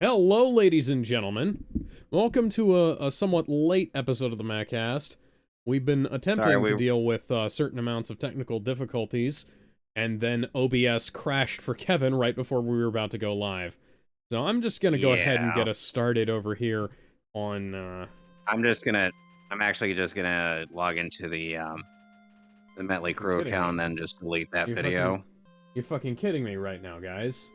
Hello, ladies and gentlemen. Welcome to a somewhat late episode of the Mehcast. We've been Sorry, attempting to deal with certain amounts of technical difficulties, and then OBS crashed for Kevin right before we were about to go live. So I'm just gonna go ahead and yeah. get us started over here on, I'm actually just gonna log into the Metley You're Crew kidding account me. and then just delete that You're fucking, video. you're fucking kidding me right now, guys.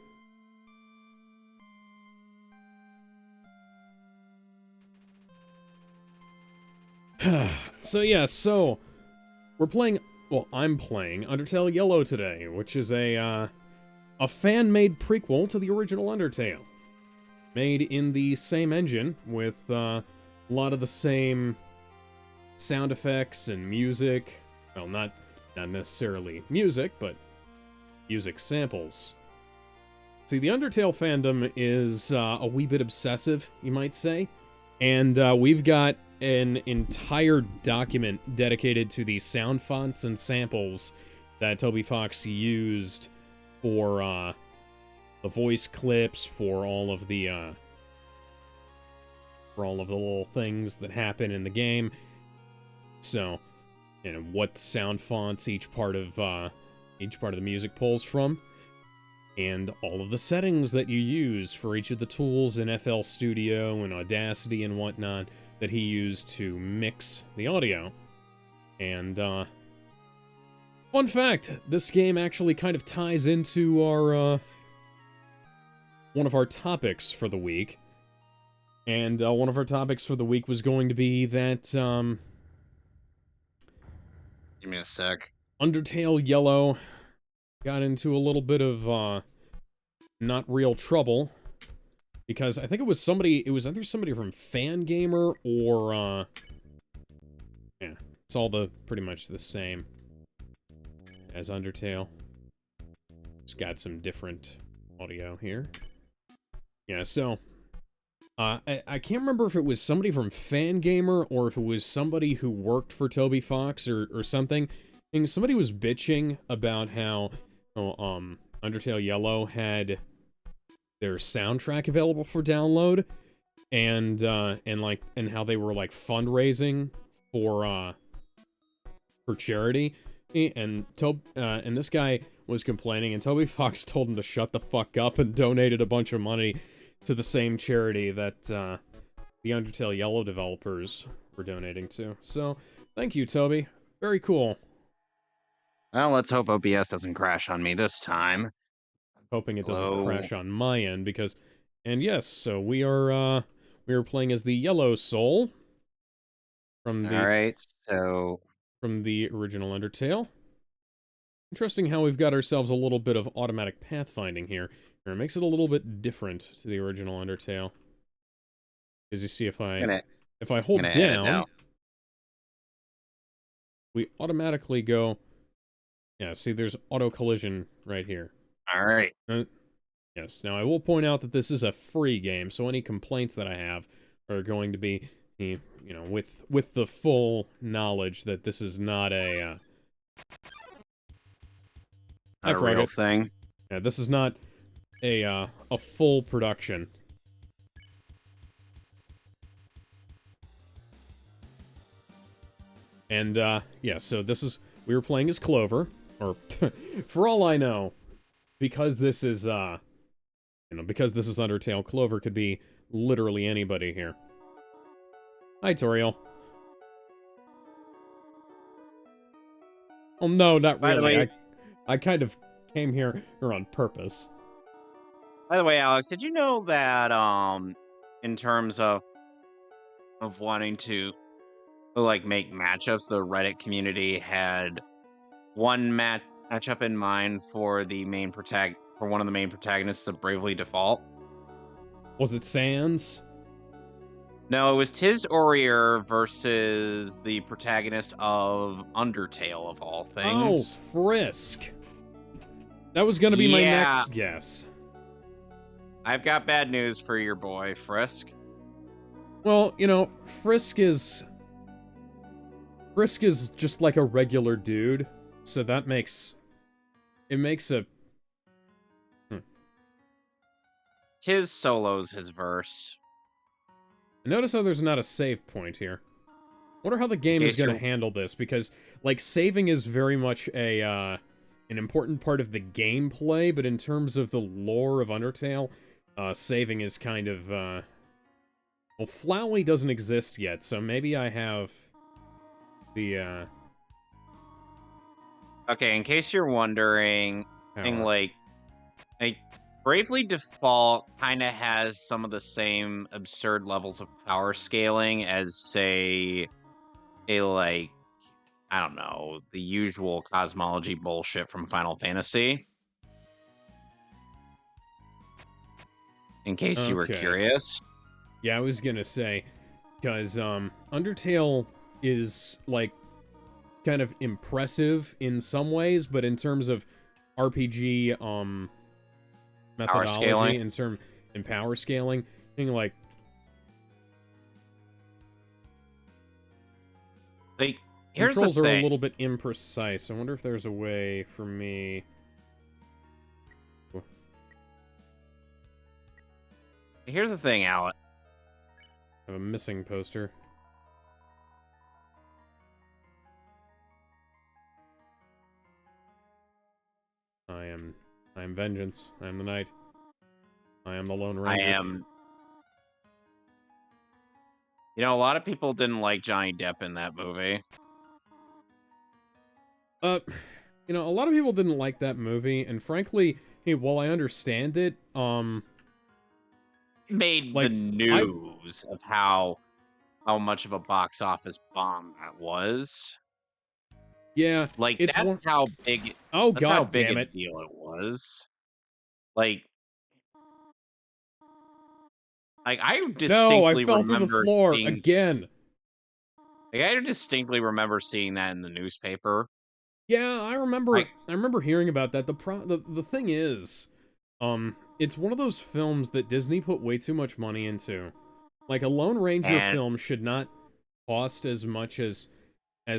So we're playing, well, I'm playing Undertale Yellow today, which is a fan-made prequel to the original Undertale. Made in the same engine, with a lot of the same sound effects and music. Well, not necessarily music, but music samples. See, the Undertale fandom is a wee bit obsessive, you might say. And we've got an entire document dedicated to the sound fonts and samples that Toby Fox used for the voice clips, for all of the little things that happen in the game. So, what sound fonts each part of the music pulls from, and all of the settings that you use for each of the tools in FL Studio and Audacity and whatnot that he used to mix the audio. And, fun fact, this game actually kind of ties into our, one of our topics for the week. And, one of our topics for the week was going to be that, Give me a sec. Undertale Yellow got into a little bit of, not real trouble, because I think it was either somebody from Fangamer or, yeah, it's all pretty much the same as Undertale. It's got some different audio here. Yeah, so, I can't remember if it was somebody from Fangamer or if it was somebody who worked for Toby Fox or something. And somebody was bitching about how, Undertale Yellow had their soundtrack available for download, and how they were like fundraising for charity, and this guy was complaining, and Toby Fox told him to shut the fuck up and donated a bunch of money to the same charity that the Undertale Yellow developers were donating to. So thank you, Toby. Very cool. Well, let's hope OBS doesn't crash on me this time. Hoping it doesn't Hello. crash on my end, because, and yes, so we are playing as the Yellow Soul from All right, so the original Undertale. Interesting how we've got ourselves a little bit of automatic pathfinding here. It makes it a little bit different to the original Undertale. As you see, if I'm gonna I hold edit down, out. we automatically go. Yeah, see, there's auto collision right here. All right. Yes. Now I will point out that this is a free game, so any complaints that I have are going to be, with the full knowledge that this is not a. I A frog real it. thing. Yeah, this is not a full production. And yeah, so we were playing as Clover, or for all I know, because this is because this is Undertale, Clover could be literally anybody here. Hi, Toriel. Oh no, not By the really. way, I kind of came here on purpose. Alex, did you know that in terms of wanting to like make matchups, the Reddit community had one matchup in mind for one of the main protagonists of Bravely Default? Was it Sans? No, it was Tiz Aurier versus the protagonist of Undertale, of all Oh, things. Frisk. That was gonna be my Yeah, next guess. I've got bad news for your boy, Frisk. Well, Frisk is just like a regular dude, so that makes a. Tis solos his verse. Notice how there's not a save point here. Wonder how the In game is case going to you're handle this, because, like, saving is very much an important part of the gameplay, but in terms of the lore of Undertale, saving is kind of, well, Flowey doesn't exist yet, so maybe I have the, okay. In case you're wondering, power. like Bravely Default kind of has some of the same absurd levels of power scaling as, say, a I don't know, the usual cosmology bullshit from Final Fantasy. In case you were Okay. curious. Yeah, I was gonna say, because, Undertale is, like, kind of impressive in some ways, but in terms of RPG, Power methodology, scaling. in power scaling, thing like, Like, here's the controls are a thing. little bit imprecise. I wonder if there's a way for me... Here's the thing, Alex. I have a missing poster. I am vengeance. I am the knight. I am the Lone I Ranger. am. You know, a lot of people didn't like Johnny Depp in that movie. Uh, you know, a lot of people didn't like that movie, and frankly, hey, while I understand it, It made the like, I, news of how much of a box office bomb that was. yeah, Like, it's one, oh, that's how god big damn a it. deal it was. Like I No, I distinctly fell through the remember floor, seeing again. I distinctly remember seeing that in the newspaper. Yeah, Like, I remember hearing about that. The thing is, it's one of those films that Disney put way too much money into. Like, a Lone Ranger and film should not cost as much as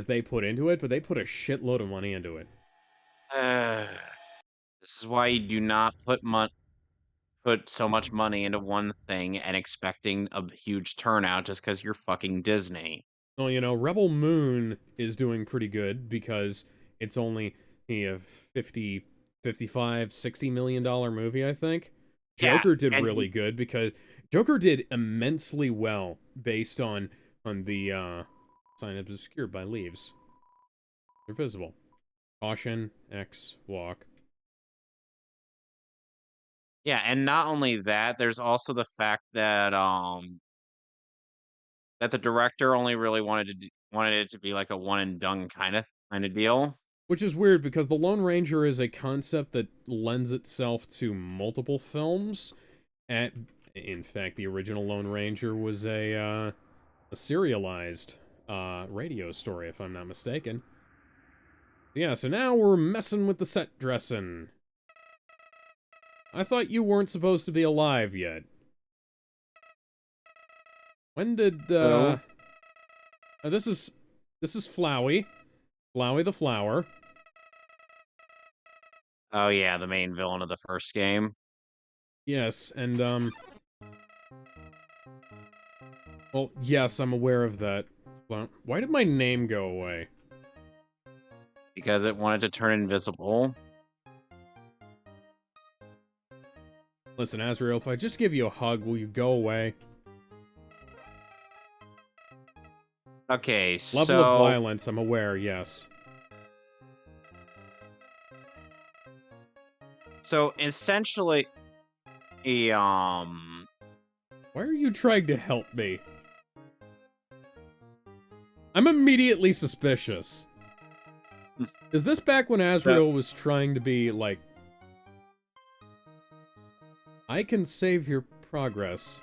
they put into it, but they put a shitload of money into it. uh, this is why you do not put so much money into one thing and expecting a huge turnout just because you're fucking Disney. Well, you know, Rebel Moon is doing pretty good because it's only a 50, 55, $60 million movie, I think. Yeah, Joker did and really good because Joker did immensely well based on the sign obscured by leaves. They're visible. Caution, X, walk. yeah, and not only that, there's also the fact that the director only really wanted it to be like a one and done kind of deal. Which is weird because the Lone Ranger is a concept that lends itself to multiple films. In fact, the original Lone Ranger was a serialized radio story, if I'm not mistaken. Yeah, so now we're messing with the set dressing. I thought you weren't supposed to be alive yet. When did So, this is Flowey. Flowey the flower. oh yeah, the main villain of the first game. Yes, and well, yes, I'm aware of that. Well, why did my name go away? Because it wanted to turn invisible. Listen, Azrael, if I just give you a hug, will you go away? Okay, Level of so violence, I'm aware, yes. essentially, Why are you trying to help me? I'm immediately suspicious. Is this back when the Azrael was trying to be, like... I can save your progress.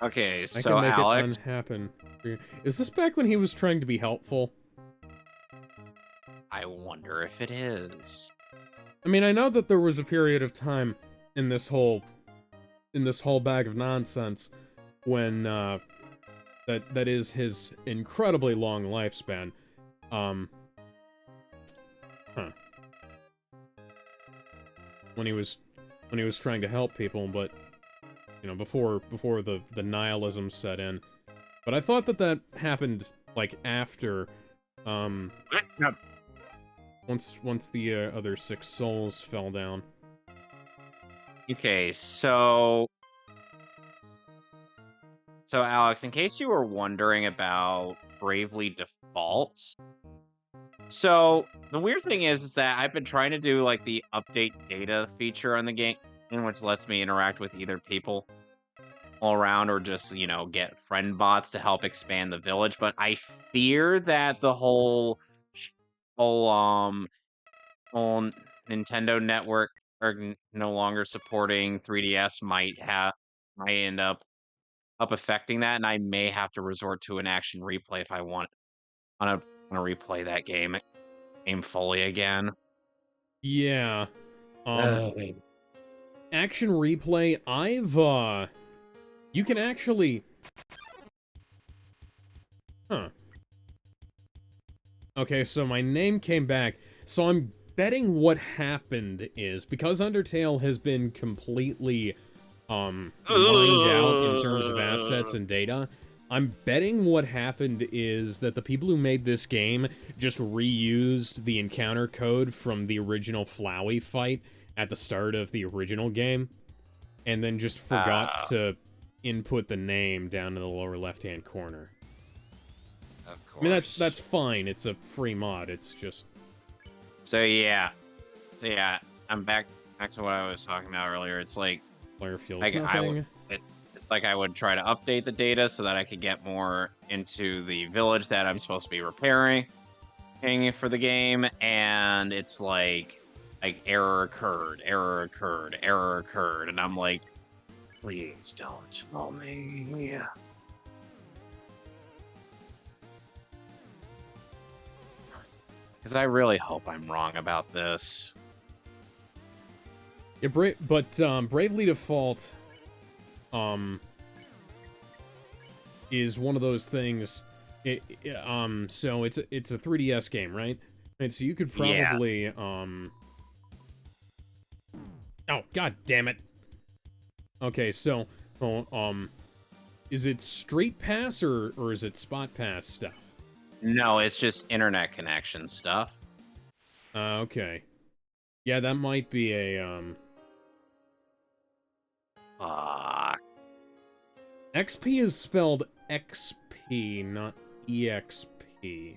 okay, I can so make it Alex, unhappen. Is this back when he was trying to be helpful? I wonder if it is. I mean, I know that there was a period of time in this whole bag of nonsense when that is his incredibly long lifespan. Um huh. When he was when he was trying to help people, but before the nihilism set in. But I thought that happened like after, once the other 6 souls fell down. Okay, so Alex, in case you were wondering about Bravely Default, so the weird thing is that I've been trying to do like the update data feature on the game, in which lets me interact with either people all around or just, get friend bots to help expand the village. But I fear that the whole whole Nintendo network no longer supporting 3DS might end up affecting that, and I may have to resort to an action replay if I want to replay that game fully again. Yeah. Ugh. Action replay, you can actually... Huh. Okay, so my name came back. So I'm betting what happened is, because Undertale has been completely, mined out in terms of assets and data, I'm betting what happened is that the people who made this game just reused the encounter code from the original Flowey fight at the start of the original game, and then just forgot Uh, to input the name down in the lower left-hand corner. of I mean, course. that's fine. It's a free mod. It's just... So yeah. I'm back to what I was talking about earlier. It's like Player feels I would nothing. it's like I would try to update the data so that I could get more into the village that I'm supposed to be repairing for the game, and it's like error occurred, and I'm like, please don't tell me. Because I really hope I'm wrong about this. Yeah, Bravely Default, is one of those things. So it's a 3DS game, right? And so you could Yeah. probably, Oh, god damn it. Okay, so, is it Street Pass or is it Spot Pass stuff? No, it's just internet connection stuff. Okay. Yeah, that might be a, Fuck. XP is spelled XP, not EXP.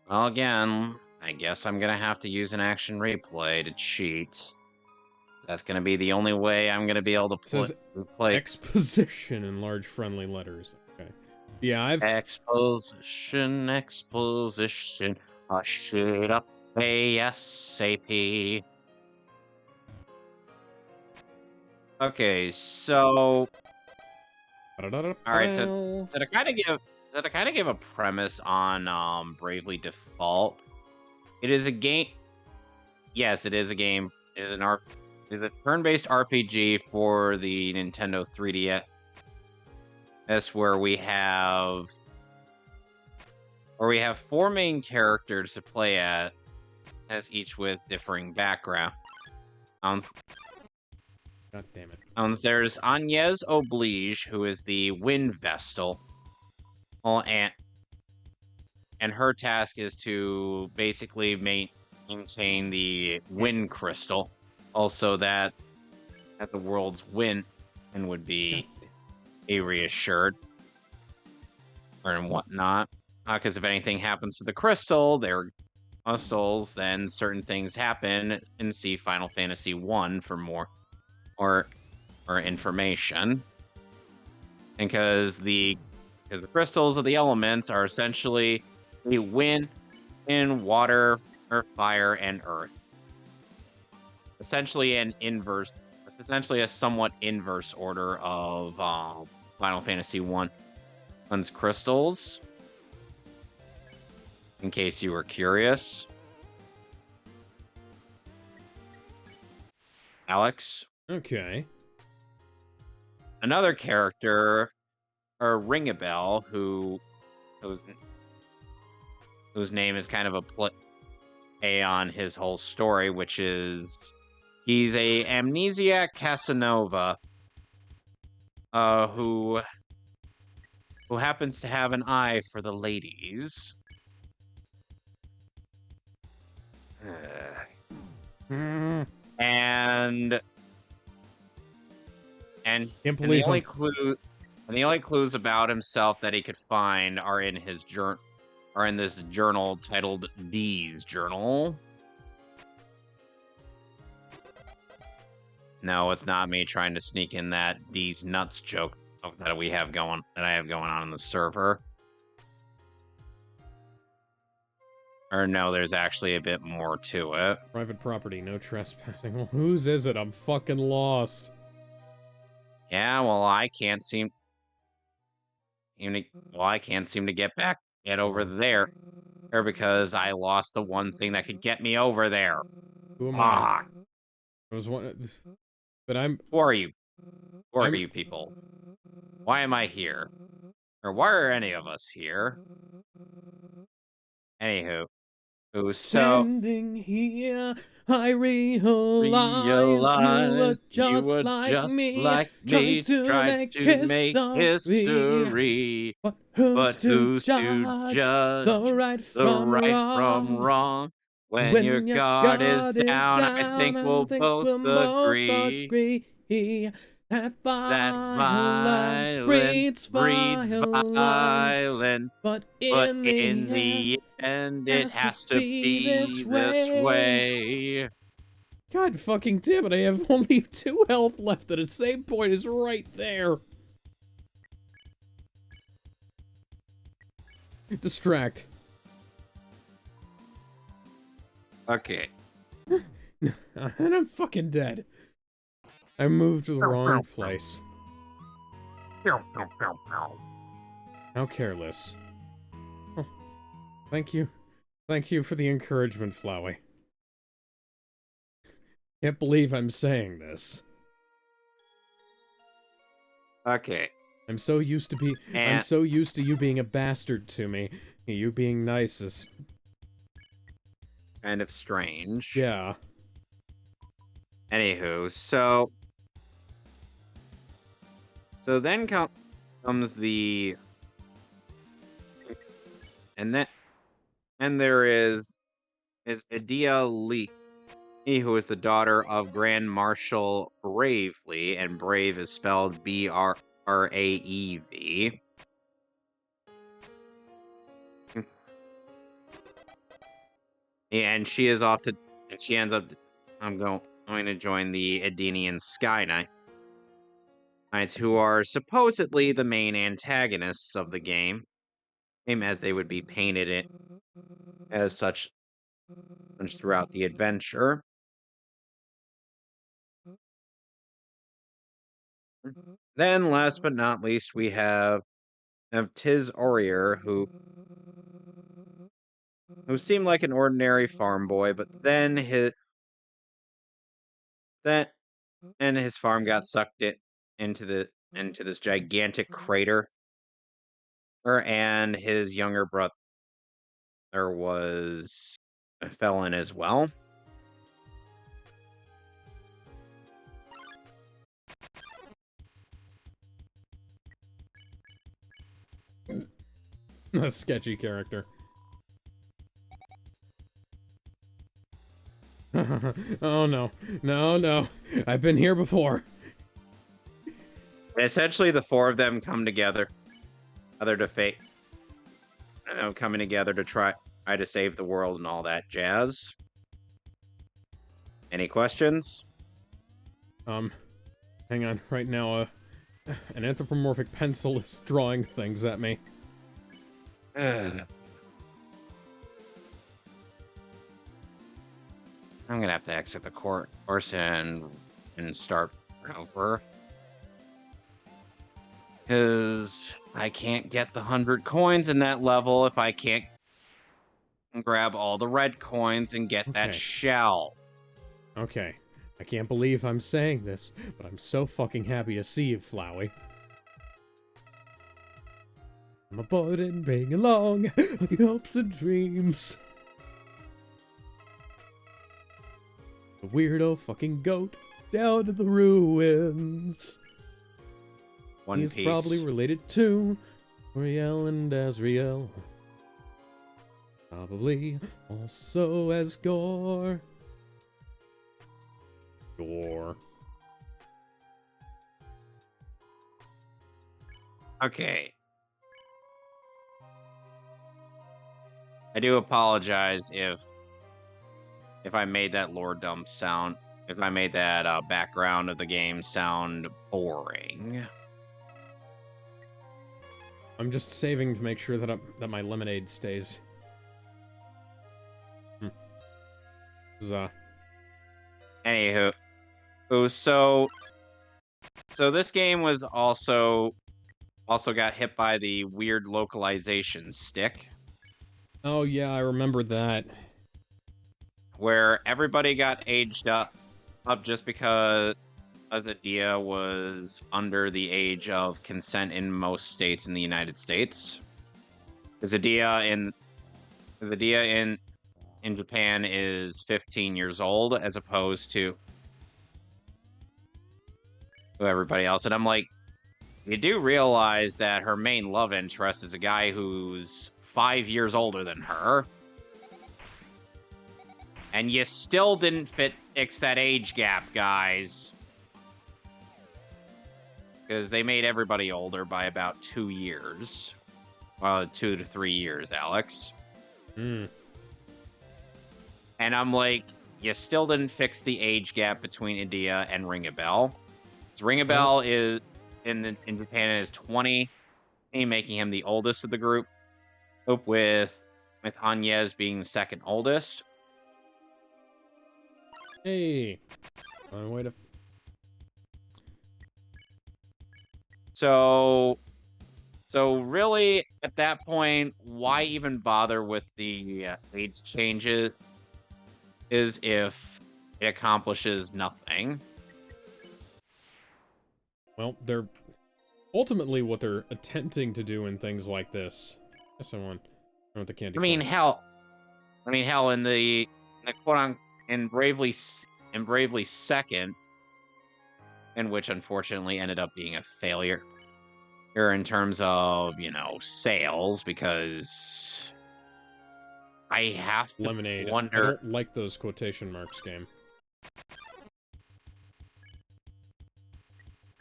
Well, again, I guess I'm gonna have to use an action replay to cheat. That's gonna be the only way I'm gonna be able to It says play. exposition in large friendly letters. Okay. Yeah, Exposition. Shit up ASAP. Okay, so all right, so to kind of give a premise on Bravely Default, it is a game. Yes, it is a game. It is it is a turn-based RPG for the Nintendo 3DS. That's where we have 4 main characters to play as each with differing backgrounds. God damn it. There's Agnes Oblige, who is the Wind Vestal. Well, and her task is to basically maintain the Wind Crystal. Also, that the world's wind and would be reassured or and whatnot. Because if anything happens to the crystal, they're crystals, then certain things happen. And see Final Fantasy 1 for more or information. And because the crystals of the elements are essentially the wind, in water, or fire, and earth. Essentially a somewhat inverse order of Final Fantasy 1's crystals. In case you were curious. Alex. Okay. Another character, or Ring a Bell, whose name is kind of a play on his whole story, which is He's a amnesiac Casanova, who happens to have an eye for the ladies. Mm, And can't the believe only I'm... clues about himself that he could find are in his are in this journal titled D's Journal. No, it's not me trying to sneak in that D's nuts joke that I have going on in the server. Or no, there's actually a bit more to it. Private property, no trespassing. Well, whose is it? I'm fucking lost. Yeah, well, I can't seem to get over there because I lost the one thing that could get me over there. Who am I? Ah, I was one... But I'm... who are you? Who are I'm... you people? Why am I here? Or why are any of us here? Anywho, so Standing here, I realize you were realize you just were like just me, like trying me, to tried make to make history. history. But who's But to who's to judge the judge right the from right from wrong? wrong? When your When your guard is guard is down, I down, think I we'll think both we'll both agree agree that that violence violence breeds breeds violence. violence. But But in in the the end, end, it has to has to be be this this way. way. God fucking damn it, I have only 2 health left, and the save point is right there. Distract. Okay. And I'm fucking dead. I moved to the wrong place. How careless. Oh, thank you. Thank you for the encouragement, Flowey. Can't believe I'm saying this. Okay. I'm so used to you being a bastard to me. You being nice is... Kind of strange. Yeah. Anywho, so then comes the and then and there is Adia Lee, who is the daughter of Grand Marshal Bravely, and Brave is spelled Braev. And she is off to and she ends up going to join the Edenian Sky Knights, who are supposedly the main antagonists of the game, same as they would be painted it as such throughout the adventure. Then, last but not least, we have Tiz Orier, who seemed like an ordinary farm boy, but then that and his farm got sucked into this gigantic crater, and his younger brother was fell in as well. A sketchy character. Oh no. No, no. I've been here before. Essentially, the four of them come together, coming together to try to save the world and all that jazz. Any questions? Hang on. Right now, an anthropomorphic pencil is drawing things at me. I'm gonna have to exit the course and start over. Because I can't get the 100 coins in that level if I can't grab all the red coins and get that Okay. shell. Okay. I can't believe I'm saying this, but I'm so fucking happy to see you, Flowey. I'm a button bring along my hopes and dreams. weirdo fucking goat down to the ruins. One He's Piece. probably related to Uriel and Azriel. Probably also as Gore. Gore. Okay. I do apologize if I made that lore dump sound, if I made that background of the game sound boring. I'm just saving to make sure that that my lemonade stays. Anywho, so this game was also got hit by the weird localization stick, Oh yeah, I remember that. where everybody got aged up just because Azadia was under the age of consent in most states in the United States. Azadia in Japan is 15 years old as opposed to everybody else. And I'm like, you do realize that her main love interest is a guy who's 5 years older than her. And you still didn't fix that age gap, guys. Because they made everybody older by about 2 years. Well, 2 to 3 years, Alex. Hmm. And I'm like, you still didn't fix the age gap between India and Ring a Bell. Ring a Bell is in Japan is 20, making him the oldest of the group. With Agnes being the second oldest. Hey. Wait a... So really, at that point, why even bother with the age changes? Is if it accomplishes nothing. Well, they're ultimately what they're attempting to do in things like this. Yes, I want the candy. I mean, corn. hell, in the quote on in Bravely Second, in which unfortunately ended up being a failure. In terms of, sales, because I have to Lemonade. I wonder. don't like those quotation marks, game.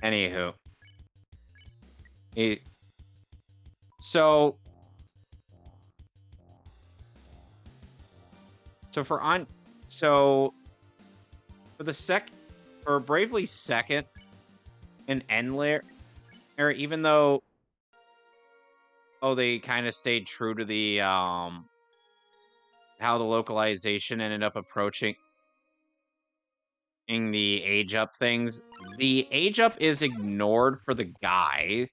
Anywho, for Bravely Second and Endler, even though they kind of stayed true to the how the localization ended up approaching the age up things. The age up is ignored for the guys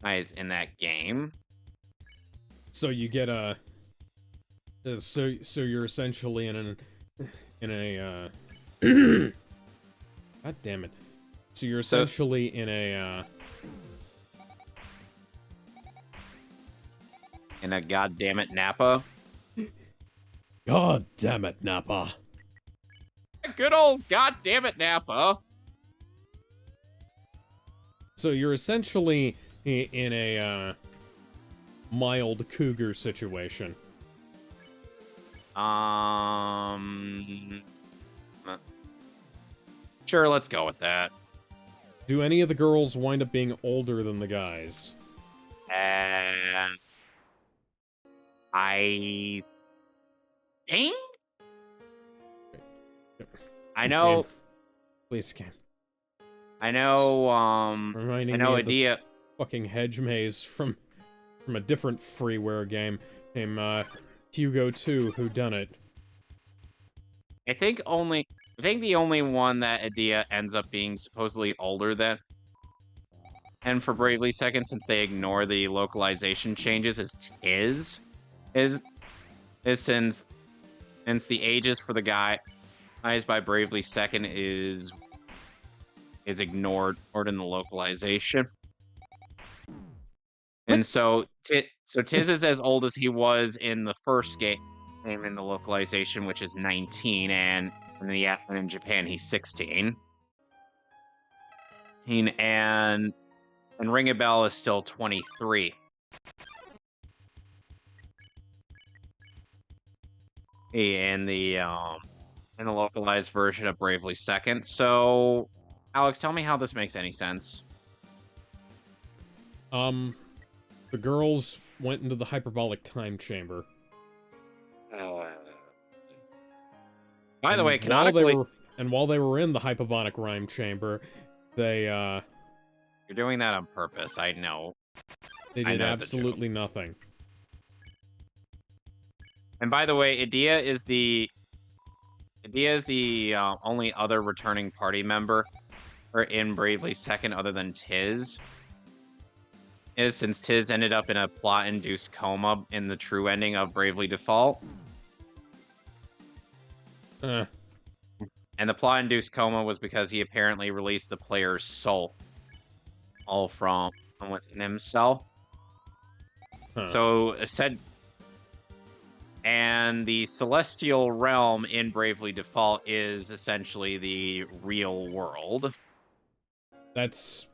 in that game. So you get a... So you're essentially in a God damn it. So you're essentially in a goddamn it Napa. God damn it, Napa. Good old goddamn it Napa. So you're essentially in a mild cougar situation. Sure, let's go with that. Do any of the girls wind up being older than the guys? And I think I know. Game. Please, game. I know. Reminding I know me of Idea. the fucking hedge maze from a different freeware game named Hugo 2 Who Done It. I think the only one that Idea ends up being supposedly older than, and for Bravely Second, since they ignore the localization changes, is since the ages for the guy eyes by Bravely Second is ignored or in the localization. What? And so Tiz is as old as he was in the first game in the localization, which is 19, and and in Japan he's 16. And Ring a Bell is still 23. In the localized version of Bravely Second. So, Alex, tell me how this makes any sense. The girls went into the hyperbolic time chamber. Uh, by the And way, canonically, while they were in the hyperbolic rhyme chamber, they you're doing that on purpose. I know. they I did know the joke. absolutely nothing. And by the way, Idea is the only other returning party member or in Bravely Second other than Tiz. Is since Tiz ended up in a plot-induced coma in the true ending of Bravely Default. Uh, And the plot-induced coma was because he apparently released the player's soul all from within himself. huh. So said, and the celestial realm in Bravely Default is essentially the real world. That's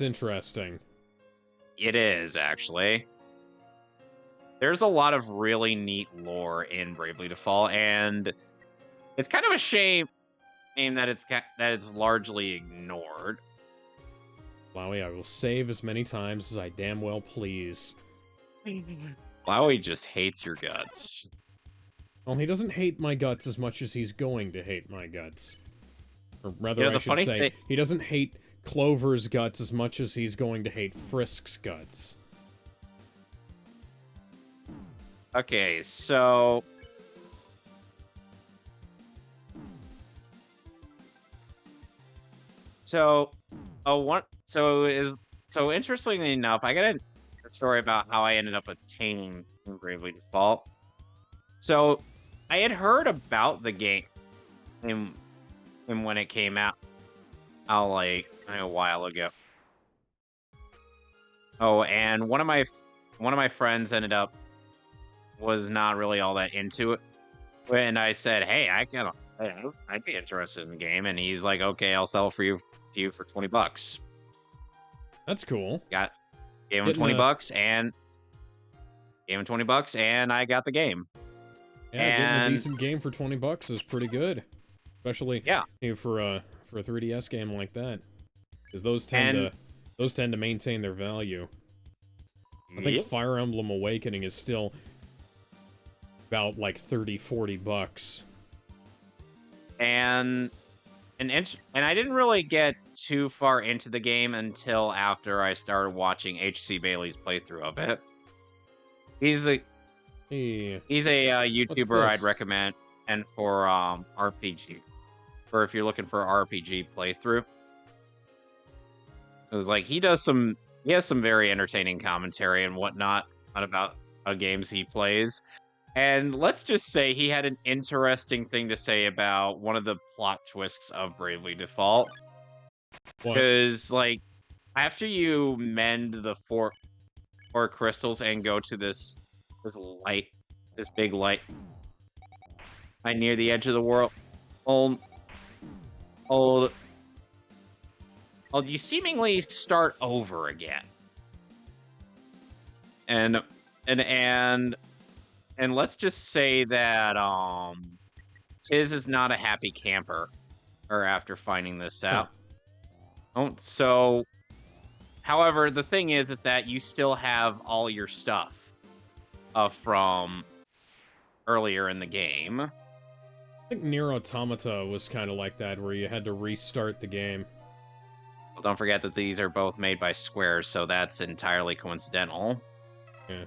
interesting. It is actually. There's a lot of really neat lore in Bravely Default, and it's kind of a shame that it's largely ignored. Wowie, I will save as many times as I damn well please. Flowey just hates your guts. Well, he doesn't hate my guts as much as he's going to hate my guts. Or rather, You know, I the should funny say, thing. he doesn't hate Clover's guts as much as he's going to hate Frisk's guts. Okay, so so interestingly enough, I got a story about how I ended up attaining Bravely Default. So I had heard about the game and when it came out, like a while ago. Oh, and one of my friends was not really all that into it. And I said, "Hey, I'd be interested in the game." And he's like, "Okay, I'll sell to you for $20." That's cool. Gave him Getting 20 a bucks and I got the game. yeah, getting a And decent game for $20 is pretty good, especially yeah, for a 3DS game like that, because those and tend to maintain their value. I think yeah, Fire Emblem Awakening is still about like $30-40. and and I didn't really get too far into the game until after I started watching HC Bailey's playthrough of it. He's a Hey, what's YouTuber I'd this? recommend, and for RPG, or if you're looking for RPG playthrough. It was like he has some very entertaining commentary and whatnot about games he plays. And let's just say he had an interesting thing to say about one of the plot twists of Bravely Default. What? Because like after you mend the four crystals and go to this light, this big light near the edge of the world, old old you seemingly start over again. And and and and let's just say that Tiz is not a happy camper or after finding this Huh. out. Oh, so however, the thing is that you still have all your stuff from earlier in the game. I think Nier Automata was kind of like that, where you had to restart the game. Well, don't forget that these are both made by Square, so that's entirely coincidental. Yeah.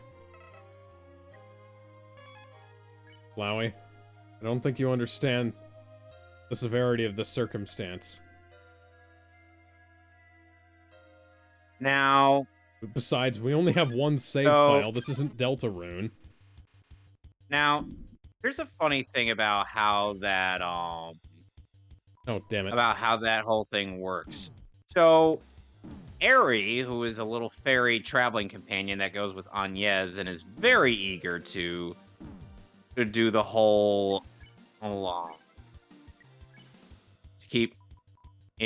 Flowey, I don't think you understand the severity of this circumstance. Now, Besides, we only have one save so file. This isn't Deltarune. now here's a funny thing about how that Oh, damn it. whole thing works. So Eri, who is a little fairy traveling companion that goes with Agnes and is very eager to do the whole keep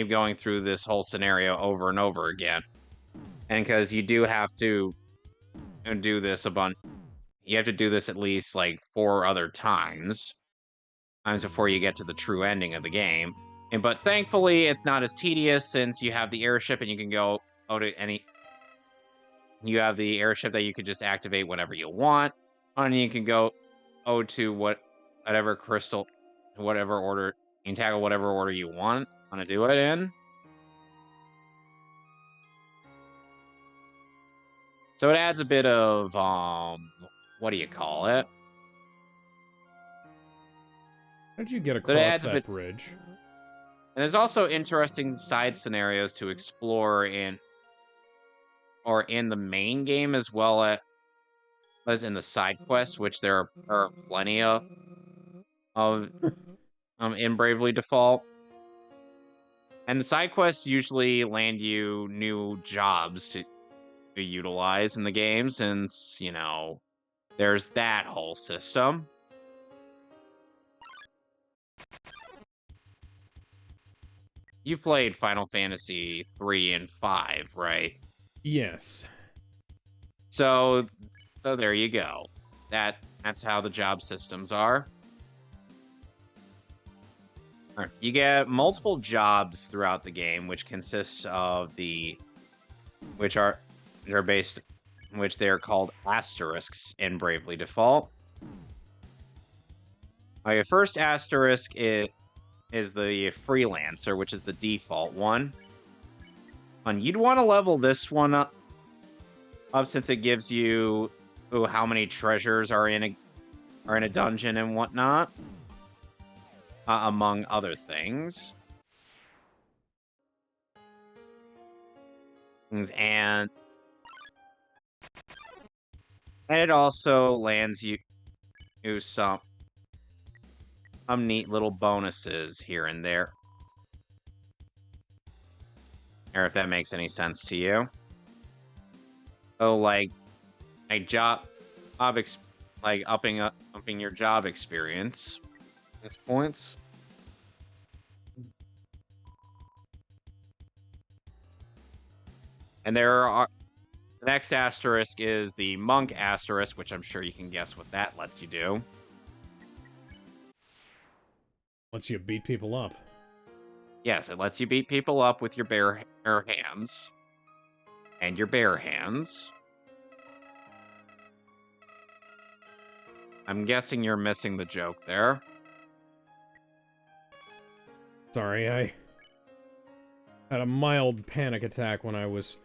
going through this whole scenario over and over again. And because you do have to do this a bunch, you have to do this at least like 4 other times before you get to the true ending of the game. But thankfully, it's not as tedious since you have the airship and you can go to any. You have the airship that you could just activate whenever you want, and you can go to whatever crystal, whatever order you can tackle whatever order you want to do it in. So it adds a bit of what do you call it? How did you get So it across adds a that bit, bridge? and there's also interesting side scenarios to explore in the main game as well as in the side quests, which there are plenty of in Bravely Default. And the side quests usually land you new jobs to utilize in the game, since there's that whole system. You've played Final Fantasy 3 and 5, right? Yes. So there you go. That's how the job systems are. Alright, you get multiple jobs throughout the game, which consists of which are they're based, which they're called asterisks in Bravely Default. Your first asterisk is the freelancer, which is the default one. And you'd want to level this one up since it gives you how many treasures are in a dungeon and whatnot, among other things. And it also lands you some neat little bonuses here and there. Or if that makes any sense to you. Oh, like a like upping your job experience. This points. And the next asterisk is the monk asterisk, which I'm sure you can guess what that lets you do. Lets you beat people up. Yes, it lets you beat people up with your bare hands. And your bare hands. I'm guessing you're missing the joke there. Sorry, I had a mild panic attack when I was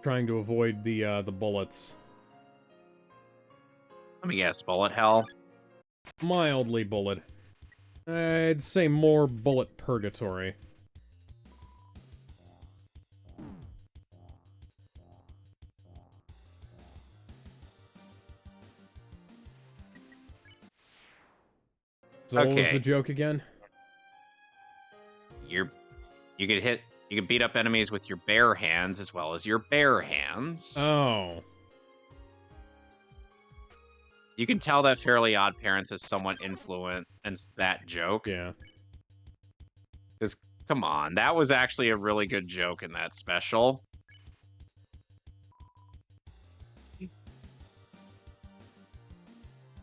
trying to avoid the bullets. Let me guess, bullet hell. Mildly bullet. I'd say more bullet purgatory. So what was the Okay. joke again? You can beat up enemies with your bare hands as well as your bare hands. Oh. You can tell that Fairly Odd Parents has somewhat influenced that joke. Yeah. Because, come on, that was actually a really good joke in that special.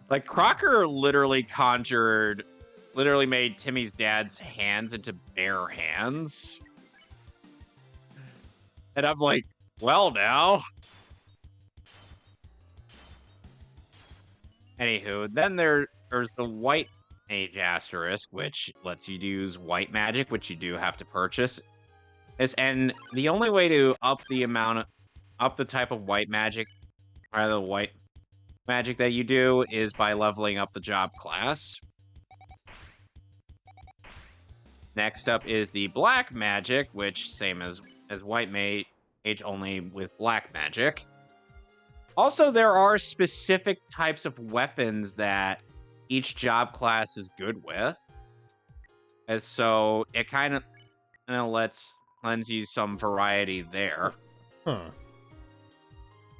Like, Crocker literally made Timmy's dad's hands into bare hands. And I'm like, well, now. Anywho, then there's the white mage asterisk, which lets you use white magic, which you do have to purchase. And the only way to up the type of white magic, or the white magic that you do, is by leveling up the job class. Next up is the black magic, which same as white mage, only with black magic. Also, there are specific types of weapons that each job class is good with. And so it kind of lends you some variety there. Huh.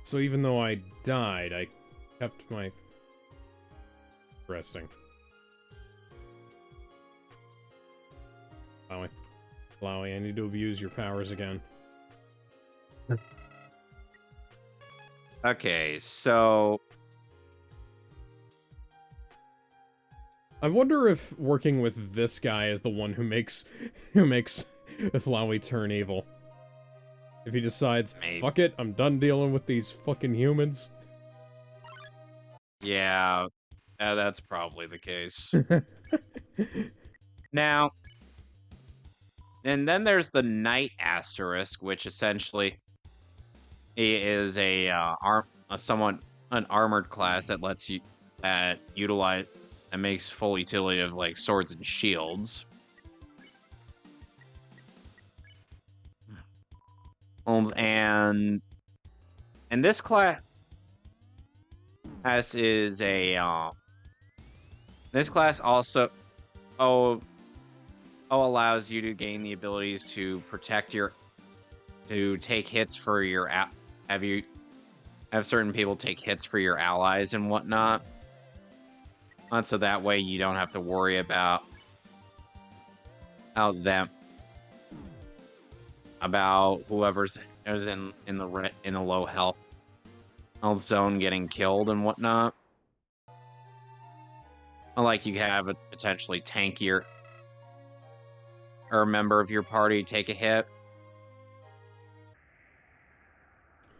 So even though I died, I kept my... Resting. Finally. Flowey, I need to abuse your powers again. Okay, so I wonder if working with this guy is the one who makes Flowey turn evil. If he decides, maybe. fuck it, I'm done dealing with these fucking humans. Yeah, that's probably the case. Now, and then there's the Knight Asterisk, which essentially is an armored class that lets you that utilize and makes full utility of like swords and shields. And this class is a this class also oh allows you to gain the abilities to protect your to take hits for your have you have certain people take hits for your allies and whatnot. And so that way you don't have to worry about how them about whoever's is in the low health zone getting killed and whatnot. Like you have a potentially tankier or a member of your party take a hit.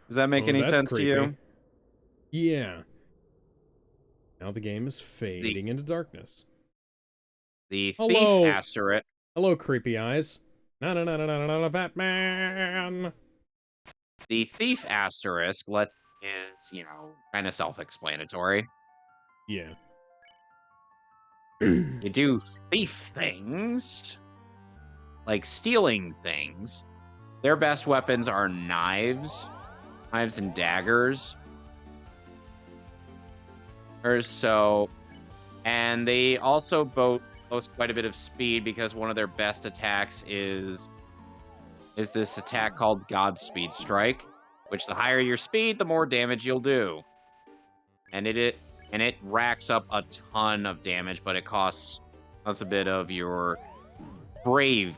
Does that make Oh, any that's sense to creepy. you? Yeah. Now the game is The fading into darkness. thief Hello! asterisk Hello, creepy eyes. Na na na na na na na Batman! the thief asterisk let is, kind of self-explanatory. Yeah. You do thief things, like stealing things. Their best weapons are knives and daggers. Or so, and they also boast quite a bit of speed because one of their best attacks is this attack called Godspeed Strike, which the higher your speed, the more damage you'll do. And it racks up a ton of damage, but it costs us a bit of your brave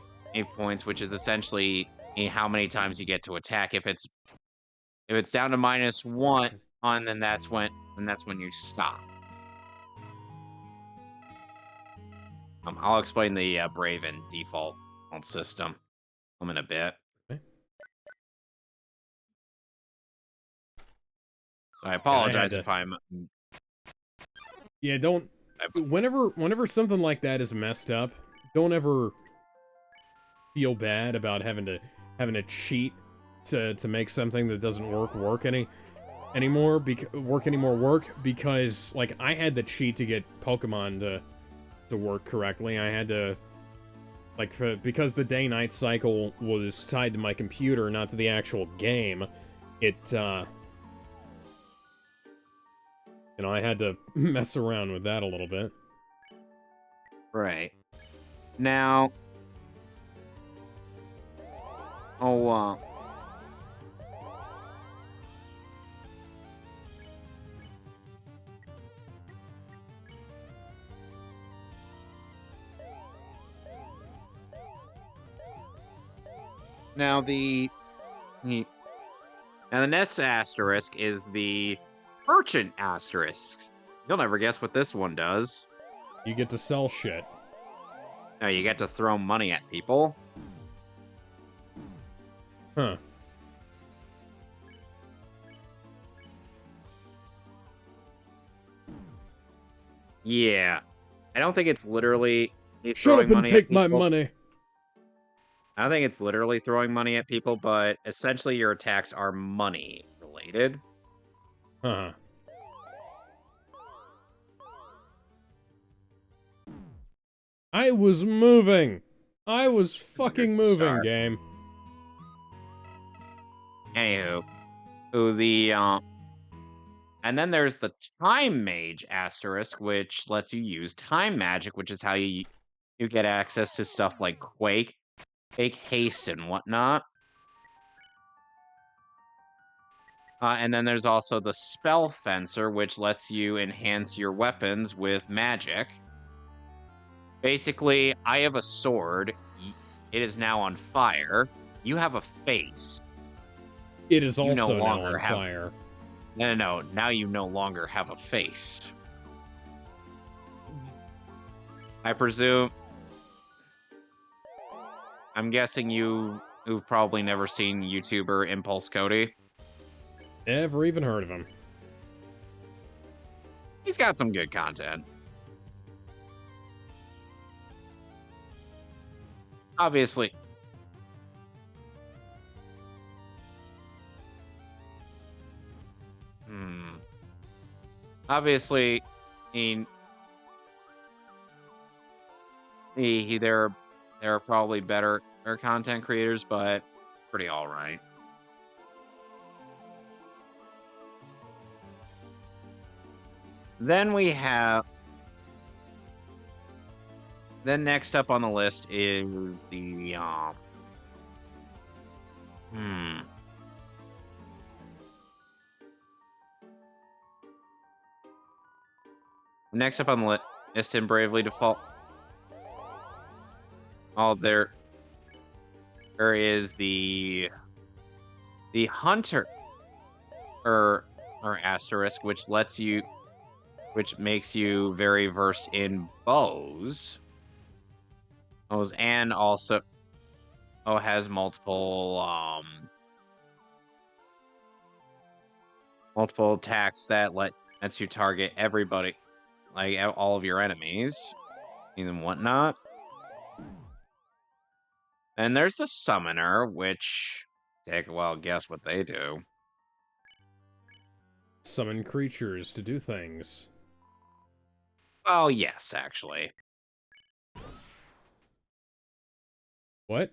points, which is essentially how many times you get to attack. If it's down to -1, then that's when you stop. I'll explain the brave and default system in a bit. Okay. So I Yeah, I had apologize to. if I'm. Yeah, don't. Whenever something like that is messed up, don't ever feel bad about having to cheat to make something that doesn't work anymore because like I had to cheat to get Pokemon to work correctly. I had to because the day-night cycle was tied to my computer, not to the actual game. It I had to mess around with that a little bit. Right. Now, oh, now the next asterisk is the merchant asterisk. You'll never guess what this one does. You get to sell shit. Now you get to throw money at people. Huh. Yeah. I don't think it's literally Shut throwing up and money at take my people. money. I don't think it's literally throwing money at people, but essentially your attacks are money related. Huh. I was moving. I was There's fucking the moving, star. game. Anywho, the and then there's the time mage asterisk, which lets you use time magic, which is how you get access to stuff like Quake, Fake Haste, and whatnot. And then there's also the Spell Fencer, which lets you enhance your weapons with magic. Basically, I have a sword. it is now on fire. You have a face. It is You no also now longer on have. fire. No. Now you no longer have a face. I presume. I'm guessing you've probably never seen YouTuber Impulse Cody. Never even heard of him. He's got some good content. Obviously. Obviously, I there are probably better content creators, but pretty all right. Then we have. Then next up on the list is the Next up on the list in Bravely Default. Oh, there is the Hunter or asterisk, which makes you very versed in bows. And also has multiple attacks that lets you target everybody, like all of your enemies and whatnot. And there's the Summoner, which take a wild guess what they do. Summon creatures to do things. Oh yes, actually. What?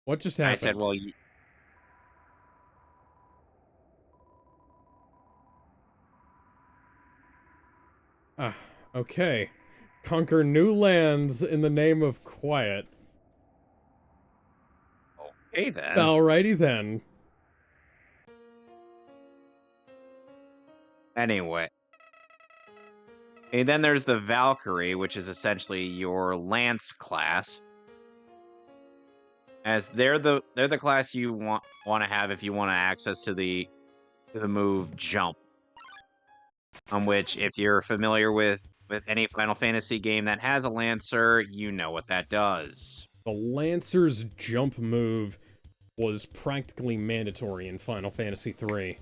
What just happened? I said, well, Okay. Conquer new lands in the name of quiet. okay then. Alrighty then. Anyway. And then there's the Valkyrie, which is essentially your Lance class. As they're the class you want to have if you want access to the move Jump. On which, if you're familiar with any Final Fantasy game that has a Lancer, you know what that does. The Lancer's jump move was practically mandatory in Final Fantasy III.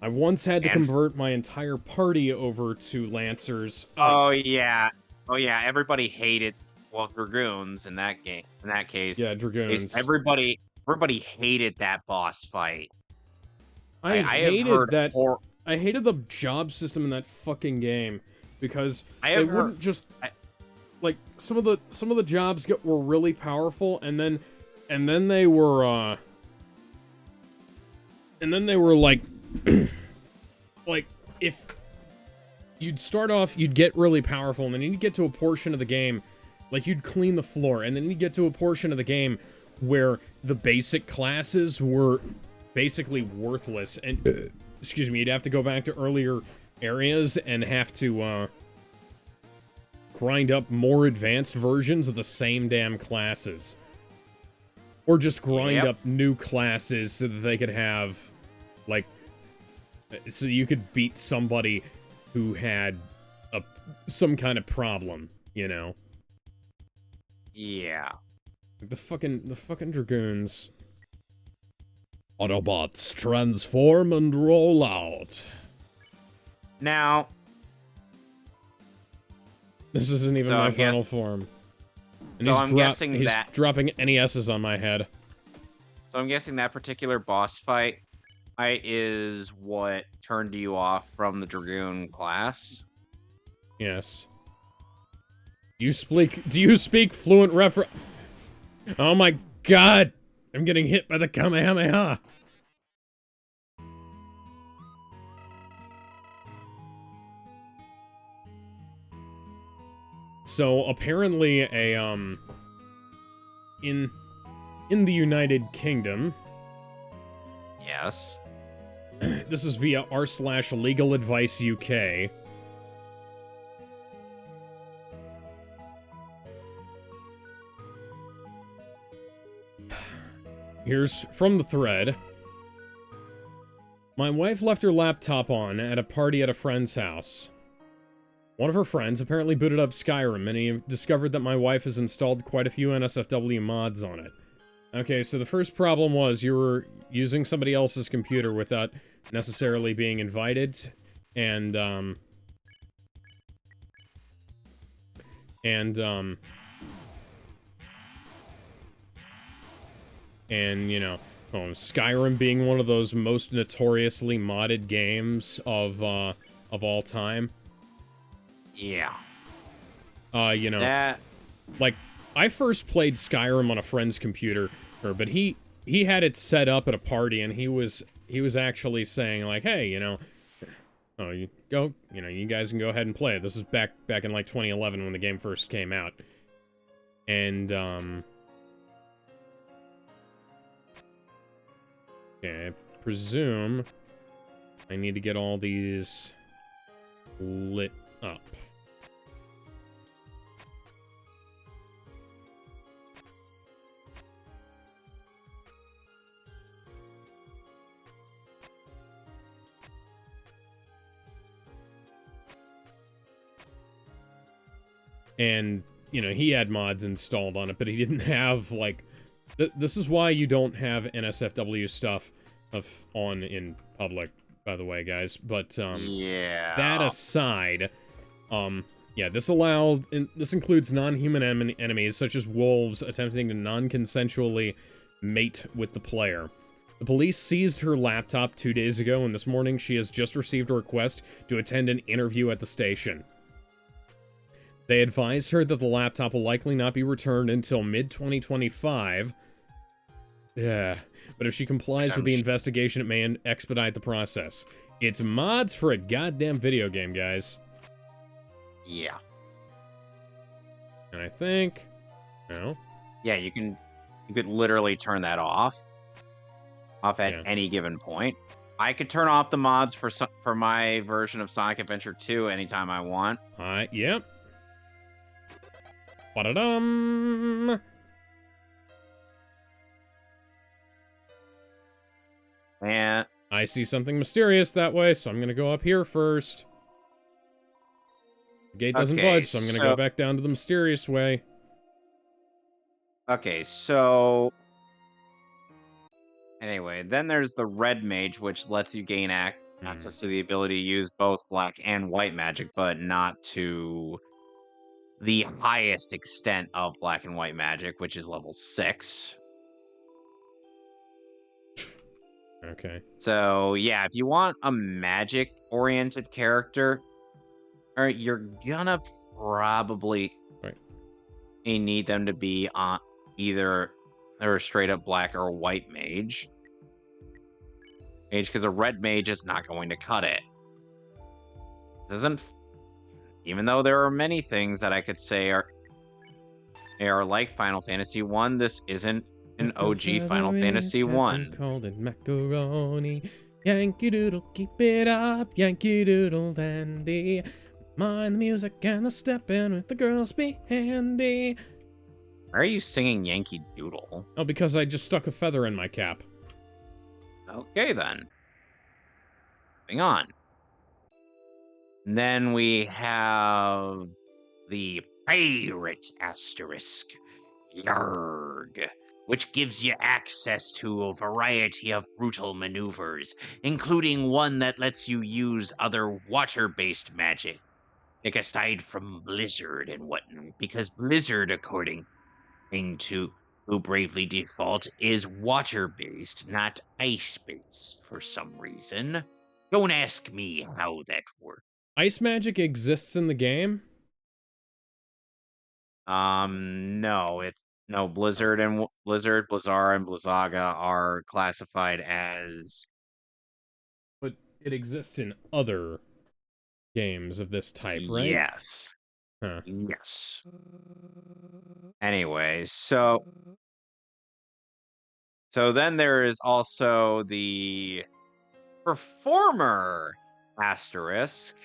I once had to convert my entire party over to Lancers. Oh yeah. Everybody hated Dragoons in that game. In that case, yeah, Dragoons. Everybody hated that boss fight. I hated that. I hated the job system in that fucking game because they wouldn't just like some of the jobs were really powerful, and then they were like like if you'd start off, you'd get really powerful, and then you'd get to a portion of the game, like you'd clean the floor, and then you'd get to a portion of the game where the basic classes were basically worthless, and excuse me, you'd have to go back to earlier areas and have to grind up more advanced versions of the same damn classes, or just grind up new classes so that they could have, like, so you could beat somebody who had some kind of problem, you know? Yeah. The fucking Dragoons. Autobots, transform and roll out. Now, this isn't even my final form. And so I'm guessing he's dropping NESs on my head. So I'm guessing that particular boss fight is what turned you off from the Dragoon class? Yes. Do you speak fluent refer... Oh my god! I'm getting hit by the Kamehameha! So, apparently in the United Kingdom... Yes. This is via r/Legal Advice UK. Here's from the thread. My wife left her laptop on at a party at a friend's house. One of her friends apparently booted up Skyrim, and he discovered that my wife has installed quite a few NSFW mods on it. Okay, so the first problem was you were using somebody else's computer without necessarily being invited, and, you know, Skyrim being one of those most notoriously modded games of all time. Yeah. You know, That like, I first played Skyrim on a friend's computer, but he had it set up at a party, and he was actually saying, like, hey, oh, you guys can go ahead and play it. This is back in, like, 2011 when the game first came out. And, okay, I presume I need to get all these lit up. And, he had mods installed on it, but he didn't have, like... this is why you don't have NSFW stuff on in public, by the way, guys. But, yeah. that aside, yeah, this includes non-human enemies, such as wolves attempting to non-consensually mate with the player. The police seized her laptop 2 days ago, and this morning she has just received a request to attend an interview at the station. They advised her that the laptop will likely not be returned until mid-2025. Yeah, but if she complies with the investigation, it may expedite the process. It's mods for a goddamn video game, guys. Yeah. And I think... No? Yeah, you could literally turn that off at any given point. I could turn off the mods for my version of Sonic Adventure 2 anytime I want. Yep. Ba-da-dum! And I see something mysterious that way, so I'm gonna go up here first. The gate doesn't budge, so I'm gonna go back down to the mysterious way. Okay, so... Anyway, then there's the Red Mage, which lets you gain access to the ability to use both black and white magic, but not to the highest extent of black and white magic, which is level 6. Okay. So, yeah, if you want a magic-oriented character, you're gonna probably need them to be on either a straight-up black or white mage. Because a red mage is not going to cut it. Even though there are many things that I could say are like Final Fantasy 1, this isn't an OG Final Fantasy 1. Called it macaroni. Yankee Doodle, keep it up. Yankee Doodle dandy. Mind the music and the stepping with the girls be handy. Why are you singing Yankee Doodle? Oh, because I just stuck a feather in my cap. Okay, then. Moving on. And then we have the Pirate Asterisk. Yarg. Which gives you access to a variety of brutal maneuvers, including one that lets you use other water-based magic. Like aside from Blizzard and whatnot, because Blizzard, according to who Bravely Default, is water-based, not ice-based for some reason. Don't ask me how that works. Ice magic exists in the game? No, Blizzard and Blizzard, and Blizzaga are classified as... But it exists in other games of this type, right? Yes. Huh. Yes. Anyway, so then there is also the Performer Asterisk.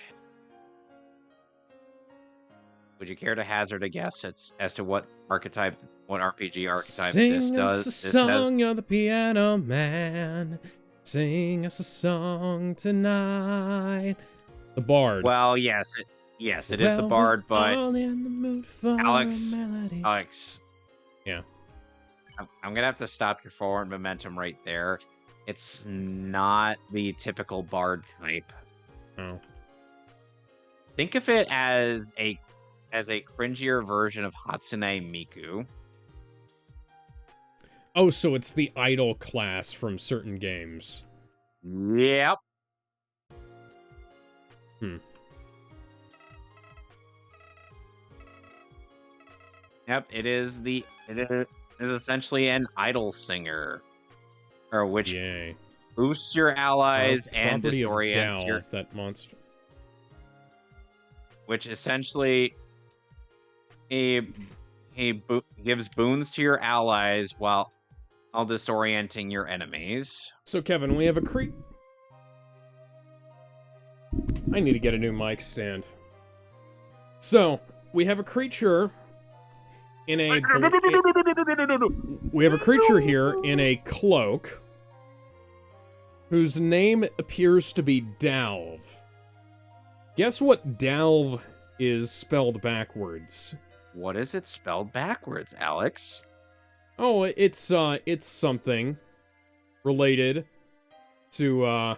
Would you care to hazard a guess as to what archetype, what RPG archetype this Sing us does? a This has. song, you're the piano man. Sing us a song tonight. The Bard. Well, yes, it is the Well, we're Bard, but all in the mood for a Alex, melody. Alex, Yeah. I'm gonna have to stop your forward momentum right there. It's not the typical Bard type. Oh. Think of it as a cringier version of Hatsune Miku. Oh, so it's the idol class from certain games. Yep. Hmm. Yep, it is essentially an idol singer, or which Yay. boosts your allies and Property of disorients your, Dalv, that monster. which essentially he gives boons to your allies while disorienting your enemies. So, Kevin, we have a I need to get a new mic stand. So, we have a creature in a... We have a creature here in a cloak whose name appears to be Dalv. Guess what Dalv is spelled backwards? What is it spelled backwards, Alex? Oh, it's something related to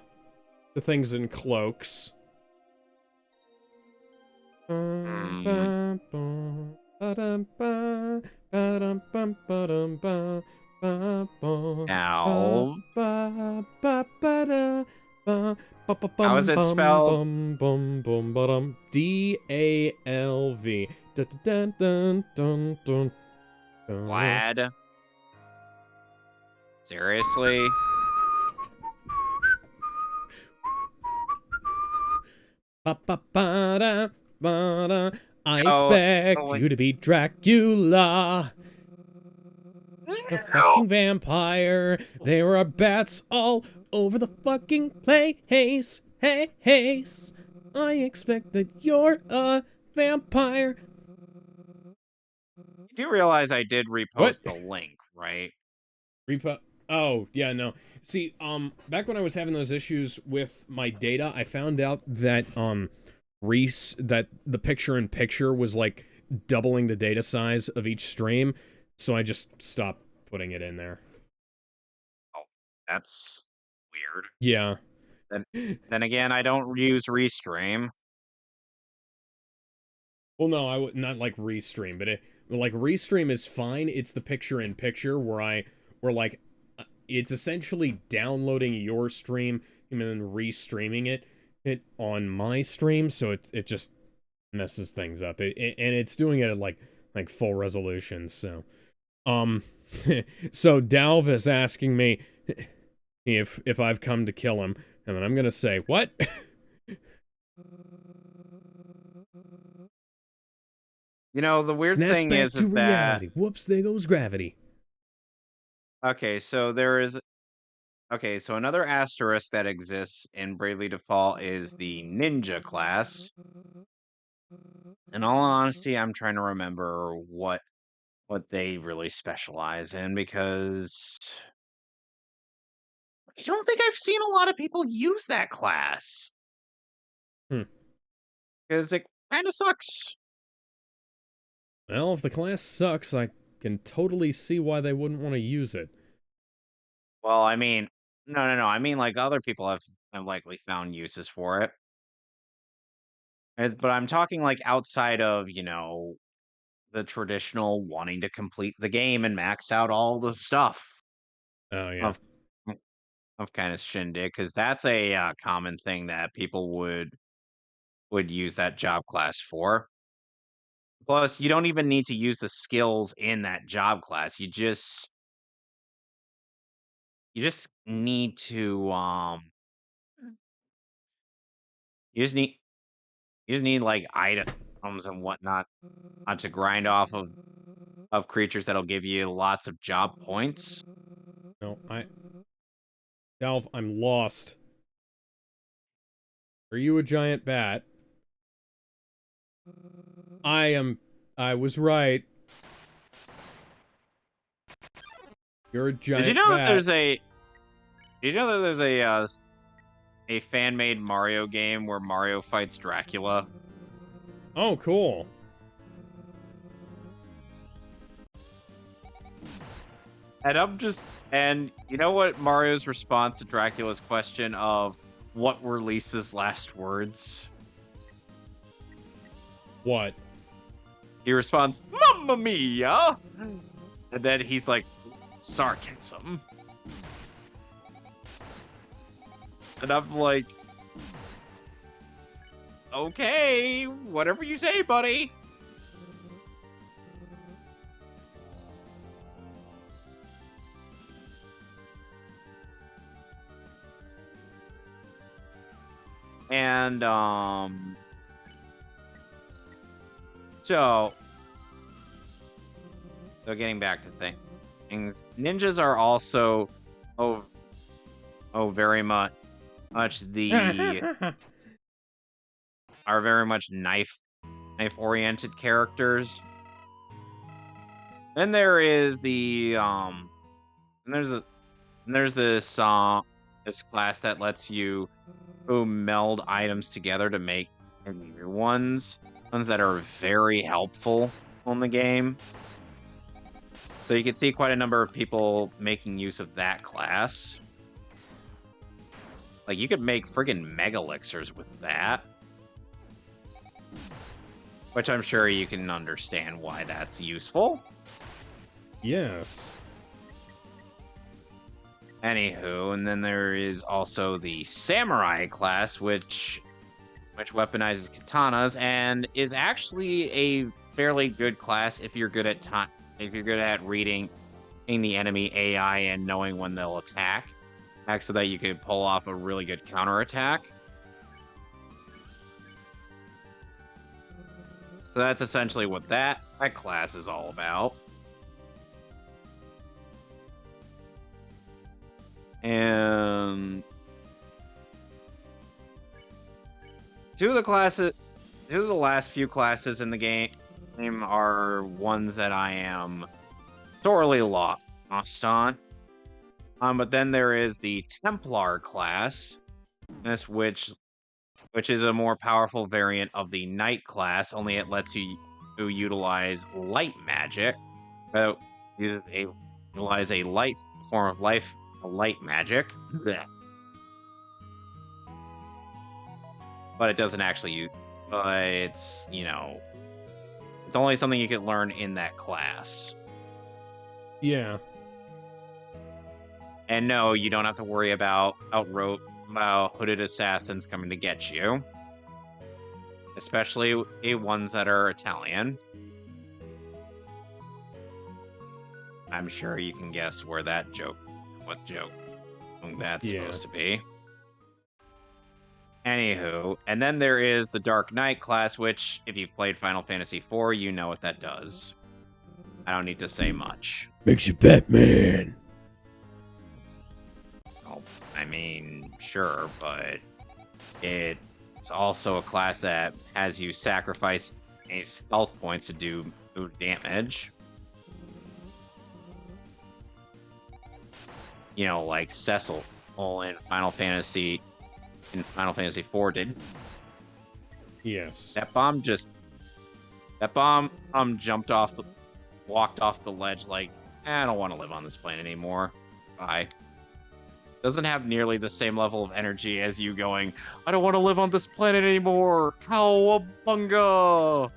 things in cloaks. Hmm. Now, how is it spelled? DALV. Vlad? Seriously? I Oh, expect like, you to be Dracula. The fucking vampire. There are bats all over the fucking place. Hey, hey. I expect that you're a vampire. you do realize I did What? repost the link, right? Repo. Oh, yeah, no. See, back when I was having those issues with my data, I found out that, that the picture-in-picture was, like, doubling the data size of each stream, so I just stopped putting it in there. Oh, that's weird. Yeah. Then, then again, I don't use Restream. Well, no, I would not like Restream, but like Restream is fine. It's the picture-in-picture where like it's essentially downloading your stream and then restreaming it on my stream, so it just messes things up. And it's doing it at like full resolution. So so Dalv is asking me if I've come to kill him, and then I'm gonna say what? You know, the weird Snap thing back to is that reality. Whoops, there goes gravity. okay, so there is okay, so another asterisk that exists in Bravely Default is the ninja class. In all honesty, I'm trying to remember what they really specialize in because I don't think I've seen a lot of people use that class Hmm. because it kind of sucks. Well, if the class sucks, I can totally see why they wouldn't want to use it. Well, I mean, no. I mean, like other people have likely found uses for it. But I'm talking like outside of, the traditional wanting to complete the game and max out all the stuff Oh, yeah. of kind of shindig, because that's a common thing that people would use that job class for. Plus, you don't even need to use the skills in that job class. You just need to you just need like items and whatnot to grind off of creatures that'll give you lots of job points. No, Dalv, I'm lost. Are you a giant bat? I was right. You're a Did you giant know that bat. there's a fan-made Mario game where Mario fights Dracula? Oh, cool. And you know what Mario's response to Dracula's question of what were Lisa's last words? What? He responds, "Mamma mia!" And then he's like, sarcasm. And I'm like, okay, whatever you say, buddy. And so getting back to things, ninjas are also oh very much the are very much knife oriented characters. Then there is the and there's this class that lets you meld items together to make new ones that are very helpful on the game. So you can see quite a number of people making use of that class. Like, you could make friggin' mega elixirs with that. Which I'm sure you can understand why that's useful. Yes. Anywho, and then there is also the samurai class, which weaponizes katanas and is actually a fairly good class if you're good at reading the enemy AI and knowing when they'll attack, so that you could pull off a really good counterattack. So that's essentially what that class is all about. And two of the last few classes in the game are ones that I am thoroughly lost on. But then there is the Templar class, which is a more powerful variant of the Knight class. Only it lets you utilize light magic. Utilize a light form of light magic. Blech. But it doesn't actually use. But it's it's only something you can learn in that class. Yeah. And no, you don't have to worry about hooded assassins coming to get you. Especially ones that are Italian. I'm sure you can guess what joke that's supposed to be. Anywho, and then there is the Dark Knight class, which, if you've played Final Fantasy IV, you know what that does. I don't need to say much. Makes you Batman. Well, I mean, sure, but it's also a class that has you sacrifice a health points to do damage. Like Cecil in Final Fantasy IV did. Yes. That bomb walked off the ledge like, I don't want to live on this planet anymore. Bye. Doesn't have nearly the same level of energy as you going, I don't want to live on this planet anymore. Cowabunga!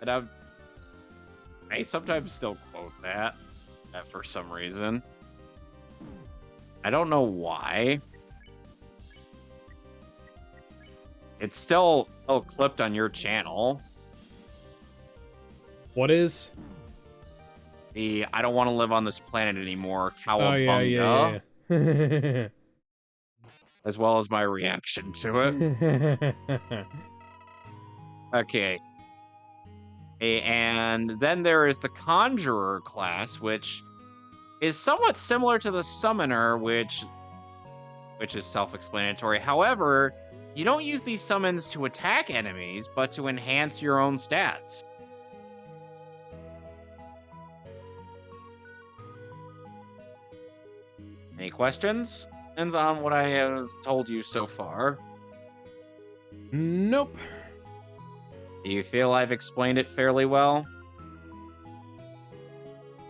And I sometimes still quote that for some reason. I don't know why. It's still clipped on your channel. What is? The I don't want to live on this planet anymore. Cowabunga. Oh, yeah. As well as my reaction to it. Okay. And then there is the Conjurer class, which is somewhat similar to the Summoner, which is self-explanatory. However, You don't use these summons to attack enemies, but to enhance your own stats. Any questions? And on what I have told you so far, Nope. do you feel I've explained it fairly well?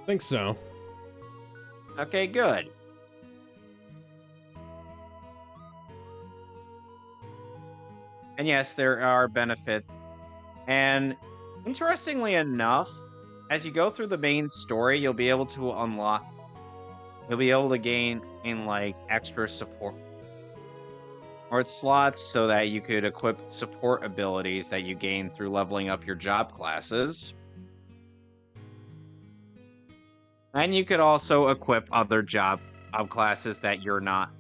Think so. Okay, good. And yes, there are benefits. And interestingly enough, as you go through the main story, you'll be able to gain in like extra support slots so that you could equip support abilities that you gain through leveling up your job classes. And you could also equip other job classes that you're not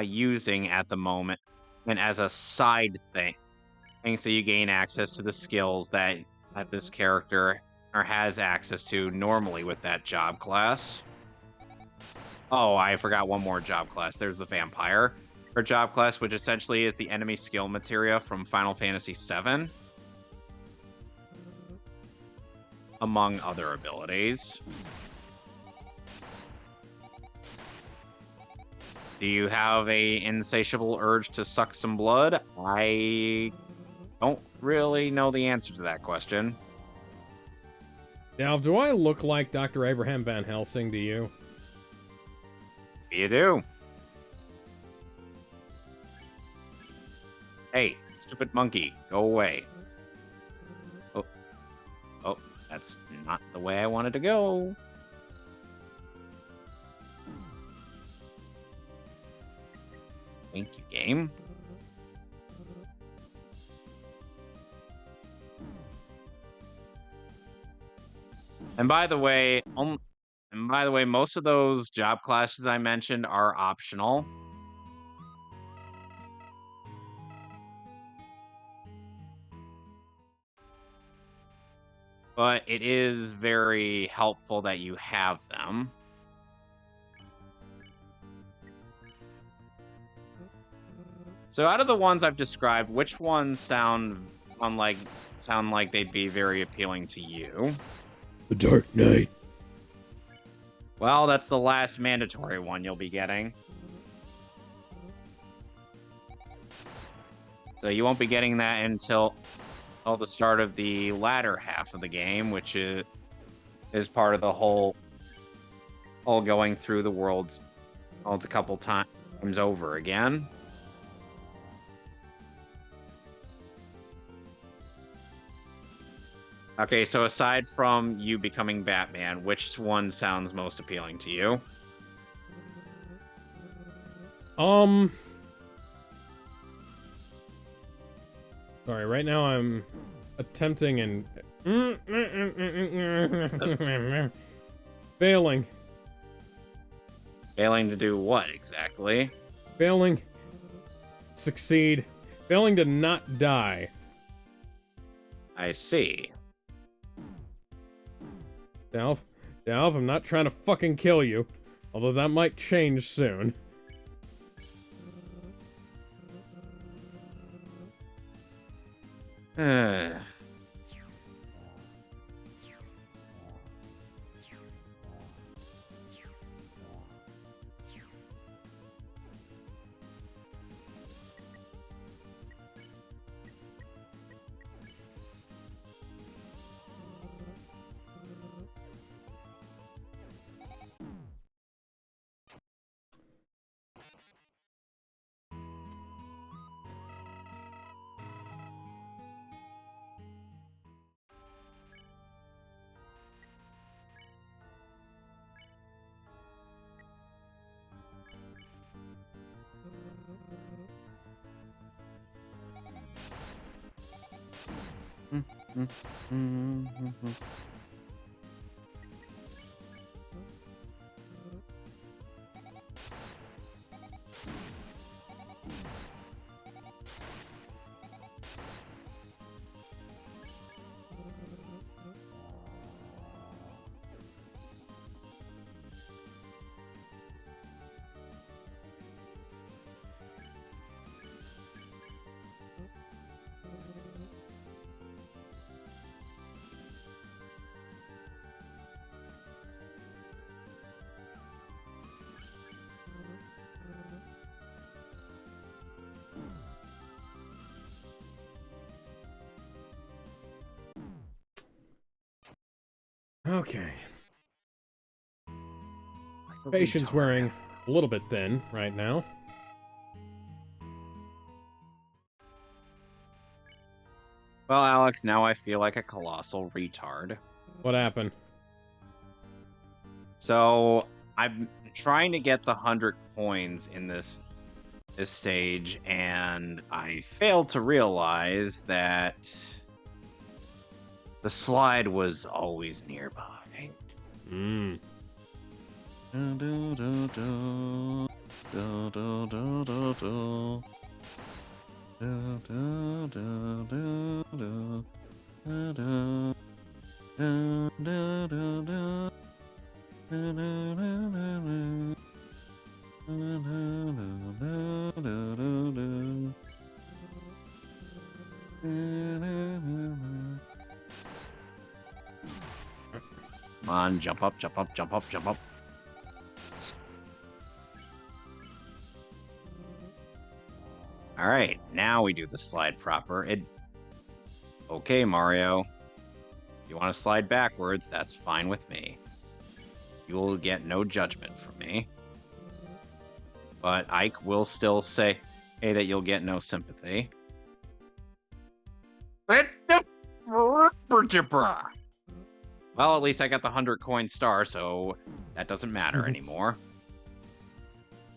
using at the moment, and as a side thing. And so you gain access to the skills that this character or has access to normally with that job class. Oh, I forgot one more job class. There's the vampire or job class, which essentially is the enemy skill materia from Final Fantasy VII, among other abilities. Do you have a insatiable urge to suck some blood? I don't really know the answer to that question. Now, do I look like Dr. Abraham Van Helsing to you? You do. Hey, stupid monkey, go away. Oh, oh, that's not the way I wanted to go. Thank you, game. And by the way, most of those job classes I mentioned are optional. But it is very helpful that you have them. So out of the ones I've described, which ones sound like they'd be very appealing to you? The Dark Knight. Well, that's the last mandatory one you'll be getting. So you won't be getting that until the start of the latter half of the game, which is part of the whole going through the worlds a couple times over again. Okay, so aside from you becoming Batman, which one sounds most appealing to you? Sorry, right now I'm attempting and... Failing. Failing to do what, exactly? Failing. Succeed. Failing to not die. I see. Dalv, I'm not trying to fucking kill you. Although that might change soon. Okay. Patience wearing a little bit thin right now. Well, Alex, now I feel like a colossal retard. What happened? So I'm trying to get the 100 coins in this stage, and I failed to realize that the slide was always nearby. Mmm. Come on, jump up, jump up, jump up, jump up. All right, now we do the slide proper. Okay, Mario. You want to slide backwards, that's fine with me. You will get no judgment from me. But Ike will still say, hey, that you'll get no sympathy. Well, at least I got the 100 coin star, so that doesn't matter anymore.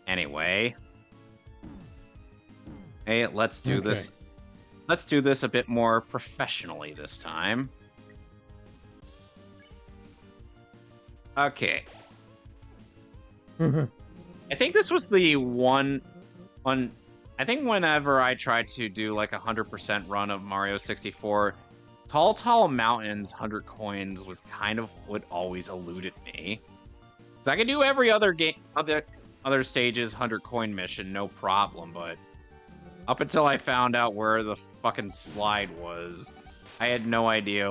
Anyway. Hey, let's do this. Let's do this a bit more professionally this time. Okay. I think this was the one. I think whenever I tried to do like 100% run of Mario 64, Tall Mountains 100 coins was kind of what always eluded me. So I could do every other game, other stages 100 coin mission, no problem. But up until I found out where the fucking slide was, I had no idea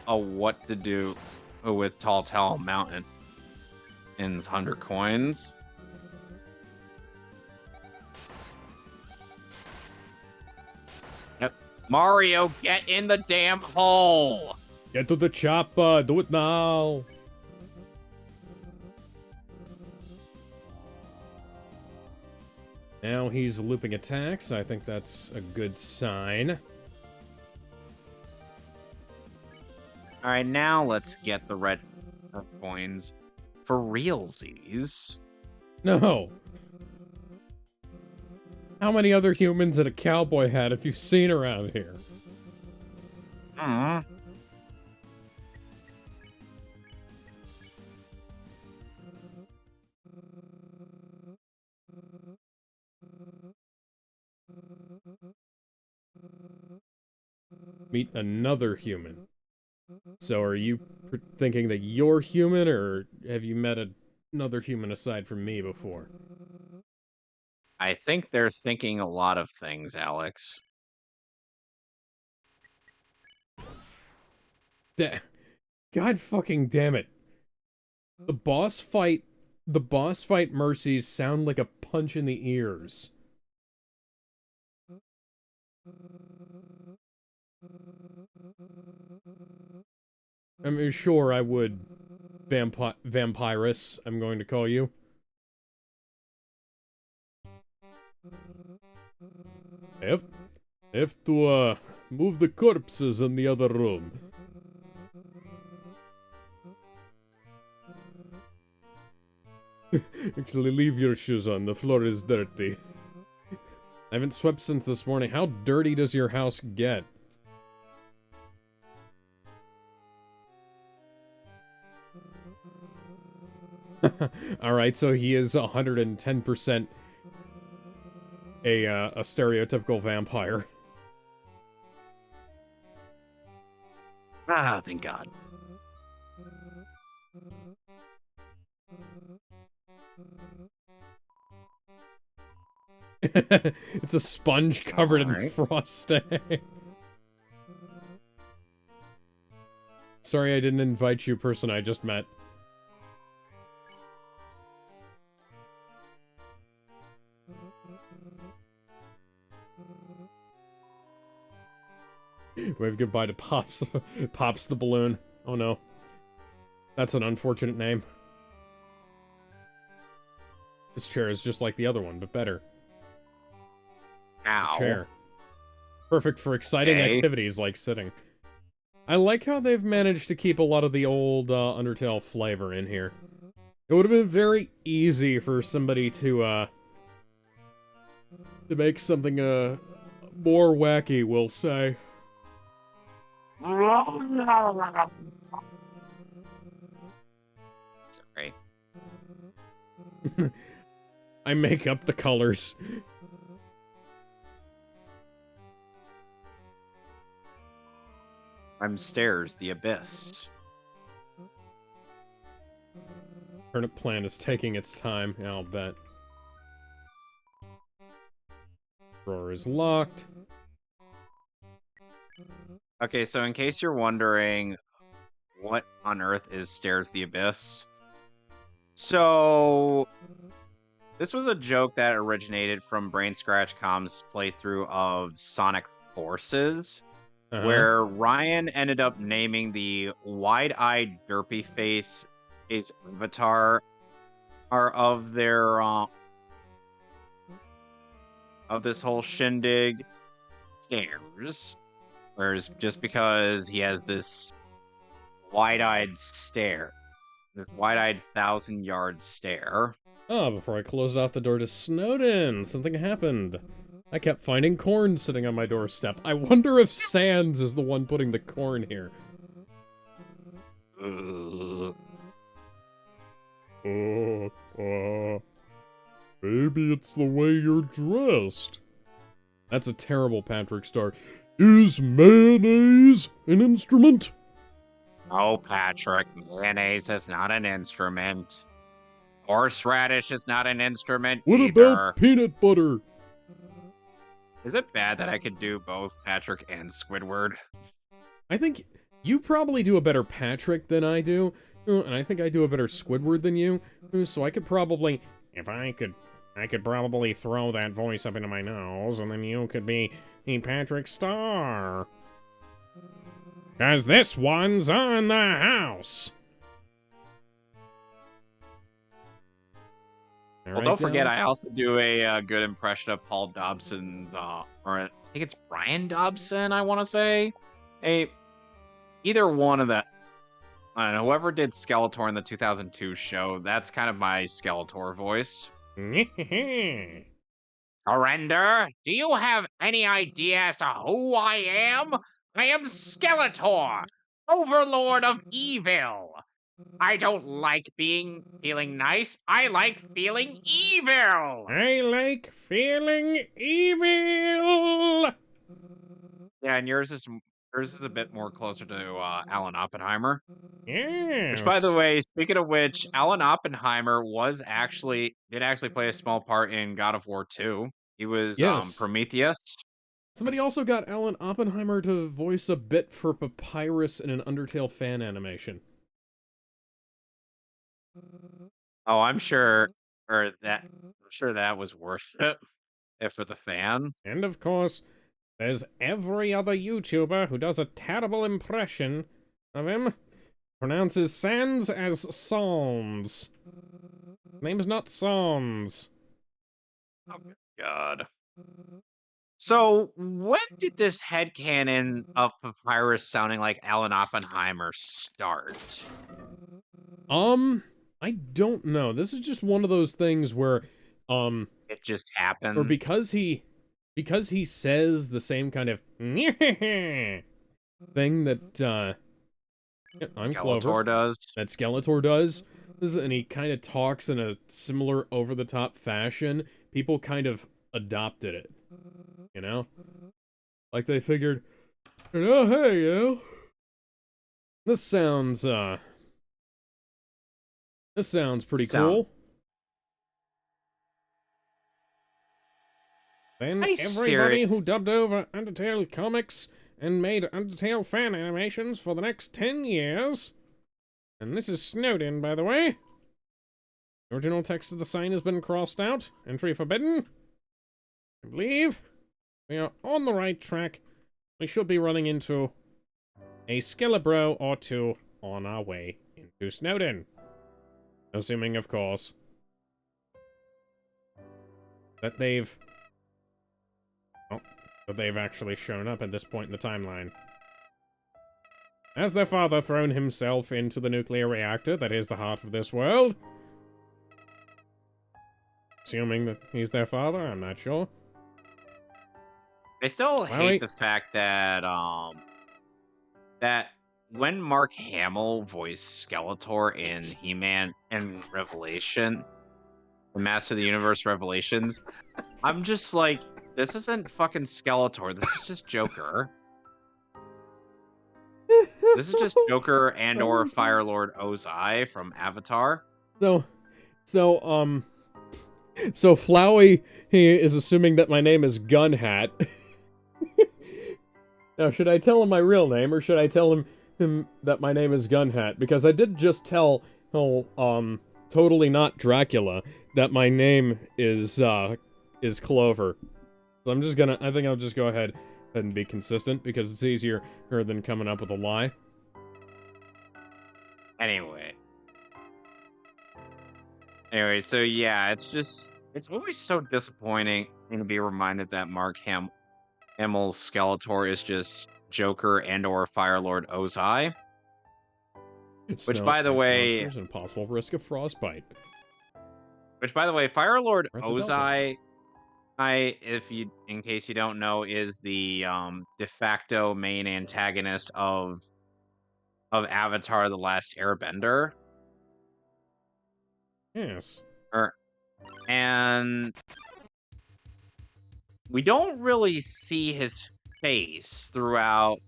what to do with Tall Mountains 100 coins. Mario, get in the damn hole! Get to the chopper, do it now! Now he's looping attacks, I think that's a good sign. Alright, now let's get the red coins for realsies. No! How many other humans in a cowboy hat have you seen around here? Meet another human. So are you thinking that you're human, or have you met another human aside from me before? I think they're thinking a lot of things, Alex. God fucking damn it. The boss fight mercies sound like a punch in the ears. I mean, sure, I would Vampirus, I'm going to call you. I have to, move the corpses in the other room. Actually, leave your shoes on, the floor is dirty. I haven't swept since this morning. How dirty does your house get? Alright, so he is 110% a stereotypical vampire. Ah, thank God. It's a sponge covered in frosting. Sorry I didn't invite you, person I just met. Wave goodbye to Pops. Pops the balloon. Oh no. That's an unfortunate name. This chair is just like the other one, but better. It's a Ow. chair. Perfect for exciting Okay. activities like sitting. I like how they've managed to keep a lot of the old Undertale flavor in here. It would have been very easy for somebody to make something more wacky, we'll say. Sorry. I make up the colors. I'm stairs, the abyss. Turnip plant is taking its time, yeah, I'll bet. Drawer is locked. Okay, so in case you're wondering, what on earth is stairs, the abyss? So this was a joke that originated from Brain Scratch Com's playthrough of Sonic Forces, Uh-huh. where Ryan ended up naming the wide-eyed derpy face his avatar are of their of this whole shindig stairs. Whereas just because he has this wide-eyed stare, this wide-eyed 1,000-yard stare. Oh, before I closed off the door to Snowden, something happened. I kept finding corn sitting on my doorstep. I wonder if Sans is the one putting the corn here. Ugh. Maybe it's the way you're dressed. That's a terrible Patrick Star. Is mayonnaise an instrument? Oh, Patrick, mayonnaise is not an instrument. Horseradish is not an instrument What either. about peanut butter? Is it bad that I could do both Patrick and Squidward? I think you probably do a better Patrick than I do, and I think I do a better Squidward than you, so I could probably, if I could probably throw that voice up into my nose, and then you could be Patrick Star. 'Cause this one's on the house. Well, don't forget, I also do a good impression of Paul Dobson's, or I think it's Brian Dobson, I want to say. Either one of the, I don't know, whoever did Skeletor in the 2002 show, that's kind of my Skeletor voice. Surrender, do you have any idea as to who I am? I am Skeletor, Overlord of Evil. I don't like feeling nice. I like feeling evil. I like feeling evil. Yeah, and yours is a bit more closer to Alan Oppenheimer. Which, by the Yes. way, speaking of which, Alan Oppenheimer did actually play a small part in God of War 2. He was Yes. Prometheus. Somebody also got Alan Oppenheimer to voice a bit for Papyrus in an Undertale fan animation. Oh, I'm sure that was worth it if for the fan. And of course, there's every other YouTuber who does a terrible impression of him. Pronounces Sans as Sans. Name's not Sans. Oh, good God. So, when did this headcanon of Papyrus sounding like Alan Oppenheimer start? I don't know. This is just one of those things where, It just or happened. because he says the same kind of thing that, yeah, I'm Clover, Skeletor does. that Skeletor does, and he kind of talks in a similar over-the-top fashion, people kind of adopted it, you know? Like they figured, hey, this sounds, this sounds pretty Sound. cool. Then I everybody serious. who dubbed over Undertale comics and made Undertale fan animations for the next 10 years. And this is Snowden, by the way. The original text of the sign has been crossed out. Entry forbidden. I believe we are on the right track. We should be running into a Skelebro or two on our way in. To Snowden. Assuming, of course, that they've... Oh, that they've actually shown up at this point in the timeline. Has their father thrown himself into the nuclear reactor that is the heart of this world? Assuming that he's their father, I'm not sure. I still hate Alright. the fact that that when Mark Hamill voiced Skeletor in He-Man and Revelation, the Master of the Universe Revelations, I'm just like, this isn't fucking Skeletor. This is just Joker. This is just Joker and or Fire Lord Ozai from Avatar. So, so, so Flowey, he is assuming that my name is Gunhat. Now, should I tell him my real name, or should I tell him that my name is Gunhat? Because I did just tell, totally not Dracula, that my name is Clover. So I think I'll just go ahead and be consistent, because it's easier than coming up with a lie. Anyway. Anyway, so yeah, it's always so disappointing to be reminded that Mark Hamill's Skeletor is just Joker and or Fire Lord Ozai. Which Snow, by the ice way, monsters, and possible risk of frostbite. Fire Lord Or at the Delta. Ozai, in case you don't know, is the de facto main antagonist of Avatar: The Last Airbender. Yes. And we don't really see his face throughout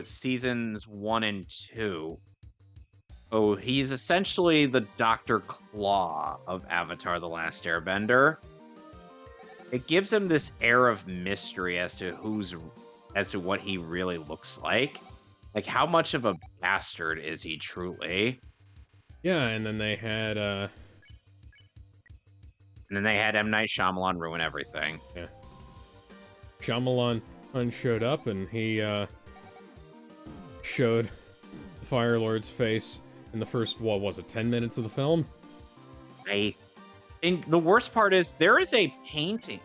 seasons 1 and 2. Oh, he's essentially the Dr. Claw of Avatar: The Last Airbender. It gives him this air of mystery as to what he really looks like. Like, how much of a bastard is he truly? Yeah, and then they had, And then they had M. Night Shyamalan ruin everything. yeah. Shyamalan showed up, and he, showed the Fire Lord's face in the first, what was it, 10 minutes of the film? And the worst part is, there is a painting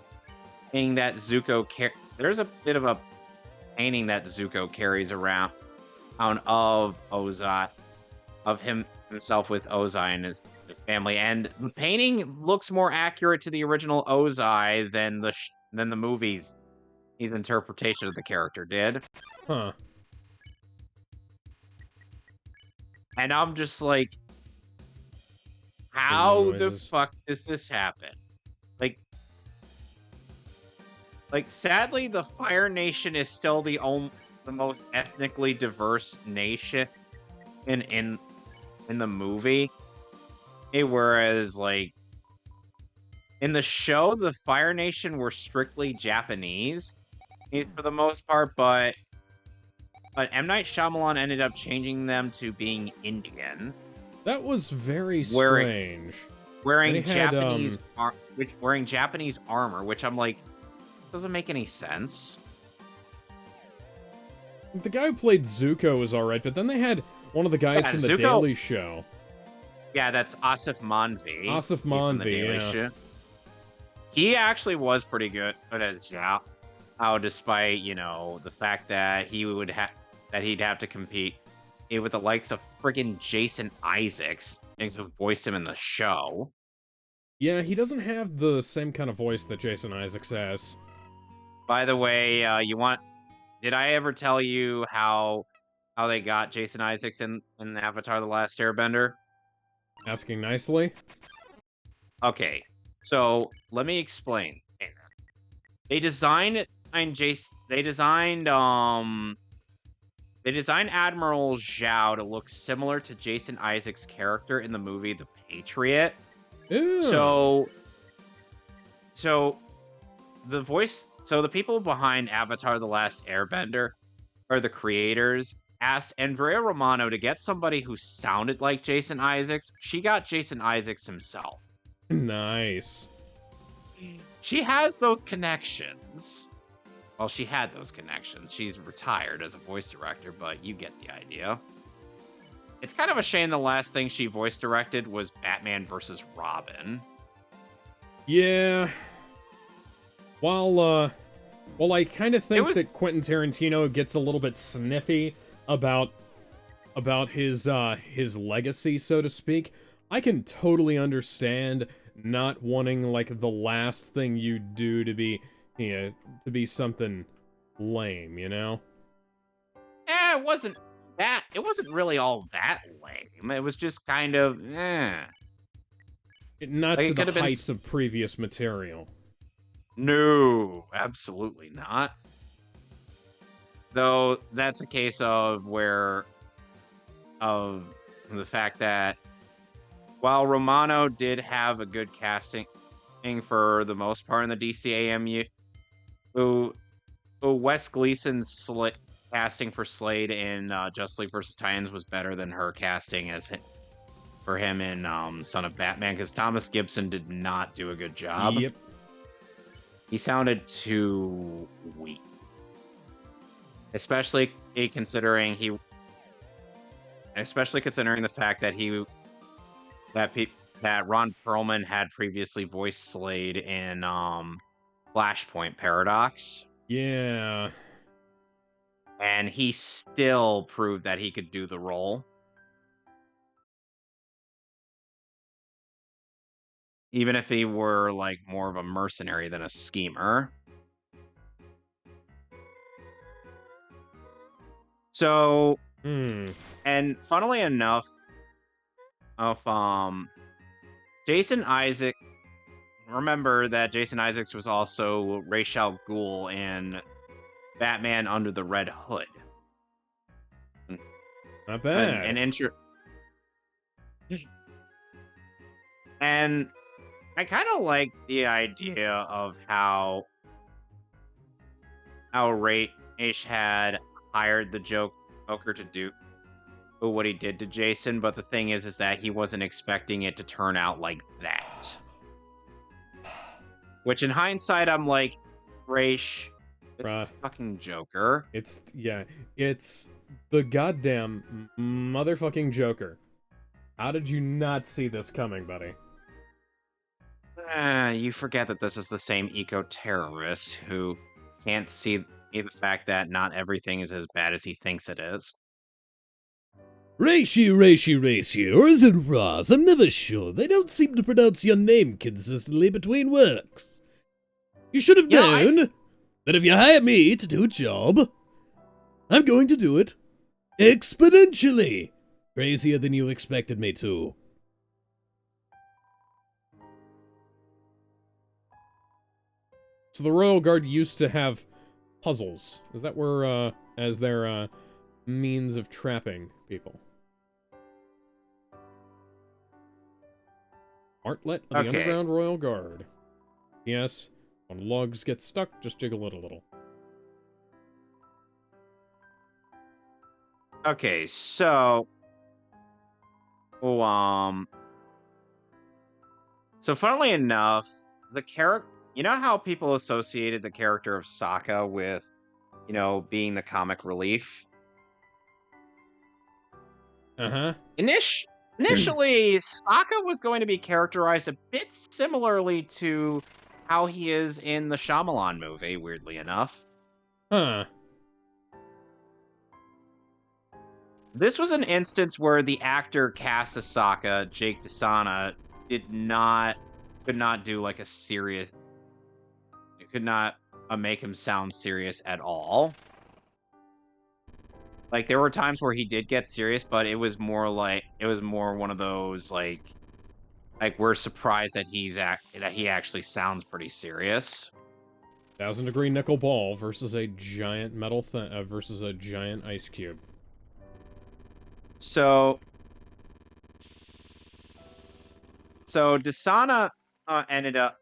that Zuko there's a bit of a painting that Zuko carries around of Ozai, of himself with Ozai and his family, and the painting looks more accurate to the original Ozai than the movie's his interpretation of the character did. Huh. And I'm just like, Here's more how the noises. fuck does this happen? Sadly, the Fire Nation is still the most ethnically diverse nation in the movie. Whereas, like, in the show, the Fire Nation were strictly Japanese for the most part, but M. Night Shyamalan ended up changing them to being Indian. That was very Wearing strange. wearing They had, wearing Japanese armor, which I'm like, doesn't make any sense. The guy who played Zuko was alright, but then they had one of the guys from The Daily Show. Yeah, that's Asif Manvi. Asif from The Manvi, Daily yeah. Show. He actually was pretty good as Zhao. Despite, the fact that he'd have to compete with the likes of friggin' Jason Isaacs, who voiced him in the show. Yeah, he doesn't have the same kind of voice that Jason Isaacs has. By the way, did I ever tell you how they got Jason Isaacs in Avatar: The Last Airbender? Asking nicely? Okay, so let me explain. They designed Admiral Zhao to look similar to Jason Isaacs' character in the movie The Patriot. Ew. So the people behind Avatar: The Last Airbender, or the creators, asked Andrea Romano to get somebody who sounded like Jason Isaacs. She got Jason Isaacs himself. Nice. She has those connections. Well, she had those connections. She's retired as a voice director, but you get the idea. it's kind of a shame the last thing she voice directed was Batman versus Robin. Yeah. While I kind of It think was that Quentin Tarantino gets a little bit sniffy about his legacy, so to speak, I can totally understand not wanting like the last thing you do to be, to be something lame, you know? it wasn't really all that lame. It was just kind of Not like to it the could have been heights of previous material. no, absolutely not. Though that's a case of the fact that while Romano did have a good casting for the most part in the DCAMU, who Wes Gleason's casting for Slade in Justice League vs. Titans was better than her casting for him in Son of Batman, because Thomas Gibson did not do a good job. Yep. He sounded too weak, especially considering the fact that that Ron Perlman had previously voiced Slade in Flashpoint Paradox, Yeah. and he still proved that he could do the role, even if he were like more of a mercenary than a schemer. So, Hmm. and funnily enough, of Jason Isaac, remember that Jason Isaacs was also Ra's al Ghul in Batman Under the Red Hood. Not And bad. an intro and I kind of like the idea of how Raish had hired the Joker to do what he did to Jason, but the thing is that he wasn't expecting it to turn out like that. Which in hindsight, I'm like, Raish, it's Bruh. the fucking Joker. It's the goddamn motherfucking Joker. How did you not see this coming, buddy? You forget that this is the same eco-terrorist who can't see the fact that not everything is as bad as he thinks it is. Reishi, or is it Roz? I'm never sure. They don't seem to pronounce your name consistently between works. You should have You know, I known that if you hire me to do a job, I'm going to do it exponentially crazier than you expected me to. So the Royal Guard used to have puzzles. Is that where, as their, means of trapping people? Martlet of the okay. Underground Royal Guard. Yes, when logs get stuck, just jiggle it a little. Okay, so oh, so funnily enough, the character, you know how people associated the character of Sokka with, being the comic relief? Uh-huh. Init- Initially, Sokka was going to be characterized a bit similarly to how he is in the Shyamalan movie, weirdly enough. Huh. This was an instance where the actor cast as Sokka, Jake Desana, could not do like a serious, it could not make him sound serious at all. Like there were times where he did get serious, but it was more one of those like we're surprised that that he actually sounds pretty serious. 1,000-degree nickel ball versus a giant metal versus a giant ice cube. So Desana ended up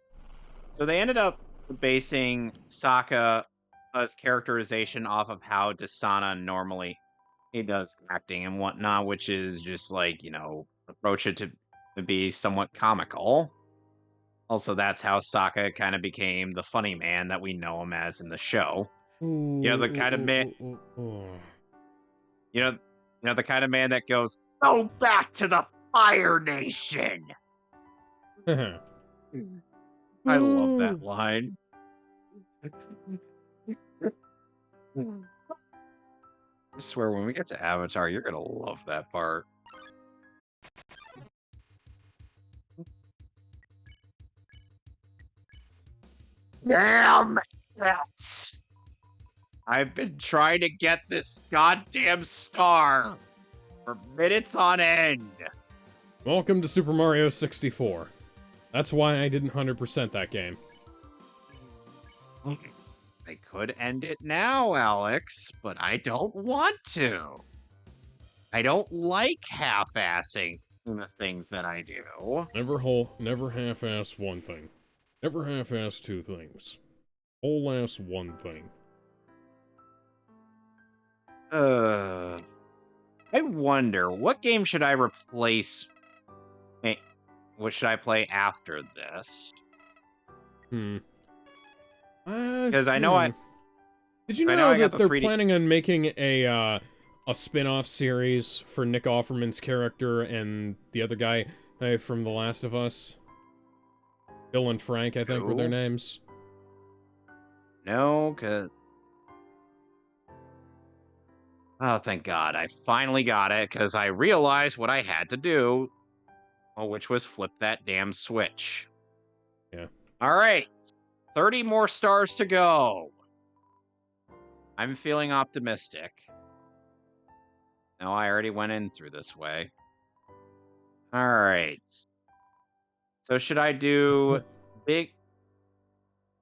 they ended up basing Sokka's characterization off of how Desana normally he does acting and whatnot, which is just like, approach it to be somewhat comical. Also, that's how Sokka kind of became the funny man that we know him as in the show. Ooh, You know, the kind of man, ooh. you know, the kind of man that goes, Go back to the Fire Nation. I love that line. I swear, when we get to Avatar, you're gonna love that part. Damn it! I've been trying to get this goddamn star for minutes on end. Welcome to Super Mario 64. That's why I didn't 100% that game. I could end it now, Alex, but I don't want to. I don't like half-assing the things that I do. Never half-ass one thing. Never half-ass two things. Whole-ass one thing. I wonder, what game should I replace? What should I play after this? Because I know Did you I know know I got that the they're 3D. planning on making a spin-off series for Nick Offerman's character and the other guy from The Last of Us? Bill and Frank, I think, were their No. names. No, because... Oh, thank God. I finally got it, because I realized what I had to do, which was flip that damn switch. Yeah. All right. 30 more stars to go. I'm feeling optimistic. No, I already went in through this way. All right. So should I do big...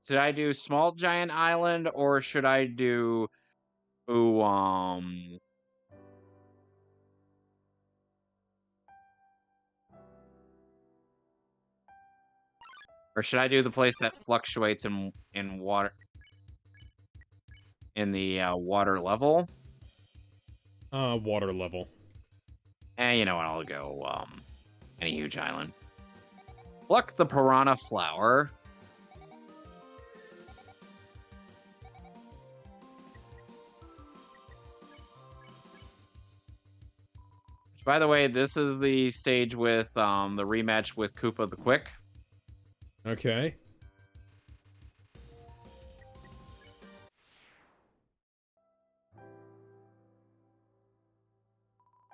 Should I do small giant island, or should I do... Ooh, or should I do the place that fluctuates in water, in the water level? Water level. You know what? I'll go any huge island. Pluck the piranha flower. Which, by the way, this is the stage with the rematch with Koopa the Quick. Okay.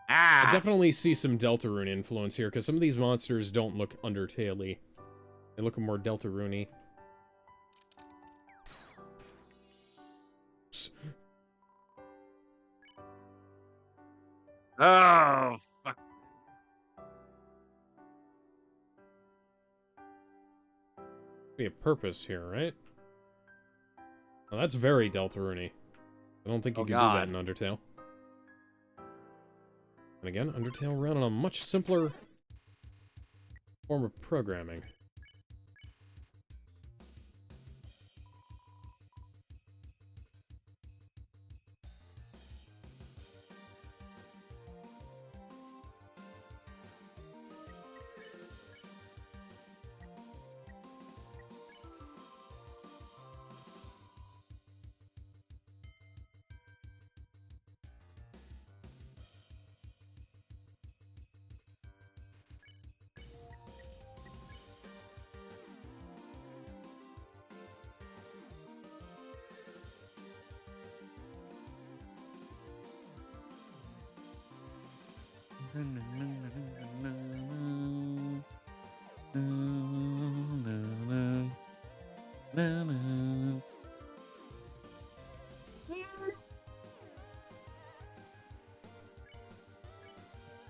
I Ah! definitely see some Deltarune influence here, because some of these monsters don't look Undertale-y. They look more Deltarune-y. Oh, fuck. Be a purpose here, right? Well, that's very Deltarune. I don't think you Oh, can do that God. in Undertale. And again, Undertale ran on a much simpler form of programming.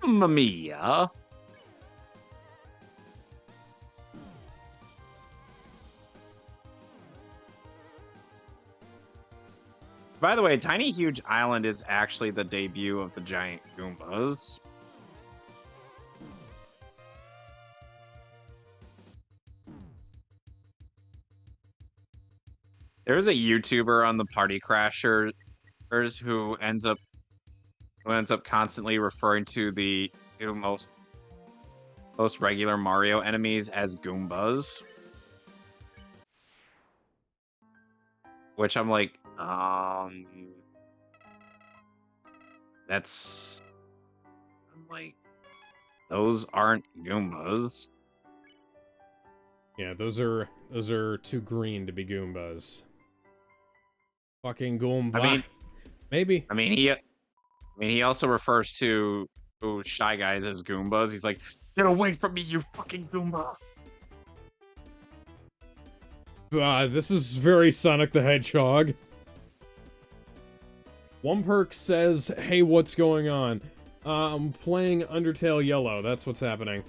Mamma mia. By the way, Tiny Huge Island is actually the debut of the giant Goombas. There's a YouTuber on the Party Crashers who ends up constantly referring to the most regular Mario enemies as Goombas. Which I'm like, that's... I'm like, Those aren't Goombas. Yeah, those are too green to be Goombas. Fucking Goomba. I mean, Maybe. he also refers to Shy Guys as Goombas. He's like, get away from me, you fucking Goomba. This is very Sonic the Hedgehog. One Perk says, hey, what's going on? I'm playing Undertale Yellow. That's what's happening.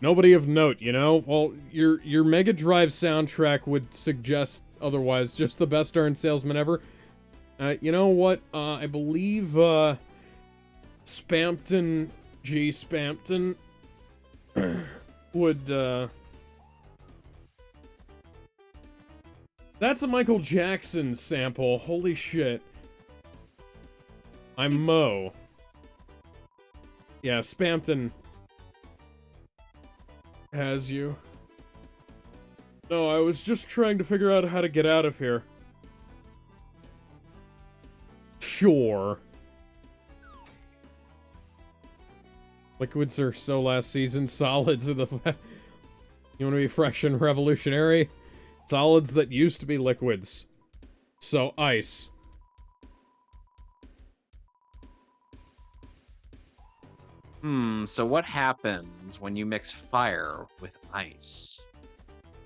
Nobody of note, you know? Well, your Mega Drive soundtrack would suggest otherwise. Just the best darn salesman ever. You know what? I believe, Spampton, G. Spampton, would, That's a Michael Jackson sample. Holy shit. I'm Mo. Yeah, Spampton has you. No, I was just trying to figure out how to get out of here. Sure. Liquids are so last season. Solids are the... You want to be fresh and revolutionary? Solids that used to be liquids. So, ice. So what happens when you mix fire with ice?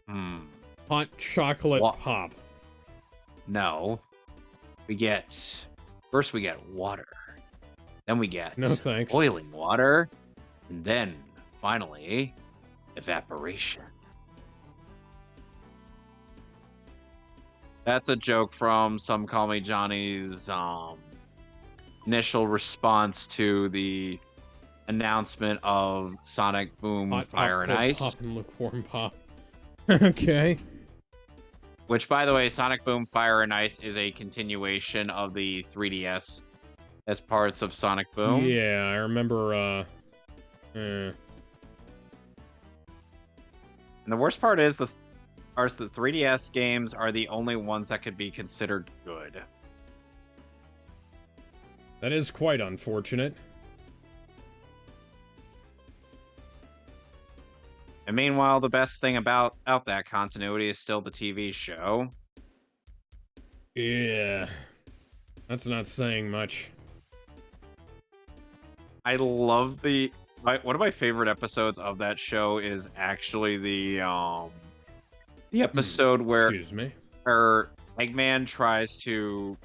Hot chocolate pop. No. First we get water. Then we get No thanks. boiling water. And then, finally, evaporation. That's a joke from Some Call Me Johnny's initial response to the announcement of Sonic Boom Hot Fire pop, and cold Ice. Pop and lukewarm pop. Okay. Which, by the way, Sonic Boom Fire and Ice is a continuation of the 3DS as parts of Sonic Boom. Yeah, I remember, And the worst part is the 3DS games are the only ones that could be considered good. That is quite unfortunate. And meanwhile, the best thing about that continuity is still the TV show. Yeah. That's not saying much. I love one of my favorite episodes of that show is actually the episode where Eggman tries to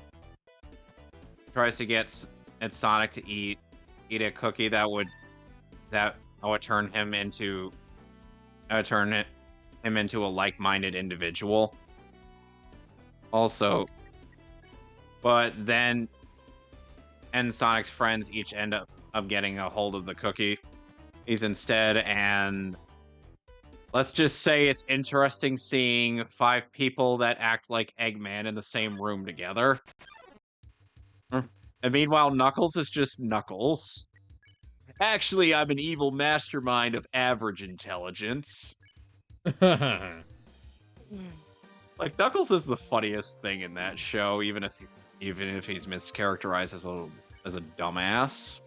get at Sonic to eat a cookie that would turn him into a like-minded individual. Also, but then Sonic's friends each end up getting a hold of the cookie. He's instead, and let's just say it's interesting seeing 5 people that act like Eggman in the same room together. And meanwhile, Knuckles is just Knuckles. Actually, I'm an evil mastermind of average intelligence. Like, Knuckles is the funniest thing in that show, even if he's mischaracterized as a dumbass.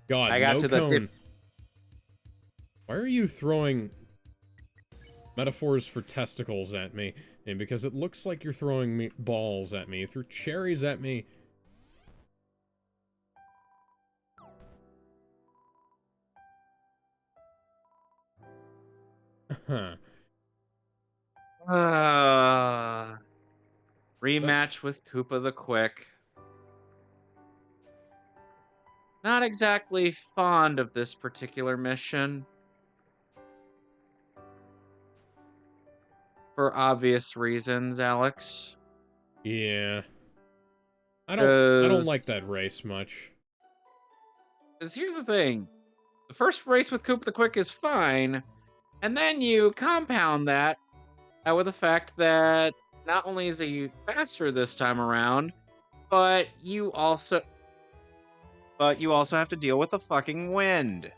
God, I got no to the cone. tip. Why are you throwing metaphors for testicles at me? And because it looks like you're throwing balls at me. You threw cherries at me. Huh. Rematch with Koopa the Quick. Not exactly fond of this particular mission. For obvious reasons, Alex. Yeah. I don't like that race much. Because here's the thing. The first race with Koopa the Quick is fine, and then you compound that with the fact that not only is he faster this time around, but you also have to deal with the fucking wind.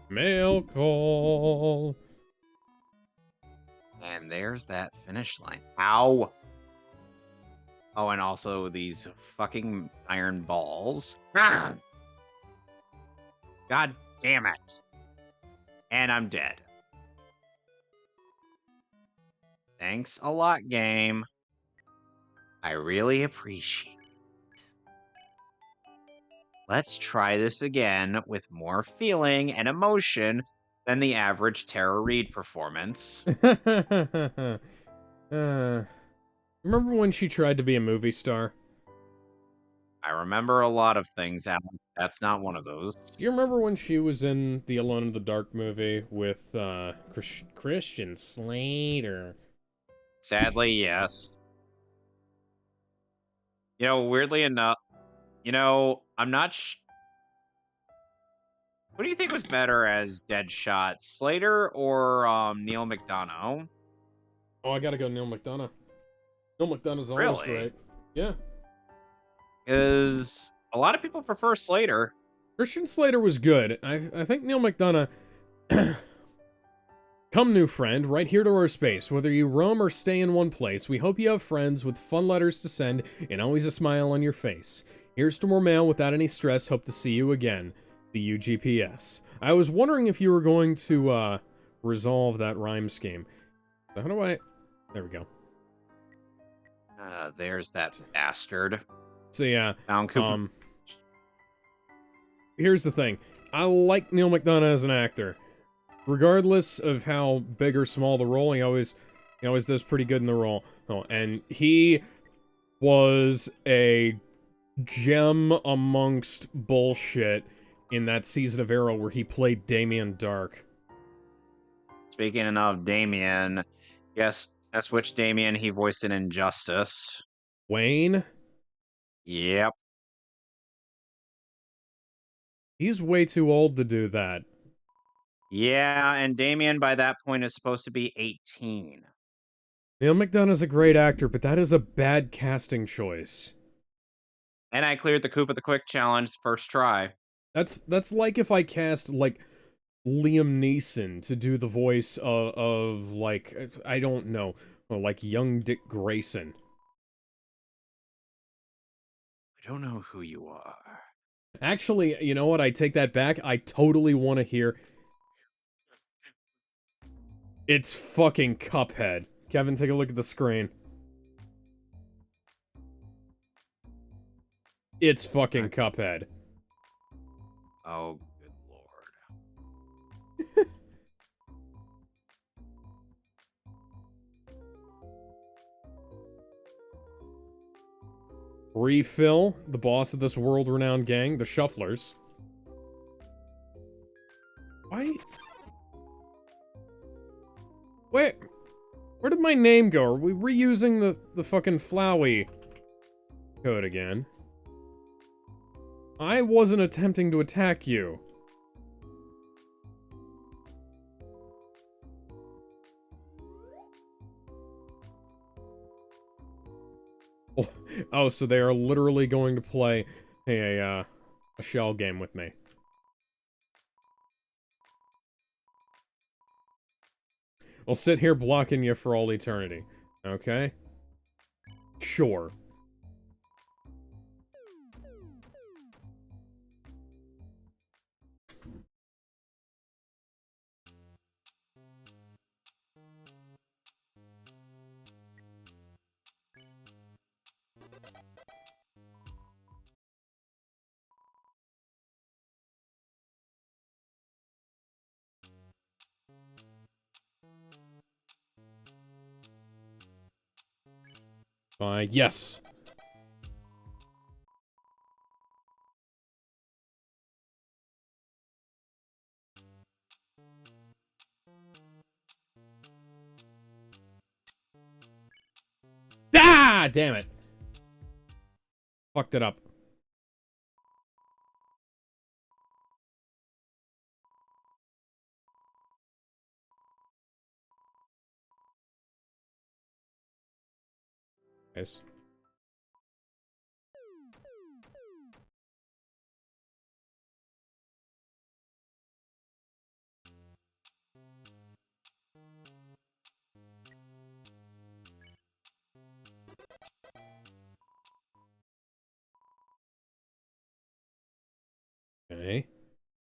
Mail call. And there's that finish line. Ow! Oh, and also these fucking iron balls. Ah! God damn it. And I'm dead. Thanks a lot, game. I really appreciate it. Let's try this again with more feeling and emotion than the average Tara Reid performance. Remember when she tried to be a movie star? I remember a lot of things, Alex. That's not one of those. Do you remember when she was in the Alone in the Dark movie with Christian Slater? Sadly, yes. Weirdly enough, I'm not. Who do you think was better as Deadshot, Slater or Neil McDonough? Oh, I gotta go Neil McDonough. Neil McDonough's always Really? great. Yeah. Because a lot of people prefer Slater. Christian Slater was good. I think Neil McDonough... Come, new friend, right here to our space. Whether you roam or stay in one place, we hope you have friends with fun letters to send and always a smile on your face. Here's to more mail without any stress. Hope to see you again. The UGPS. I was wondering if you were going to, resolve that rhyme scheme. So how do I... There we go. There's that bastard. So yeah, Found Koopa. here's the thing. I like Neil McDonough as an actor. Regardless of how big or small the role, he always does pretty good in the role. Oh, and he was a gem amongst bullshit in that season of Arrow where he played Damien Dark. Speaking of Damien, yes, that's which Damien he voiced in Injustice. Wayne? Yep. He's way too old to do that. Yeah, and Damien by that point is supposed to be 18. Neil McDonough's a great actor, but that is a bad casting choice. And I cleared the Koopa the Quick challenge first try. That's like if I cast, like, Liam Neeson to do the voice of like, I don't know, like young Dick Grayson. I don't know who you are. Actually, you know what? I take that back. I totally want to hear. It's fucking Cuphead. Kevin, take a look at the screen. It's fucking Cuphead. Oh, good lord. Refill, the boss of this world-renowned gang, the Shufflers. Why? Where did my name go? Are we reusing the fucking Flowey code again? I wasn't attempting to attack you. Oh, so they are literally going to play a shell game with me. I'll sit here blocking you for all eternity. Okay? Sure. Yes. Ah! Damn it. Fucked it up. Guys.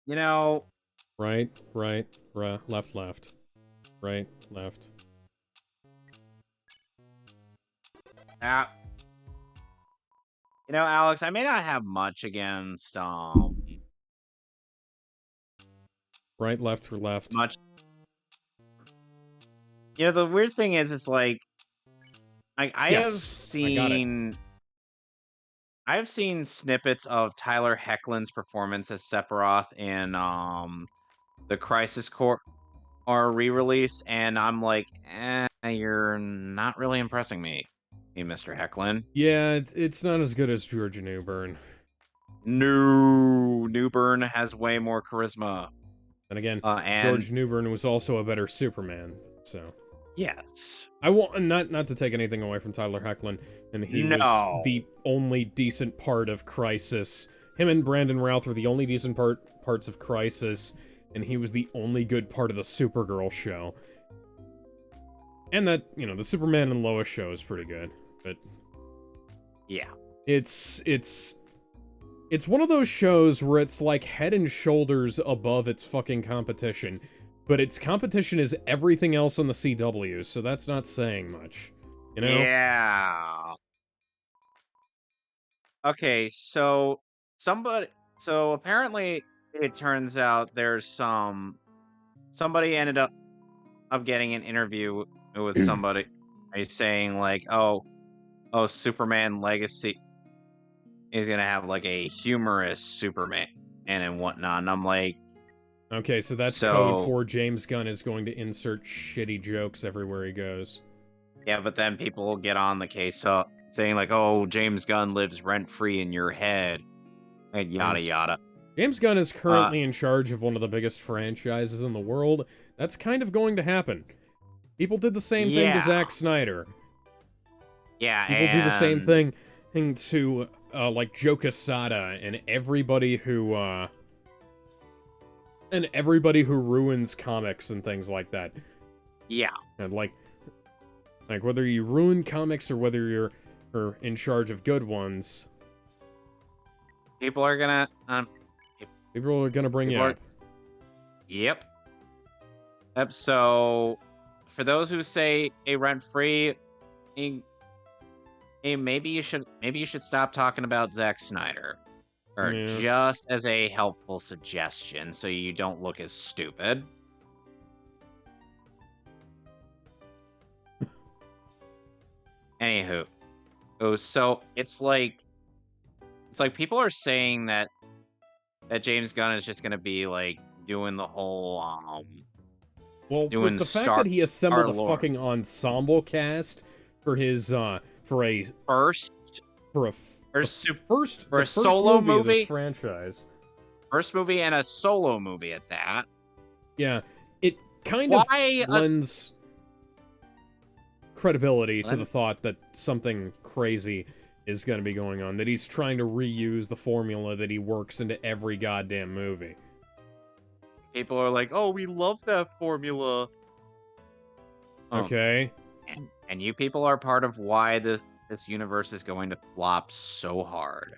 You know, Right, left, left. Right, left. uh, Alex, I may not have much against Right, left, or left. much. The weird thing is, it's like I have Yes! I got it. seen snippets of Tyler Hoechlin's performance as Sephiroth in the Crisis Core or re-release, and I'm like, you're not really impressing me, hey, Mr. Hoechlin. Yeah, it's not as good as George Newbern. No, Newburn has way more charisma. And again, And George Newbern was also a better Superman, so... yes. I want not to take anything away from Tyler Hoechlin, and he was No. the only decent part of Crisis. Him and Brandon Routh were the only decent parts of Crisis, and he was the only good part of the Supergirl show. And that, the Superman and Lois show is pretty good, but Yeah. it's one of those shows where it's like head and shoulders above its fucking competition. But its competition is everything else on the CW, so that's not saying much. You know? Yeah. Okay, so apparently it turns out there's somebody ended up getting an interview with somebody saying like, oh, Superman Legacy is gonna have like a humorous Superman and whatnot. And I'm like, Okay, so that's code so for James Gunn is going to insert shitty jokes everywhere he goes. yeah, but then people will get on the case saying like, oh, James Gunn lives rent free in your head, and yada yada. James Gunn is currently in charge of one of the biggest franchises in the world. That's kind of going to happen. People did the same thing to Yeah. Zack Snyder. Yeah, People do the same and thing to, like, Joe Quesada and everybody who ruins comics and things like that. yeah, And, like whether you ruin comics or whether you're in charge of good ones, people are gonna bring you up. Yep. So, for those who say a rent free, maybe you should stop talking about Zack Snyder, or Yeah. just as a helpful suggestion, so you don't look as stupid. Anywho, so it's like people are saying that James Gunn is just gonna be like doing the whole Well, doing the fact that he assembled a Star-Lord. fucking ensemble cast for his for a first for a or the sup- first for the a first solo movie of this movie? franchise. First movie and a solo movie at that. Yeah, it kind Why of lends credibility to Len- the thought that something crazy is going to be going on, that he's trying to reuse the formula that he works into every goddamn movie. people are like, "Oh, we love that formula." Okay. And you people are part of why this universe is going to flop so hard.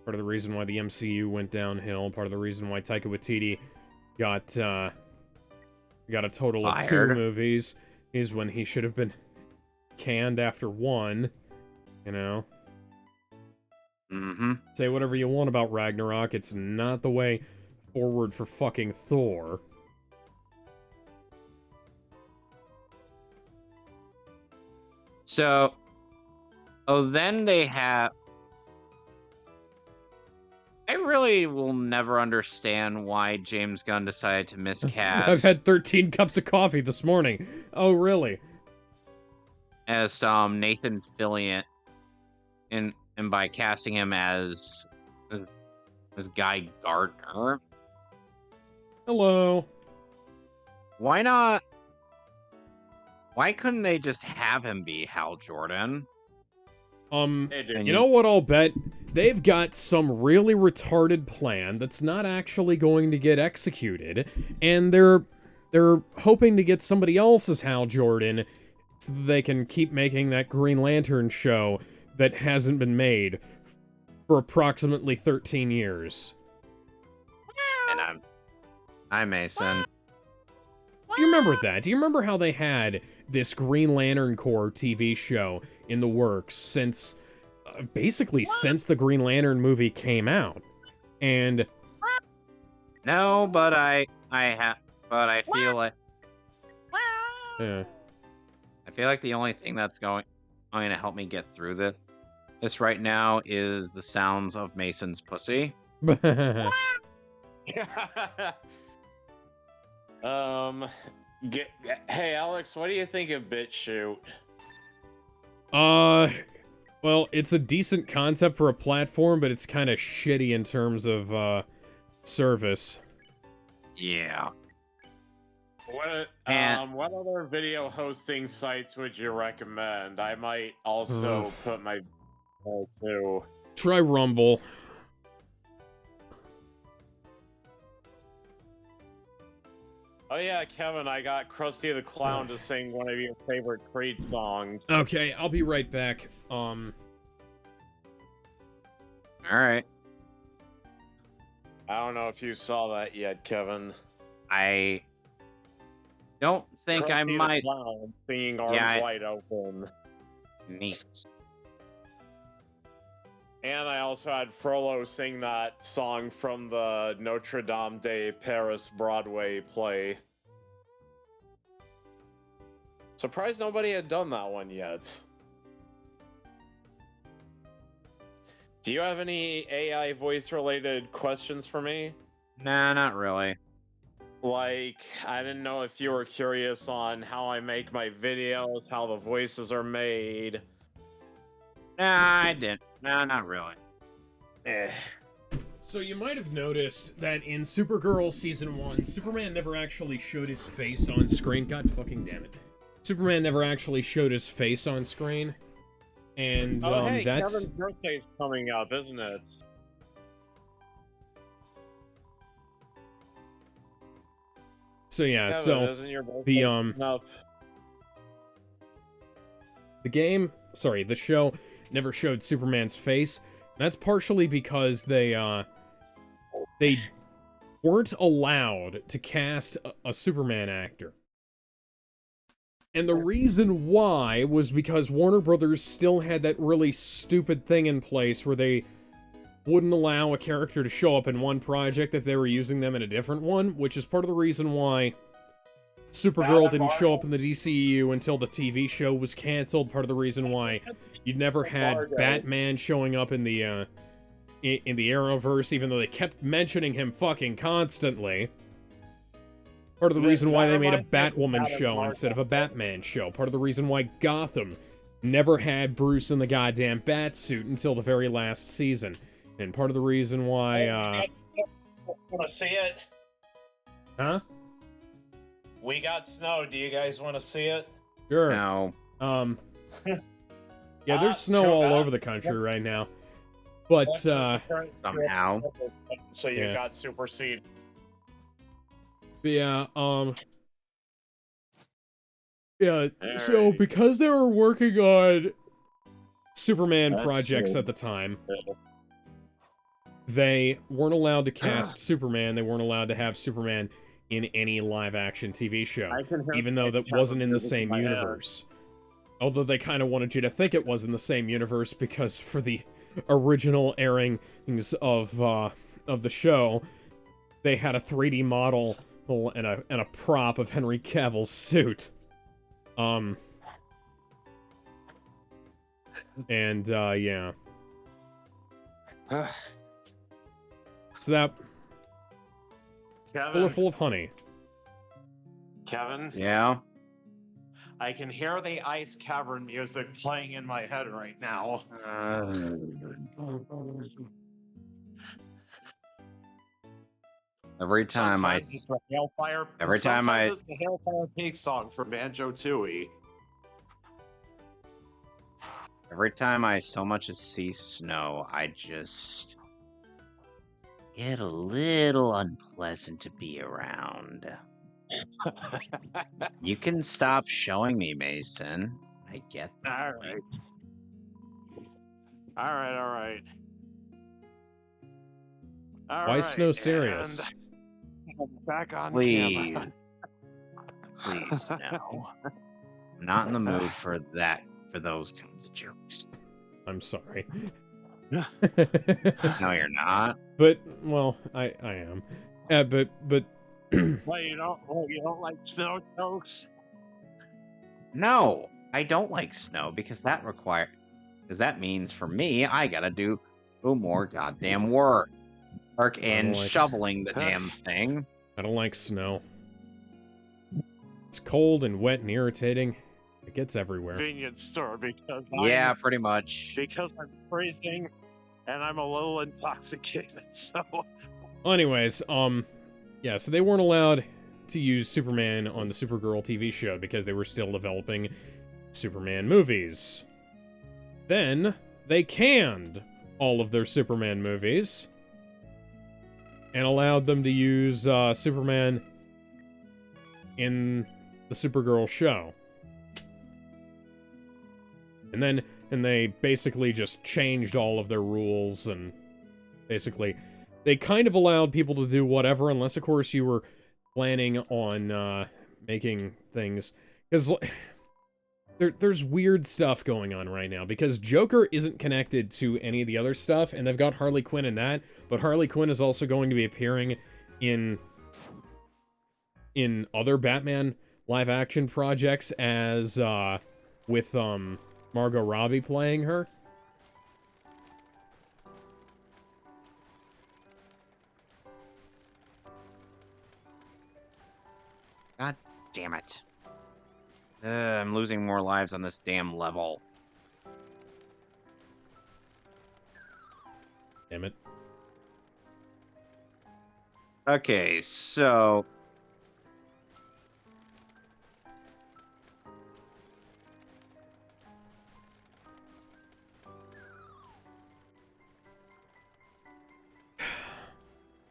Part of the reason why the MCU went downhill, part of the reason why Taika Waititi got a total of 2 Fired. movies is when he should have been canned after 1, you know? Mm-hmm. Say whatever you want about Ragnarok, it's not the way forward for fucking Thor. So, then they have... I really will never understand why James Gunn decided to miscast... I've had 13 cups of coffee this morning. Oh, really? as Nathan Fillion, and by casting him as Guy Gardner. Hello. Why not? Why couldn't they just have him be Hal Jordan? You know what I'll bet? They've got some really retarded plan that's not actually going to get executed, and they're hoping to get somebody else as Hal Jordan so that they can keep making that Green Lantern show that hasn't been made for approximately 13 years. And Hi, Mason. Do you remember that? Do you remember how they had this Green Lantern Corps TV show in the works since, basically since the Green Lantern movie came out? And No, but I feel like yeah. I feel like the only thing that's going to help me get through this right now is the sounds of Mason's pussy. Hey Alex, what do you think of BitChute? Well, it's a decent concept for a platform, but it's kind of shitty in terms of service. Yeah. What other video hosting sites would you recommend? I might also put my too. Try Rumble. Oh yeah, Kevin, I got Krusty the Clown to sing one of your favorite Creed songs. Okay, I'll be right back. All right. I don't know if you saw that yet, Kevin. I don't think Krusty I the might. Clown singing Arms Wide Open. Neat. And I also had Frollo sing that song from the Notre Dame de Paris Broadway play. Surprised nobody had done that one yet. Do you have any AI voice related questions for me? Nah, not really. Like, I didn't know if you were curious on how I make my videos, how the voices are made. Nah, I didn't. Nah, not really. So you might have noticed that in Supergirl Season 1, Superman never actually showed his face on screen. God fucking damn it. Superman never actually showed his face on screen. And, hey, that's... Kevin's birthday's coming up, isn't it? So yeah, Kevin, so isn't your birthday up? the show never showed Superman's face. That's partially because they weren't allowed to cast a Superman actor. And the reason why was because Warner Brothers still had that really stupid thing in place where they wouldn't allow a character to show up in one project if they were using them in a different one, which is part of the reason why Supergirl didn't show up in the DCEU until the TV show was canceled, part of the reason why you never had Batman showing up in the Arrowverse, even though they kept mentioning him fucking constantly. Part of the reason why they made a Batwoman show instead of a Batman show. Part of the reason why Gotham never had Bruce in the goddamn Batsuit until the very last season. And part of the reason why, Want to see it? Huh? We got snow. Do you guys want to see it? Sure. No. Yeah, there's snow all over the country right now. But, somehow. So you got Super Seed. Yeah, yeah, so because they were working on Superman projects at the time, they weren't allowed to cast Superman, they weren't allowed to have Superman in any live-action TV show, even though that wasn't in the same universe. Although they kind of wanted you to think it was in the same universe, because for the original airings of the show, they had a 3D model and a prop of Henry Cavill's suit. Yeah. So that... Kevin? Full of honey. Kevin? Yeah? I can hear the Ice Cavern music playing in my head right now. Every time Sometimes it's the Hailfire Peak song from Banjo-Tooie. Every time I so much as see snow, I just get a little unpleasant to be around. You can stop showing me, Mason. I get that. All right. Why snow serious? Back on Please. camera. Please, no. I'm not in the mood for those kinds of jokes. I'm sorry. No, you're not. But, well, I am. But Well, you don't like snow jokes? No, I don't like snow because that means for me I gotta do more goddamn work and like shoveling the damn thing. I don't like snow. It's cold and wet and irritating. It gets everywhere. Convenience store because Yeah, pretty much. I'm freezing and I'm a little intoxicated. So Anyways, yeah, so they weren't allowed to use Superman on the Supergirl TV show because they were still developing Superman movies. Then they canned all of their Superman movies and allowed them to use Superman in the Supergirl show. And they basically just changed all of their rules, and basically they kind of allowed people to do whatever, unless of course you were planning on making things, because there's weird stuff going on right now, because Joker isn't connected to any of the other stuff, and they've got Harley Quinn in that, but Harley Quinn is also going to be appearing in other Batman live-action projects as, with, Margot Robbie playing her. God damn it. I'm losing more lives on this damn level. Damn it. Okay, so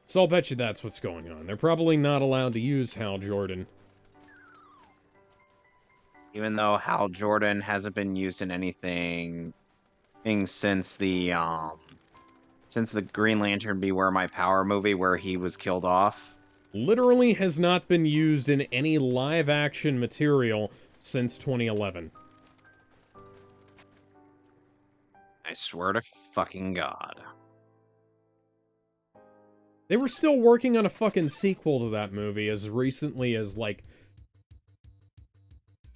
So I'll bet you that's what's going on. They're probably not allowed to use Hal Jordan. even though Hal Jordan hasn't been used in anything since the Green Lantern Beware My Power movie where he was killed off. Literally has not been used in any live-action material since 2011. I swear to fucking God. They were still working on a fucking sequel to that movie as recently as, like,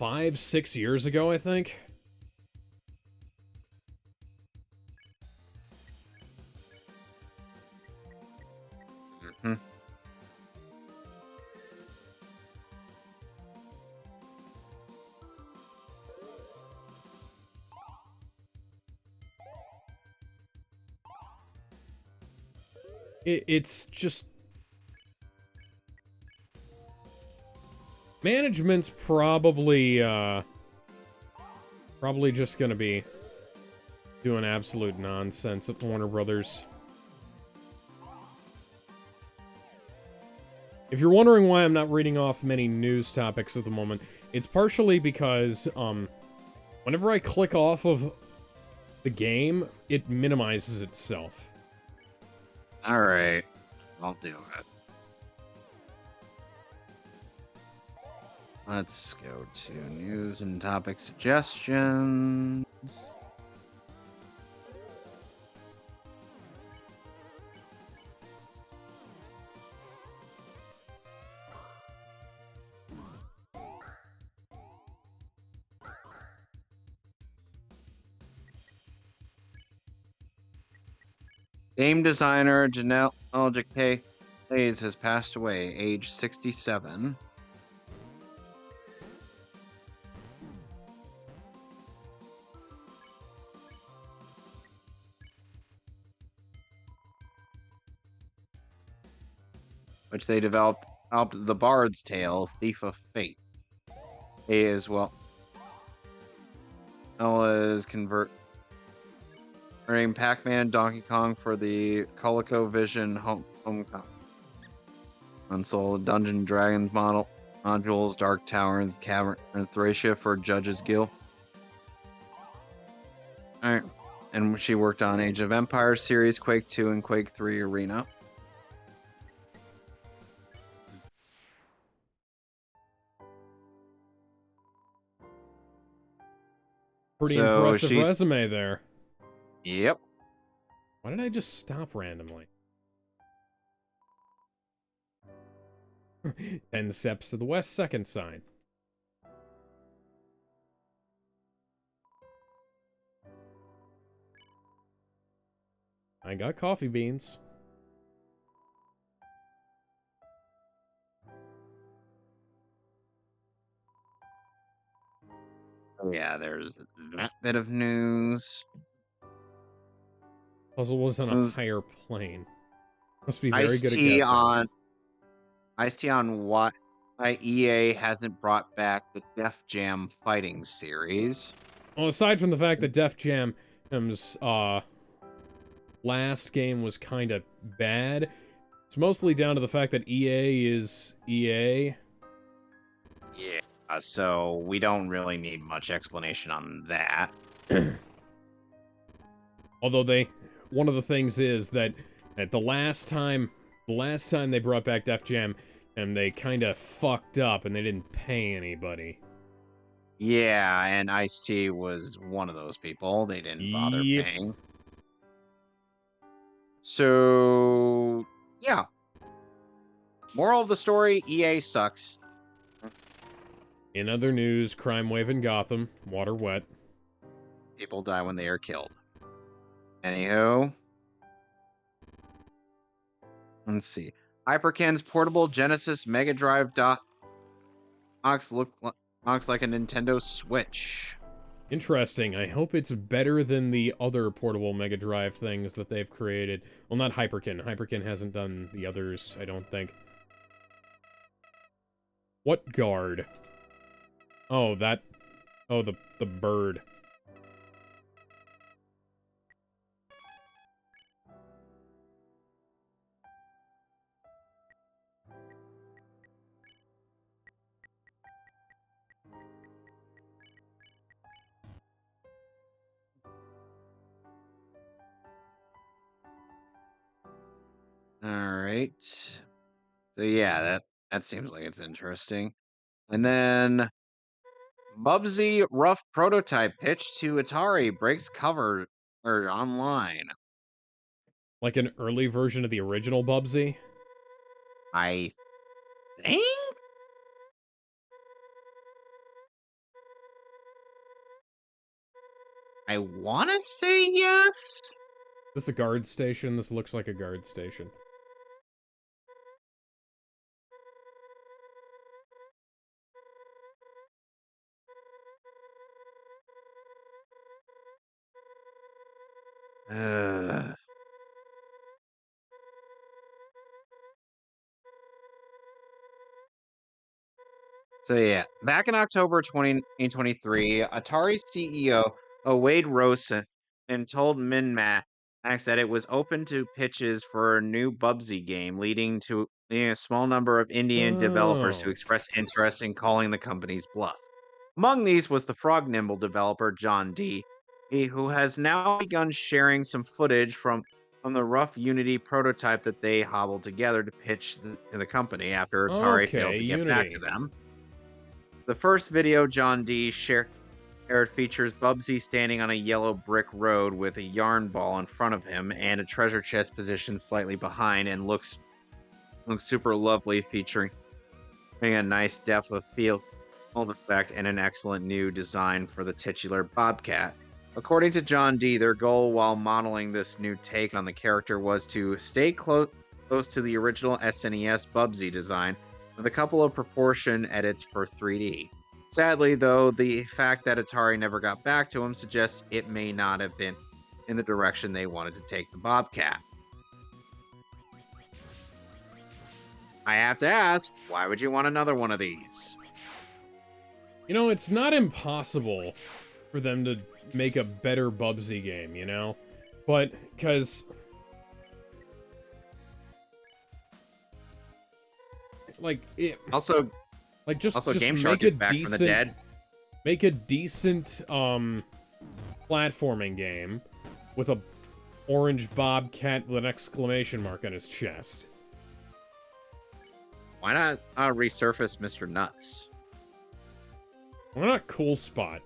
5-6 years ago, I think. Mm-hmm. It's just... Management's probably just gonna be doing absolute nonsense at Warner Brothers. If you're wondering why I'm not reading off many news topics at the moment, it's partially because, whenever I click off of the game, it minimizes itself. Alright. I'll do it. Let's go to news and topic suggestions. Game designer Janelle J.K. Hayes has passed away, age 67. Which they developed The Bard's Tale, Thief of Fate. He as well as converting Pac-Man and Donkey Kong for the ColecoVision Homecoming console, Dungeon Dragons modules, Dark Tower and Cavern Thracia for Judge's Guild. Alright. And she worked on Age of Empires series, Quake 2 and Quake 3 Arena. Pretty So impressive she's resume there. Yep. Why did I just stop randomly? 10 steps to the west, second sign. I got coffee beans. Oh yeah, there's that bit of news. Puzzle was on a News. higher plane. Must be very Iced good at tea guessing. on Iced tea on why EA hasn't brought back the Def Jam fighting series. Well, aside from the fact that Def Jam's last game was kind of bad, it's mostly down to the fact that EA is EA. Yeah, so we don't really need much explanation on that. Although one of the things is that at the last time they brought back Def Jam, and they kind of fucked up and they didn't pay anybody. Yeah, and Ice-T was one of those people. They didn't bother Yep. paying. So, yeah. Moral of the story, EA sucks. In other news, crime wave in Gotham, water wet. People die when they are killed. Anywho. Let's see. Hyperkin's portable Genesis Mega Drive looks like a Nintendo Switch. Interesting. I hope it's better than the other portable Mega Drive things that they've created. Well, not Hyperkin. Hyperkin hasn't done the others, I don't think. What guard? Oh, that... Oh, the bird. All right. So yeah, that seems like it's interesting. And then Bubsy rough prototype pitch to Atari breaks cover or online. Like an early version of the original Bubsy? I think I want to say yes. This a guard station? This looks like a guard station. Ugh. So yeah, back in October 2023, Atari CEO Wade Rosen and told MinMax that it was open to pitches for a new Bubsy game, leading to a small number of Indian developers to Oh. express interest in calling the company's bluff. Among these was the Frog Nimble developer John D, who has now begun sharing some footage from the rough Unity prototype that they hobbled together to pitch to the company after Atari failed Okay, to get back to Unity. them. The first video John D shared features Bubsy standing on a yellow brick road with a yarn ball in front of him and a treasure chest positioned slightly behind, and looks super lovely, featuring a nice depth of field effect and an excellent new design for the titular Bobcat. According to John D, their goal while modeling this new take on the character was to stay close to the original SNES Bubsy design, with a couple of proportion edits for 3D. Sadly, though, the fact that Atari never got back to him suggests it may not have been in the direction they wanted to take the Bobcat. I have to ask, why would you want another one of these? You know, it's not impossible for them to make a better Bubsy game, you know? But, because... Like, Also, just Game make Shark a is back from the decent... dead. Make a decent, platforming game with a orange bobcat with an exclamation mark on his chest. Why not resurface Mr. Nuts? Why not Cool Spot?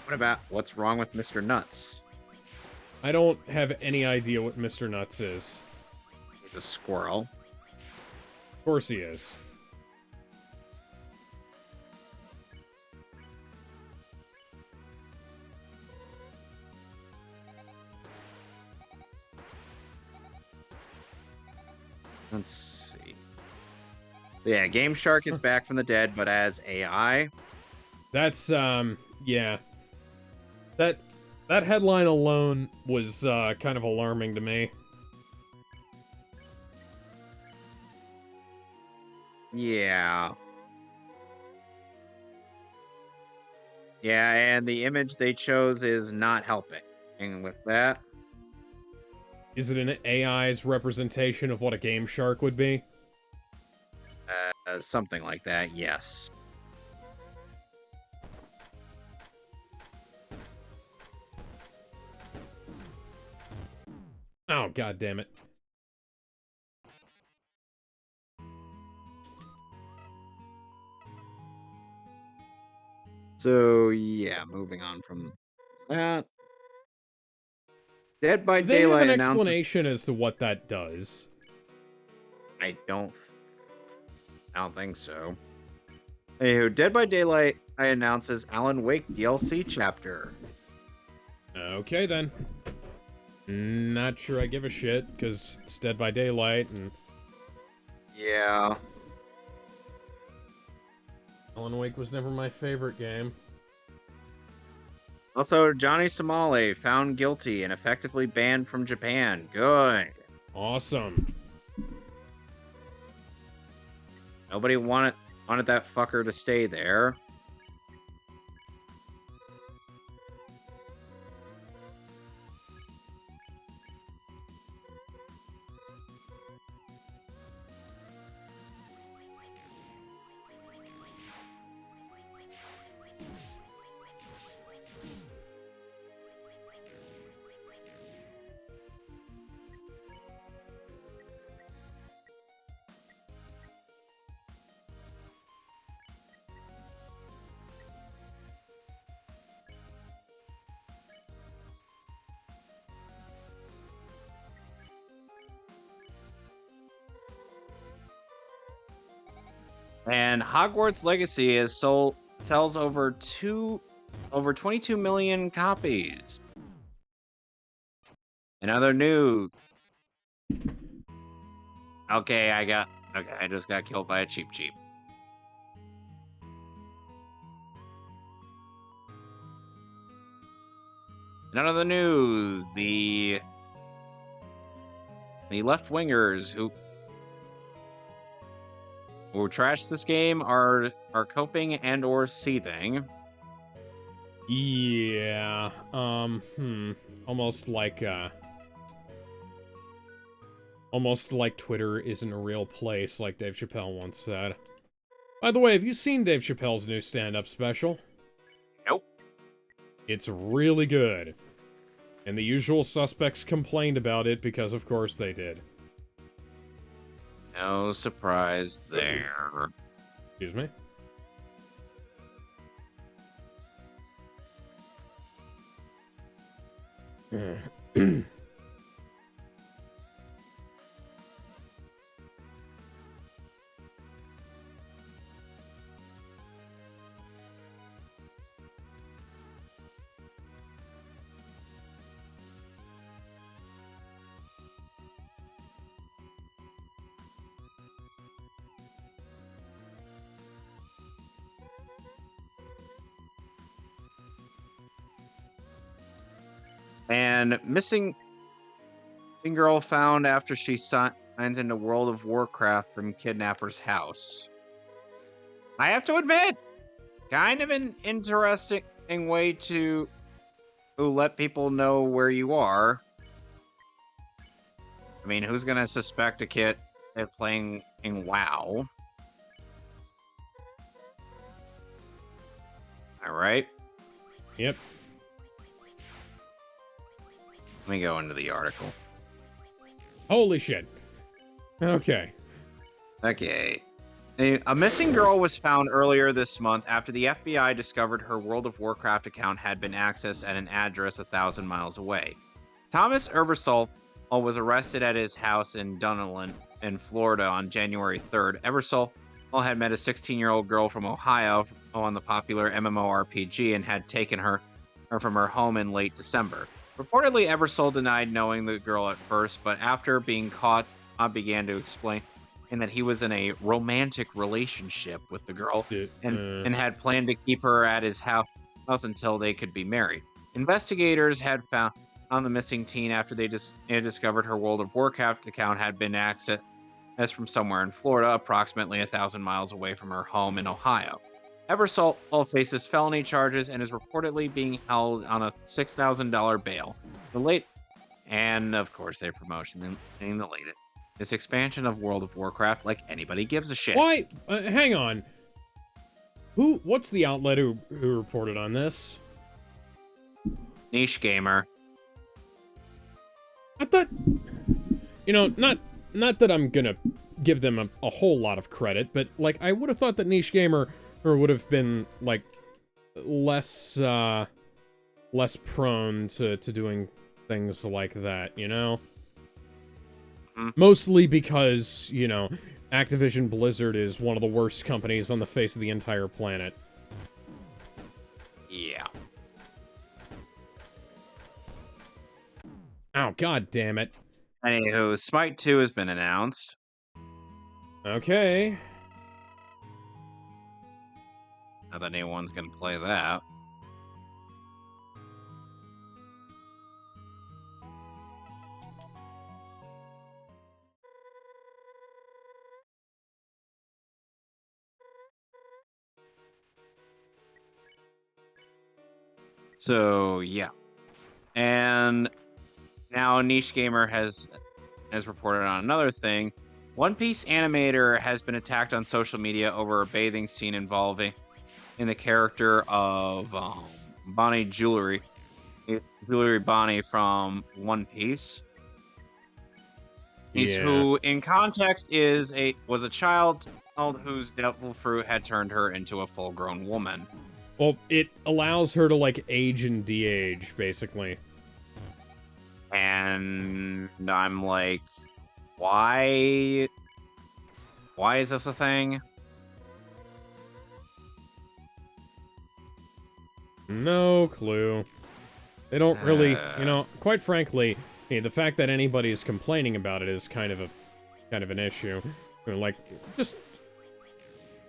What about what's wrong with Mr. Nuts? I don't have any idea what Mr. Nuts is. He's a squirrel. Of course he is. Let's see. So yeah, Game Shark is back from the dead, but as AI. That's, yeah. That headline alone was, kind of alarming to me. Yeah. Yeah, and the image they chose is not helping. And with that, Is it an AI's representation of what a Game Shark would be? something like that, yes. Oh, god damn it. So yeah, moving on from that. Dead by Do they have Daylight an announces. explanation as to what that does? I don't think so. Anywho, Dead by Daylight announces Alan Wake DLC chapter. Okay, then. Not sure I give a shit, because it's Dead by Daylight, and Yeah. Alan Wake was never my favorite game. Also, Johnny Somali found guilty and effectively banned from Japan. Good. Awesome. Nobody wanted that fucker to stay there. And Hogwarts Legacy sells over 22 million copies. In other news, okay, I just got killed by a cheap. In other news, the left-wingers who trashed this game are coping and or seething. Yeah, almost like Twitter isn't a real place, like Dave Chappelle once said. By the way, have you seen Dave Chappelle's new stand-up special? Nope. It's really good. And the usual suspects complained about it because, of course, they did. No surprise there. Excuse me? And missing girl found after she signs into World of Warcraft from kidnapper's house. I have to admit, kind of an interesting way to let people know where you are. I mean, who's gonna suspect a kid at playing in WoW? All right. Yep. Let me go into the article. Holy shit. Okay. Okay. A missing girl was found earlier this month after the FBI discovered her World of Warcraft account had been accessed at an address 1,000 miles away. Thomas Ebersol was arrested at his house in Dunedin, in Florida on January 3rd. Ebersol had met a 16-year-old girl from Ohio on the popular MMORPG and had taken her from her home in late December. Reportedly, Ebersol denied knowing the girl at first, but after being caught, began to explain and that he was in a romantic relationship with the girl and had planned to keep her at his house until they could be married. Investigators had found on the missing teen after they discovered her World of Warcraft account had been accessed from somewhere in Florida, approximately 1,000 miles away from her home in Ohio. Ebersol faces felony charges and is reportedly being held on a $6,000 bail. The late, and of course, their promotion in the latest. This expansion of World of Warcraft, like anybody gives a shit. Why? Hang on. What's the outlet who reported on this? Niche Gamer. I thought, not that I'm gonna give them a whole lot of credit, but like I would have thought that Niche Gamer would have been like less prone to doing things like that, you know? Mostly because, Activision Blizzard is one of the worst companies on the face of the entire planet. Yeah. Oh, god damn it. Anywho, Smite 2 has been announced. Okay. Not that anyone's gonna play that. So yeah, and now Niche Gamer has reported on another thing. One Piece animator has been attacked on social media over a bathing scene involving in the character of Bonnie Jewelry Bonnie from One Piece. He's who, in context, was a child whose devil fruit had turned her into a full-grown woman. Well, it allows her to, like, age and de-age, basically. And I'm like, why? Why is this a thing? No clue. They don't really, quite frankly, the fact that anybody is complaining about it is kind of an issue. Like, just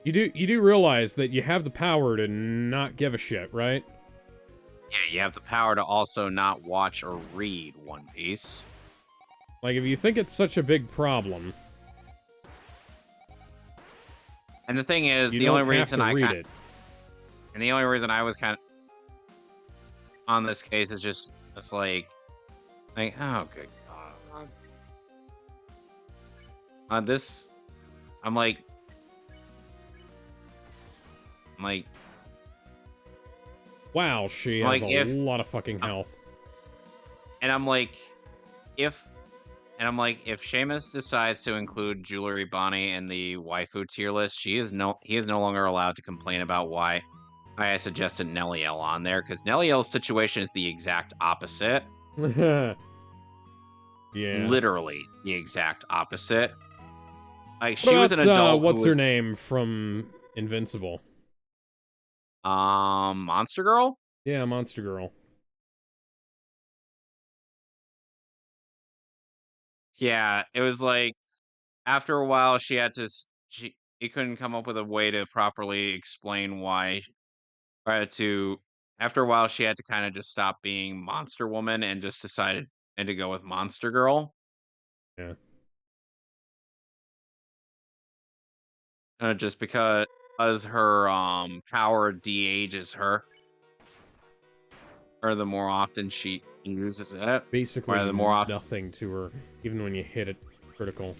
you do realize that you have the power to not give a shit, right? Yeah, you have the power to also not watch or read One Piece. Like, if you think it's such a big problem, and the thing is, the only reason I was kind of on this case is just it's like, oh good god, this, I'm like, wow, she has a lot of fucking health. And I'm like, if Seamus decides to include Jewelry Bonnie in the waifu tier list, he is no longer allowed to complain about why I suggested Nelliel on there, because Nelliel's situation is the exact opposite. Yeah. Literally the exact opposite. Like, she was an adult. What's her name from Invincible? Monster Girl? Yeah, Monster Girl. Yeah, it was like, after a while, he couldn't come up with a way to properly explain why, after a while, she had to kind of just stop being Monster Woman and just decided to go with Monster Girl. Yeah. Just because her power de-ages her, or the more often she uses it, Basically, the more often nothing to her, even when you hit it critical.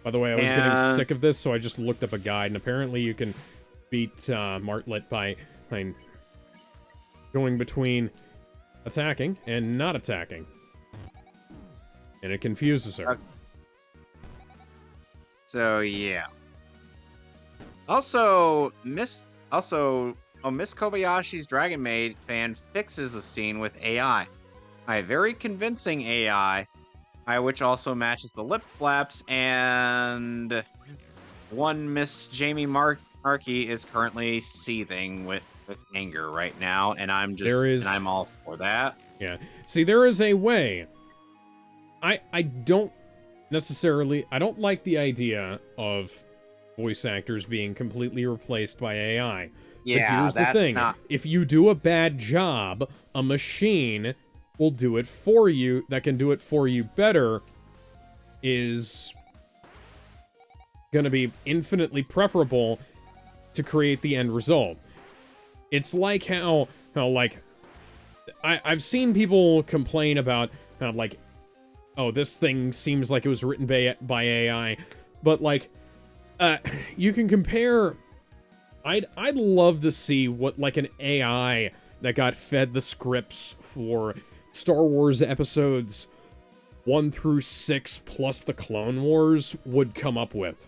By the way, I was getting sick of this, so I just looked up a guide, and apparently you can beat Martlet by going between attacking and not attacking. And it confuses her. So yeah. Also, Miss Kobayashi's Dragon Maid fan fixes a scene with AI. A very convincing AI, which also matches the lip flaps, and one Miss Jamie Markey is currently seething with anger right now, and I'm all for that. Yeah. See, there is a way. I don't necessarily... I don't like the idea of voice actors being completely replaced by AI. But Yeah, here's the that's thing. not. If you do a bad job, a machine will do it for you, that can do it for you better, is gonna be infinitely preferable to create the end result. It's like how like, I've seen people complain about how, like, oh, this thing seems like it was written by AI, but, like, you can compare... I'd love to see what, like, an AI that got fed the scripts for Star Wars episodes 1 through 6 plus the Clone Wars would come up with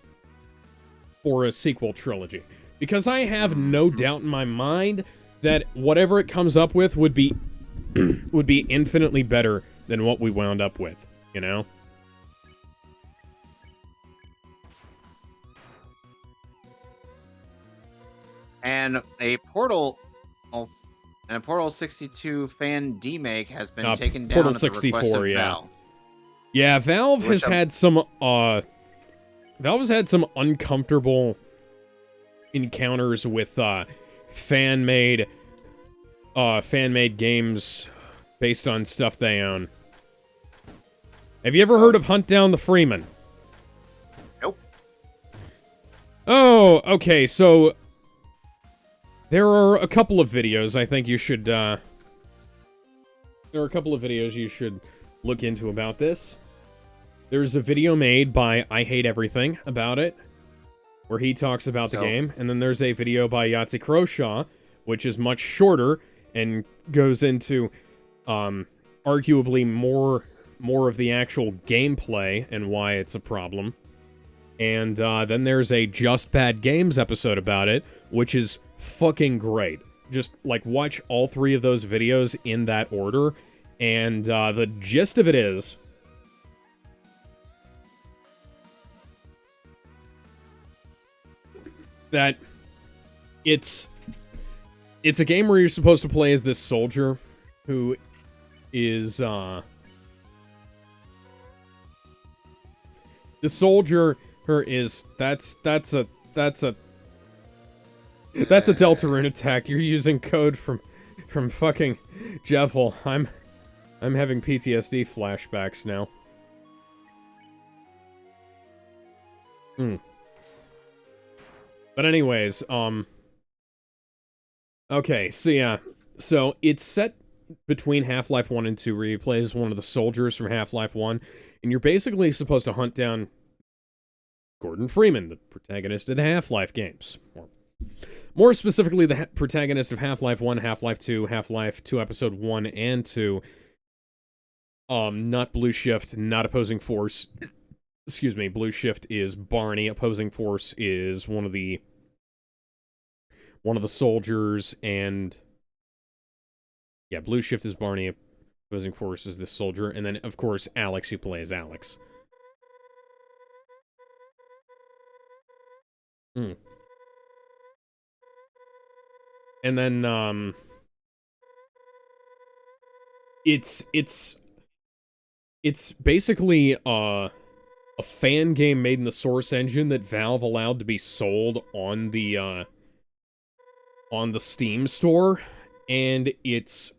for a sequel trilogy. Because I have no doubt in my mind that whatever it comes up with would be would be infinitely better than what we wound up with, you know? And a Portal 62 fan demake has been taken down Portal at the request 64, of yeah. Valve. Yeah, Valve has had some uncomfortable encounters with fan-made games based on stuff they own. Have you ever heard of Hunt Down the Freeman? Nope. Oh, okay, so there are a couple of videos I think you should there are a couple of videos you should look into about this. There's a video made by I Hate Everything about it, where he talks about the game, and then there's a video by Yahtzee Croshaw, which is much shorter and goes into arguably more of the actual gameplay and why it's a problem. And then there's a Just Bad Games episode about it, which is fucking great. Just, like, watch all three of those videos in that order, and the gist of it is... that it's a game where you're supposed to play as this soldier who is the soldier is that's a Deltarune attack. You're using code from fucking Jevil. I'm having PTSD flashbacks now. But anyways, okay, so yeah. So it's set between Half-Life 1 and 2, where you play as one of the soldiers from Half-Life 1, and you're basically supposed to hunt down Gordon Freeman, the protagonist of the Half-Life games. Or more specifically, the protagonist of Half-Life 1, Half-Life 2, Half-Life 2 Episode 1 and 2. Not Blue Shift, not Opposing Force. Excuse me, Blue Shift is Barney, Opposing Force is one of the soldiers, and yeah, Blue Shift is Barney, Opposing Force is the soldier, and then, of course, Alex, who plays Alex. And then, it's basically, a fan game made in the Source engine that Valve allowed to be sold on the Steam store, and it's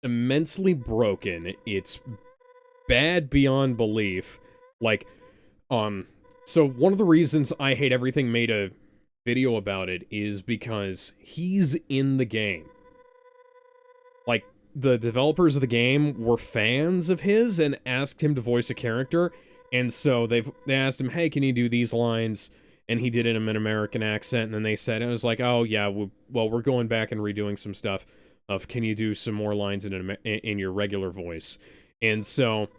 immensely broken. It's bad beyond belief. Like, so one of the reasons I Hate Everything made a video about it is because he's in the game. Like, the developers of the game were fans of his and asked him to voice a character, and so they asked him, hey, can you do these lines? And he did it in an American accent, and then they said, it was like, oh yeah, well, we're going back and redoing some stuff of, can you do some more lines in your regular voice? And so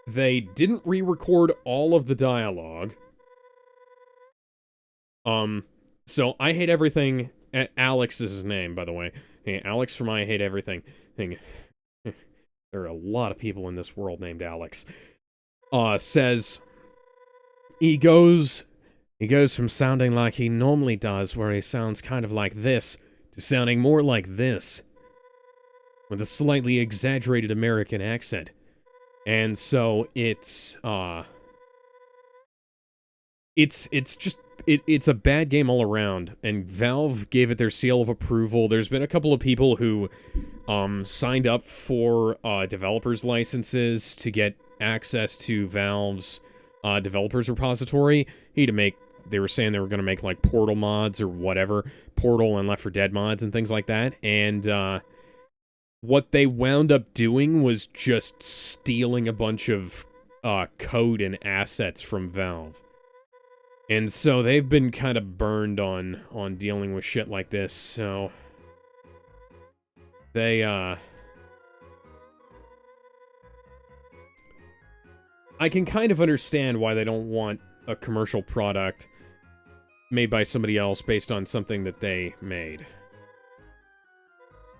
they didn't re-record all of the dialogue, So I Hate Everything. Alex is his name, by the way. Hey, Alex from I Hate Everything. Thing. There are a lot of people in this world named Alex. Says he goes from sounding like he normally does, where he sounds kind of like this, to sounding more like this, with a slightly exaggerated American accent. And so it's a bad game all around, and Valve gave it their seal of approval. There's been a couple of people who signed up for developers licenses to get access to Valve's developers repository. They were saying they were going to make like Portal mods or whatever, Portal and Left 4 Dead mods and things like that. And what they wound up doing was just stealing a bunch of code and assets from Valve. And so they've been kind of burned on dealing with shit like this, so they, I can kind of understand why they don't want a commercial product made by somebody else based on something that they made.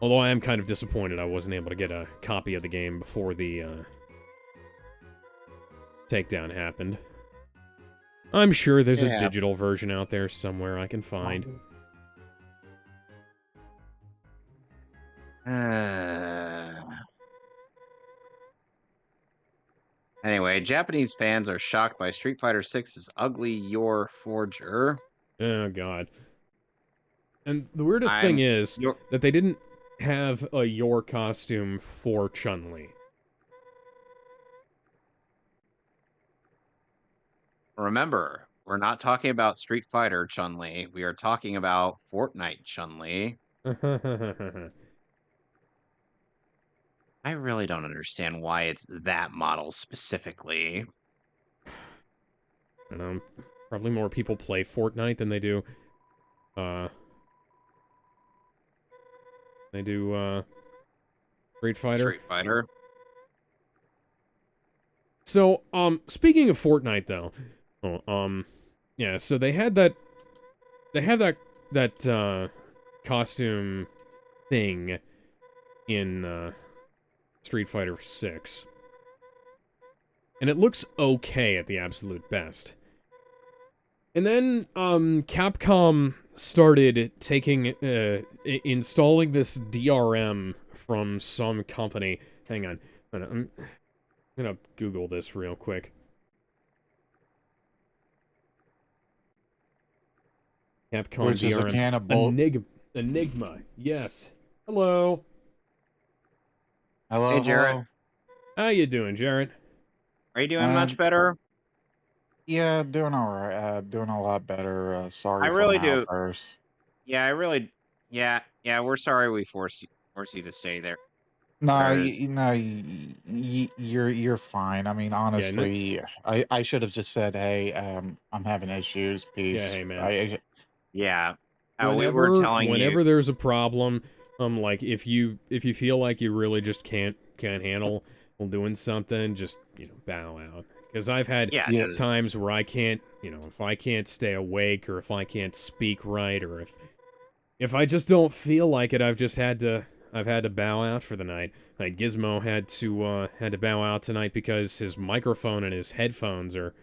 Although I am kind of disappointed I wasn't able to get a copy of the game before the takedown happened. I'm sure there's a digital version out there somewhere I can find. Anyway, Japanese fans are shocked by Street Fighter 6's ugly Your Forger. Oh, God. And the weirdest thing is that they didn't have a Your costume for Chun-Li. Remember, we're not talking about Street Fighter Chun-Li. We are talking about Fortnite Chun-Li. I really don't understand why it's that model specifically. I don't know, probably more people play Fortnite than they do, Street Fighter. Street Fighter. So, speaking of Fortnite, though, yeah, so they have that costume thing in, Street Fighter 6. And it looks okay at the absolute best. And then, Capcom started installing this DRM from some company. Hang on. I'm gonna Google this real quick. Capcom Which DRM. is a cannibal. Enigma. Yes. Hello. Hello, Hey, Jarrett. hello. How you doing, Jarrett? Are you doing much better? Yeah, doing all right. Doing a lot better. Sorry I for really my do. outburst. Yeah, I really. Yeah, we're sorry we forced you to stay there. No, There's- you're fine. I mean, honestly, I should have just said, "Hey, I'm having issues. Peace." Yeah, hey, man. Yeah. We were telling you. Whenever there's a problem, like if you feel like you really just can't handle doing something, just bow out. Because I've had times where I can't, if I can't stay awake or if I can't speak right or if I just don't feel like it, I've had to bow out for the night. Like Gizmo had to bow out tonight because his microphone and his headphones are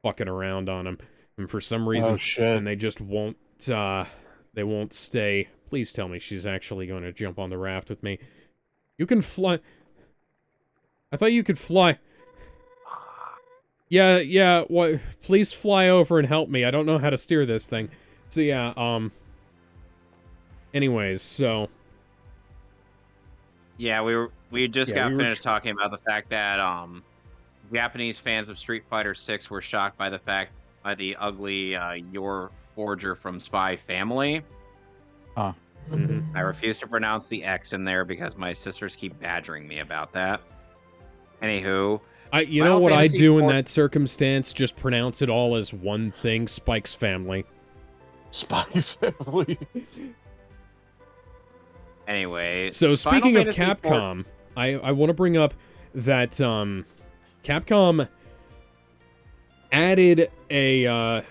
fucking around on him, and for some reason, and they just won't stay. Please tell me she's actually going to jump on the raft with me. You can fly. I thought you could fly. Yeah, what? Please fly over and help me. I don't know how to steer this thing. So yeah, anyways, so yeah, we just got finished talking about the fact that Japanese fans of Street Fighter 6 were shocked by the ugly Your Forger from Spy Family. Huh. Mm-hmm. I refuse to pronounce the X in there because my sisters keep badgering me about that. Anywho, you know what I do in that circumstance? Just pronounce it all as one thing: Spike's Family. Spike's Family. Anyway, so speaking of Capcom, I want to bring up that Capcom added a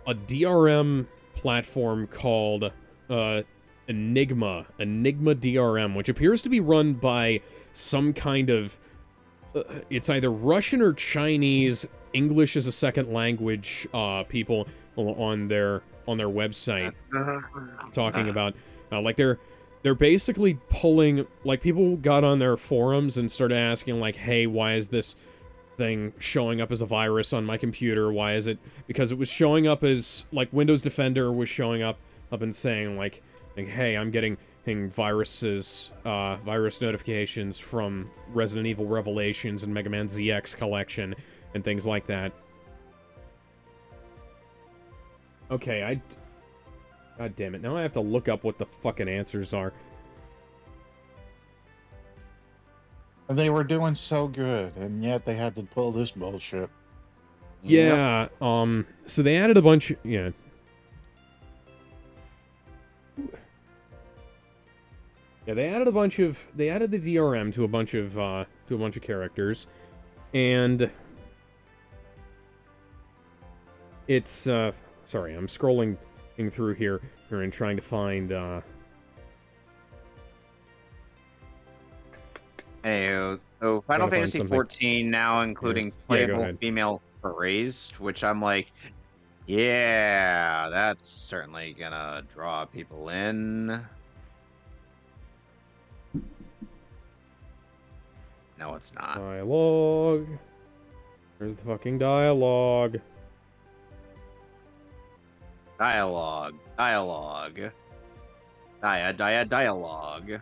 a DRM platform called Enigma DRM, which appears to be run by some kind of it's either Russian or Chinese, English as a second language people on their website talking about like they're basically pulling, like, people got on their forums and started asking, like, hey, why is this thing showing up as a virus on my computer? Why is it? Because it was showing up as, like, Windows Defender was showing up and saying, like, hey, I'm getting viruses, virus notifications from Resident Evil Revelations and Mega Man ZX Collection and things like that. Okay, God damn it, now I have to look up what the fucking answers are. And they were doing so good, and yet they had to pull this bullshit. Yeah, so they added a bunch, yeah. Yeah, they added the DRM to a bunch of characters, and it's, sorry, I'm scrolling through here and trying to find, Anywho, so Final find Fantasy something. XIV now including playable ahead. female raised, which I'm like, yeah, that's certainly gonna draw people in. No, it's not. Dialogue. Where's the fucking dialogue? Dialogue. Dialogue. Dialogue.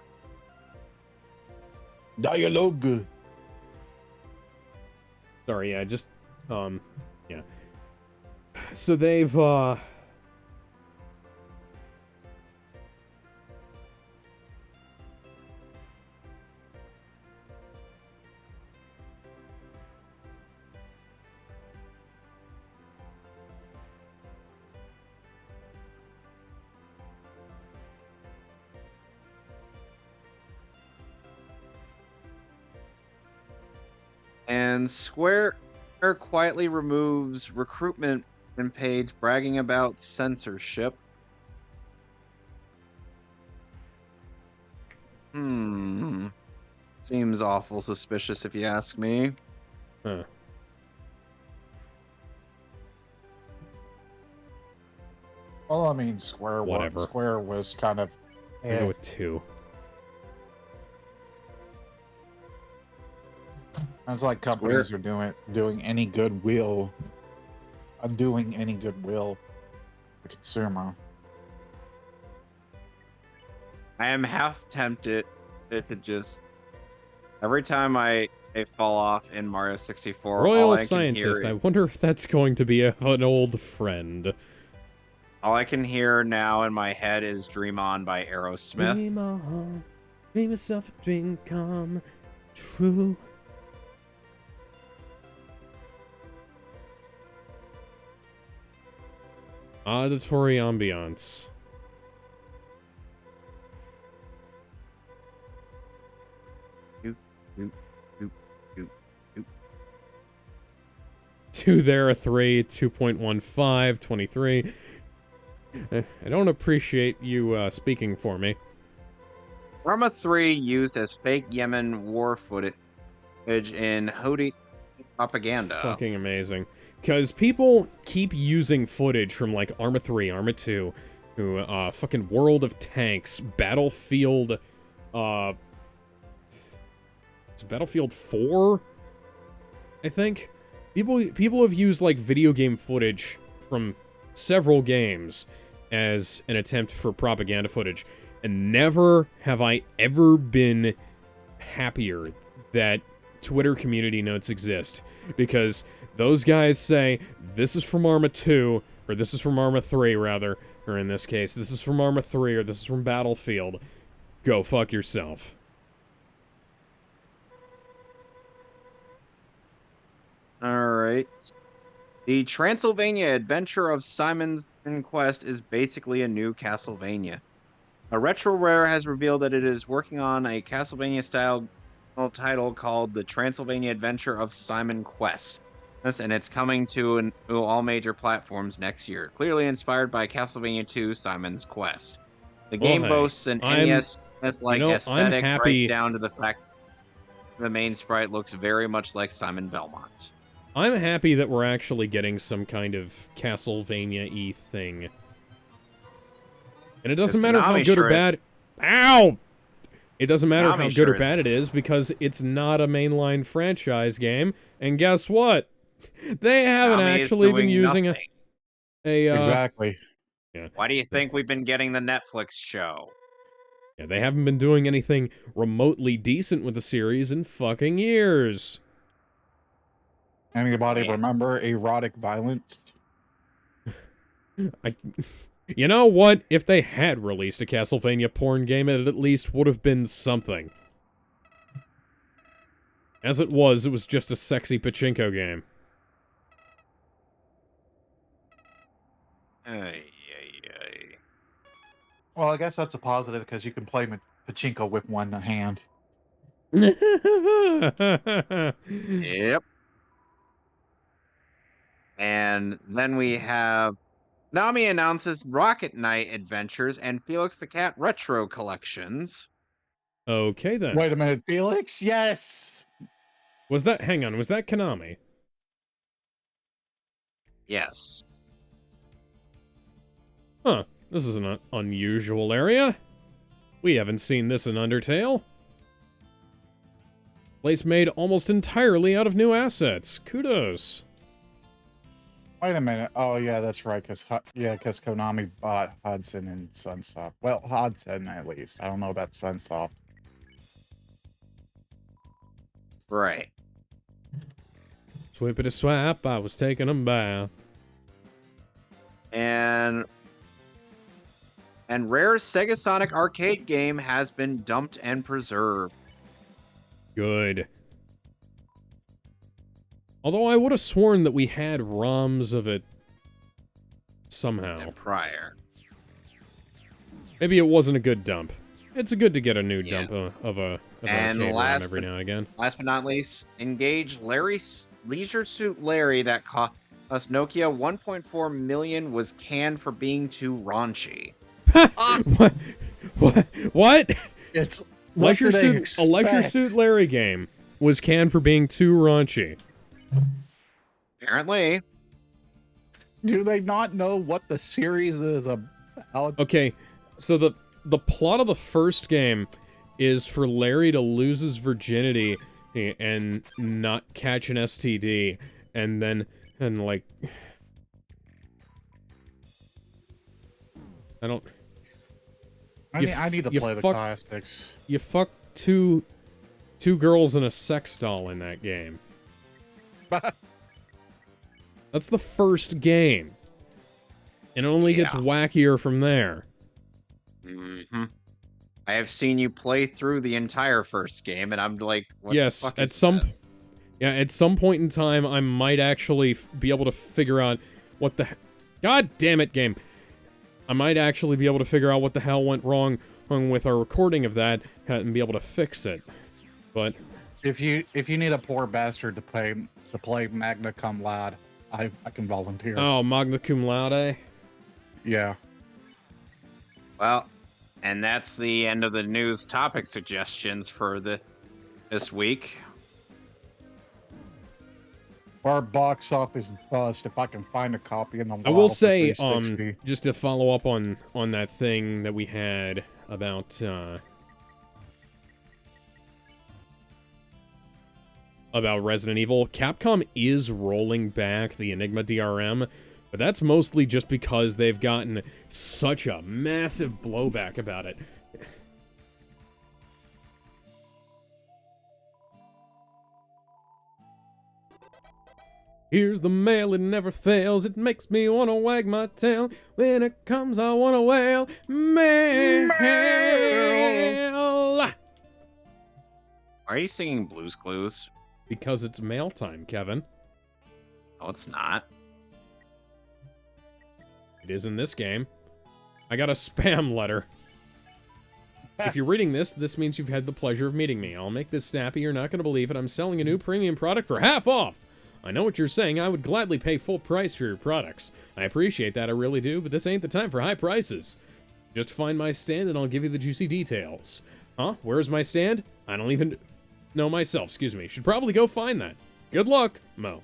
Dialogue. Sorry, yeah, just, yeah. So they've, And Square quietly removes recruitment page bragging about censorship. Seems awful suspicious if you ask me. huh. Well, I mean, Square was kind of. I go with 2. It's like companies are doing any goodwill, undoing any goodwill the consumer. I am half tempted to just every time I fall off in Mario 64, Royal all I can Scientist, hear, I wonder if that's going to be an old friend. all I can hear now in my head is "Dream On" by Aerosmith. Dream on, dream yourself a dream come true. Auditory ambiance. Doop, doop, doop, doop, doop. 2 there, a 3, 2.15, 23. I don't appreciate you speaking for me. Rama 3 used as fake Yemen war footage in Houthi propaganda. Fucking amazing. Because people keep using footage from, like, Arma 3, Arma 2, to, fucking World of Tanks, Battlefield, it's Battlefield 4, I think? People have used, like, video game footage from several games as an attempt for propaganda footage, and never have I ever been happier that Twitter community notes exist, because those guys say, this is from Arma 2, or this is from Arma 3, rather, or in this case, this is from Arma 3, or this is from Battlefield. Go fuck yourself. Alright. The Transylvania Adventure of Simon's Quest is basically a new Castlevania. A RetroRare has revealed that it is working on a Castlevania-style title called The Transylvania Adventure of Simon Quest. and it's coming to all major platforms next year. Clearly inspired by Castlevania 2: Simon's Quest. The Well, game hey, boasts an NES-like I'm aesthetic happy. right down to the fact the main sprite looks very much like Simon Belmont. I'm happy that we're actually getting some kind of Castlevania-y thing. And it doesn't matter how Konami good or sure bad... Ow! It doesn't matter Konami how good sure or bad it is, because it's not a mainline franchise game. And guess what? They haven't Konami is actually been doing using nothing. Exactly. Yeah, Why do you think we've been getting the Netflix show? yeah, they haven't been doing anything remotely decent with the series in fucking years. Anybody Yeah. remember erotic violence? You know what? If they had released a Castlevania porn game, it at least would have been something. As it was just a sexy pachinko game. Ay, ay, ay. Well, I guess that's a positive because you can play pachinko with one hand. Yep. And then we have Nami announces Rocket Knight Adventures and Felix the Cat Retro Collections. Okay, then. Wait a minute, Felix? Yes! Hang on, was that Konami? Yes. Huh, this is an unusual area. We haven't seen this in Undertale. Place made almost entirely out of new assets. Kudos. Wait a minute. Oh, yeah, that's right. Because Konami bought Hudson and Sunsoft. Well, Hudson, at least. I don't know about Sunsoft. Right. Swippity swap, I was taking a bath. And Rare's Sega Sonic arcade game has been dumped and preserved. Good. Although I would have sworn that we had ROMs of it somehow. And prior. Maybe it wasn't a good dump. It's good to get a new Yeah. dump of an And arcade ROM last every now and again. Last but not least, engage Leisure Suit Larry that cost us Nokia 1.4 million was canned for being too raunchy. What? It's A Leisure Suit Larry game was canned for being too raunchy. Apparently. Do they not know what the series is about? Okay, so the plot of the first game is for Larry to lose his virginity and not catch an STD, and like I don't. I need to play the classics. You fuck two girls and a sex doll in that game. That's the first game. And it only gets wackier from there. Mm-hmm. I have seen you play through the entire first game, and I'm like, what yes, the fuck at is some this? at some point in time, I might actually be able to figure out what the God damn it, game. I might actually be able to figure out what the hell went wrong with our recording of that and be able to fix it. But if you need a poor bastard to play Magna Cum Laude, I can volunteer. Oh, Magna Cum Laude? Yeah. Well, and that's the end of the news topic suggestions for this week. Our box office bust. If I can find a copy in the I will for say, 360. just to follow up on that thing that we had about Resident Evil, Capcom is rolling back the Enigma DRM, but that's mostly just because they've gotten such a massive blowback about it. Here's the mail, it never fails. It makes me want to wag my tail. When it comes, I want to wail. Mail. Why are you singing Blue's Clues? Because it's mail time, Kevin. No, it's not. It is in this game. I got a spam letter. If you're reading this means you've had the pleasure of meeting me. I'll make this snappy. You're not going to believe it. I'm selling a new premium product for half off. I know what you're saying. I would gladly pay full price for your products. I appreciate that, I really do, but this ain't the time for high prices. Just find my stand and I'll give you the juicy details. Huh? Where's my stand? I don't even know myself, excuse me. Should probably go find that. Good luck, Mo.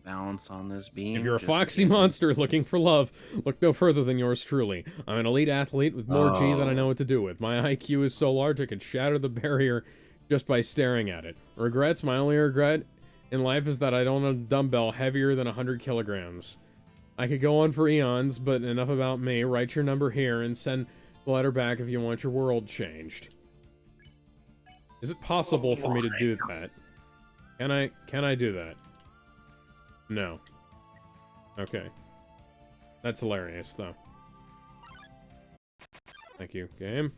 Balance on this beam. If you're a just foxy in monster case. looking for love, look no further than yours truly. I'm an elite athlete with more G than I know what to do with. My IQ is so large I could shatter the barrier just by staring at it. Regrets? My only regret in life is that I don't have a dumbbell heavier than 100 kilograms. I could go on for eons, but enough about me. Write your number here and send the letter back if you want your world changed. Is it possible for me to do that? Can I do that? No. Okay. That's hilarious, though. Thank you, game.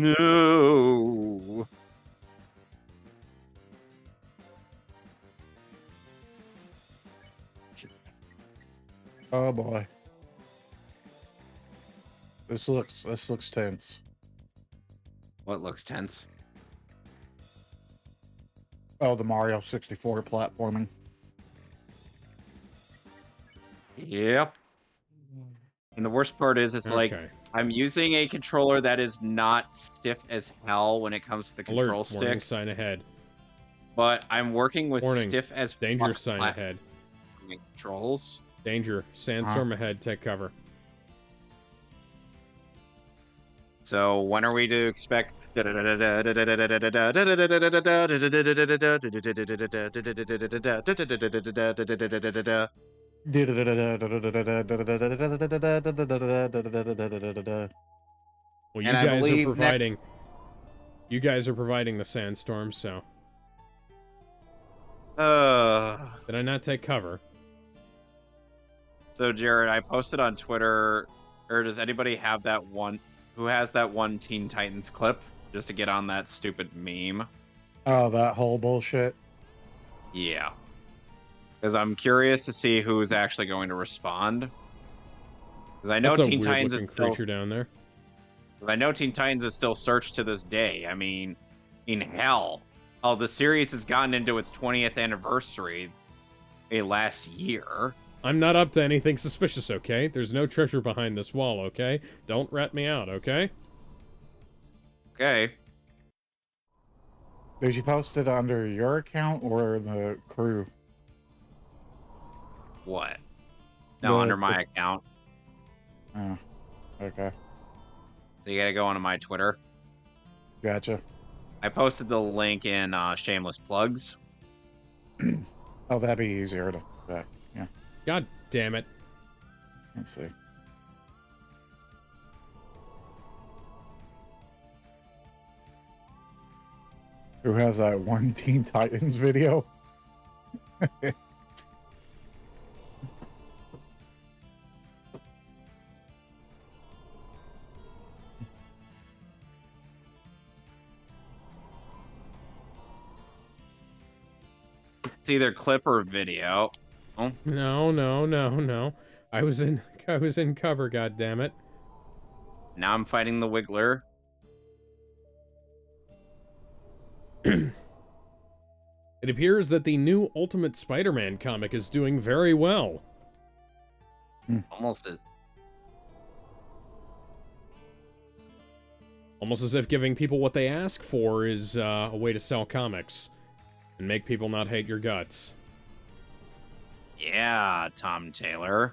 No. Oh boy. This looks tense. What looks tense? Oh, the Mario 64 platforming. Yep. And the worst part is, it's like Okay. I'm using a controller that is not stiff as hell when it comes to the control Alert. Warning stick, sign ahead. but I'm working with Warning. stiff as Danger fuck sign ahead. platforming controls. Danger. Sandstorm ahead. Take cover. So when are we to expect? Well, And I believe next. you guys are providing the sandstorm, so did I not take cover? So Jared, I posted on Twitter, or does anybody have that one? Who has that one Teen Titans clip? Just to get on that stupid meme. Oh, that whole bullshit. Yeah. Because I'm curious to see who's actually going to respond. Because I know That's a Teen Titans is weird-looking still. creature down there. I know Teen Titans is still searched to this day. I mean, in hell, oh, the series has gotten into its 20th anniversary last year. I'm not up to anything suspicious, okay? There's no treasure behind this wall, okay? Don't rat me out, okay? Okay. Did you post it under your account or the crew? What? No, under my The- account. Oh, okay. So you gotta go onto my Twitter. Gotcha. I posted the link in Shameless Plugs. Oh, that'd be easier to check. Yeah. God damn it. Let's see. Who has that one Teen Titans video? It's either clip or video. Oh, No. I was in cover, god damn it. now I'm fighting the Wiggler. It appears that the new Ultimate Spider-Man comic is doing very well. Almost. Almost as if giving people what they ask for is a way to sell comics. And make people not hate your guts. Yeah, Tom Taylor.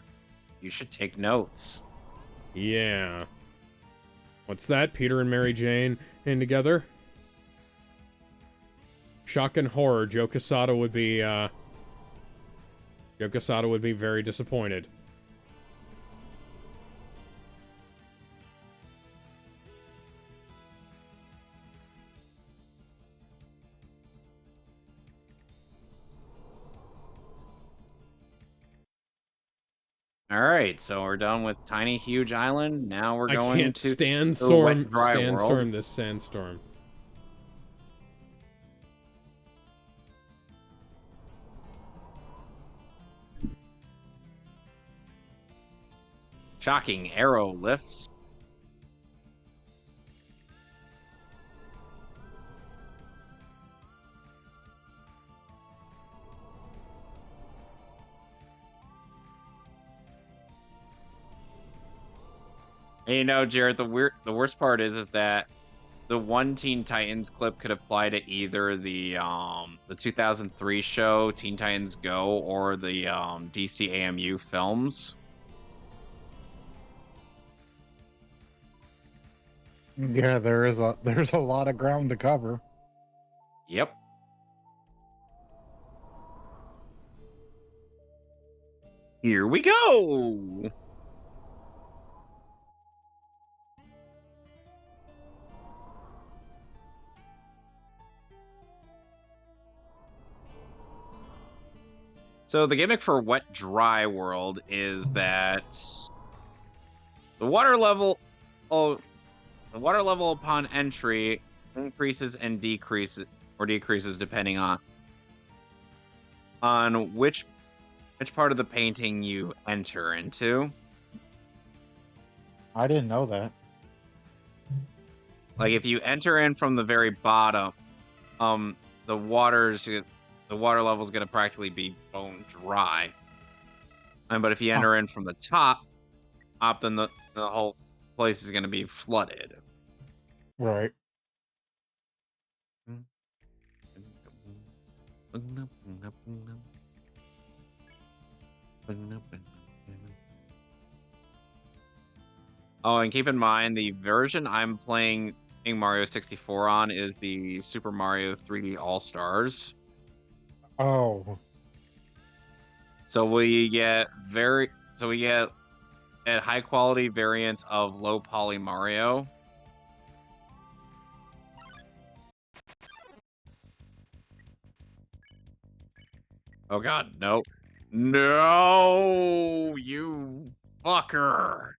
You should take notes. Yeah. What's that? Peter and Mary Jane in together? Shock and horror. Joe Quesada would be very disappointed. All right, so we're done with Tiny Huge Island. Now we're I going can't to stand the wet, dry world. storm this sandstorm. Shocking arrow lifts. And you know, Jared, the worst part is that the one Teen Titans clip could apply to either the 2003 show Teen Titans Go or the DC AMU films. Yeah, there's a lot of ground to cover. Yep. Here we go. So the gimmick for Wet Dry World is that the water level upon entry increases and decreases depending on which part of the painting you enter into. I didn't know that. Like if you enter in from the very bottom, the water level is going to practically be bone dry. But if you enter in from the top, then the whole place is going to be flooded. Right. Oh, and keep in mind the version I'm playing Mario 64 on is the Super Mario 3D All Stars. Oh. So we get at high quality variants of low poly Mario. Oh god, no. No, you fucker.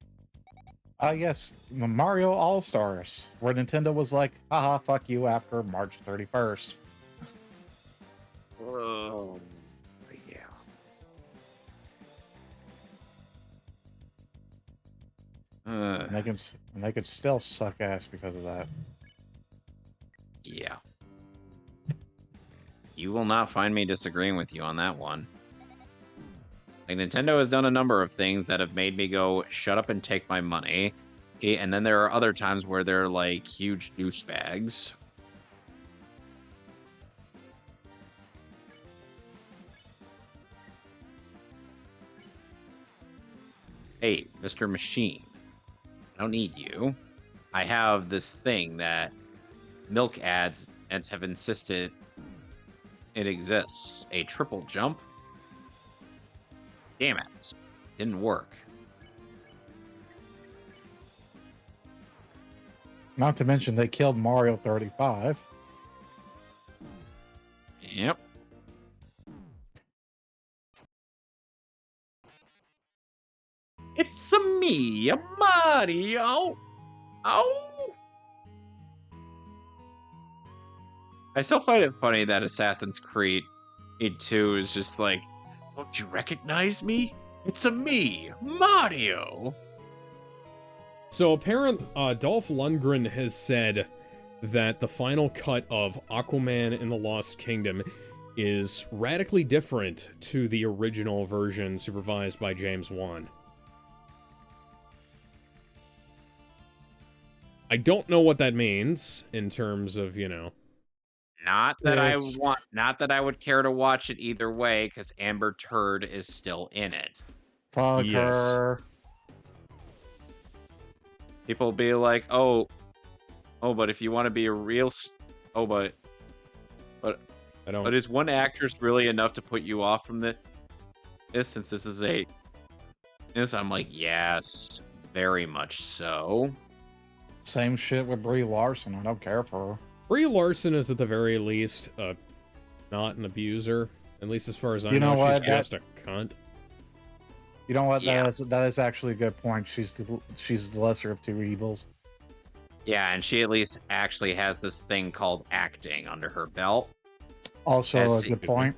Yes, the Mario All-Stars, where Nintendo was like, haha, fuck you after March 31st. Oh, yeah. And they could still suck ass because of that. Yeah. You will not find me disagreeing with you on that one. Like, Nintendo has done a number of things that have made me go, shut up and take my money. Okay, and then there are other times where they're like huge douchebags. Hey, Mr. Machine, I don't need you. I have this thing that milk ads have insisted it exists. A triple jump. Damn it. Didn't work. Not to mention they killed Mario 35. Yep. It's me, Mario. Oh. I still find it funny that Assassin's Creed 2 is just like, don't you recognize me? It's me, Mario. So Dolph Lundgren has said that the final cut of Aquaman in the Lost Kingdom is radically different to the original version supervised by James Wan. I don't know what that means in terms of, you know. Not that I would care to watch it either way, because Amber Turd is still in it. Fuck Yes. her. People be like, oh, but if you want to be a real, but is one actress really enough to put you off from this? Since this is I'm like, yes, very much so. Same shit with Brie Larson. I don't care for her. Brie Larson is at the very least not an abuser, at least as far as I know. You know what? She's just a cunt. You know what? Yeah. That is actually a good point. She's the lesser of two evils. Yeah, and she at least actually has this thing called acting under her belt. Also a good point.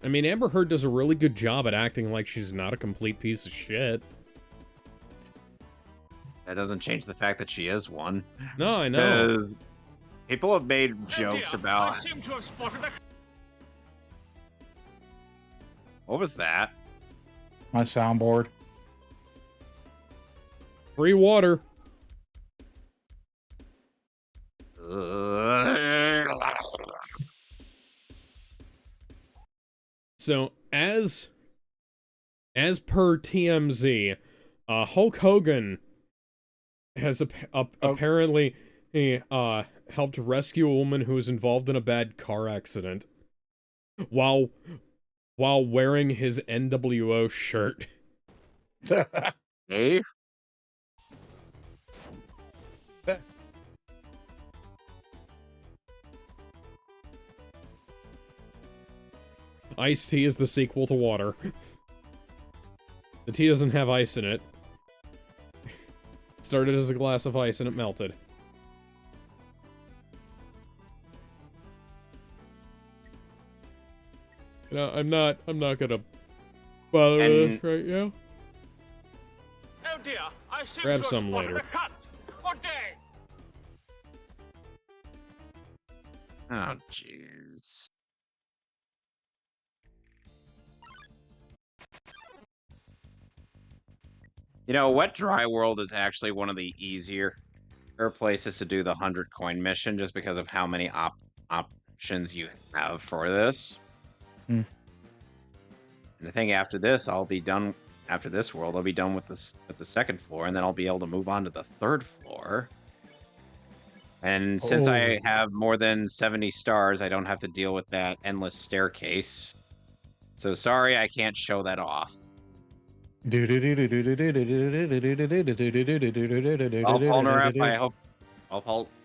I mean, Amber Heard does a really good job at acting like she's not a complete piece of shit. That doesn't change the fact that she is one. No, I know. 'Cause people have made jokes about. What was that? My soundboard. Free water. So, as per TMZ, Hulk Hogan has apparently helped rescue a woman who was involved in a bad car accident while wearing his NWO shirt. Dave? Iced tea is the sequel to water. The tea doesn't have ice in it. It started as a glass of ice and it melted. No, I'm not gonna bother with this right now. Oh dear, I seem Grab to have some spotted later. a cunt. Good day. Oh, jeez. You know, Wet Dry World is actually one of the easier places to do the 100 coin mission just because of how many options you have for this. Hmm. And I think after this, I'll be done. After this world, I'll be done with the second floor, and then I'll be able to move on to the third floor. And since I have more than 70 stars, I don't have to deal with that endless staircase. So sorry, I can't show that off. Well,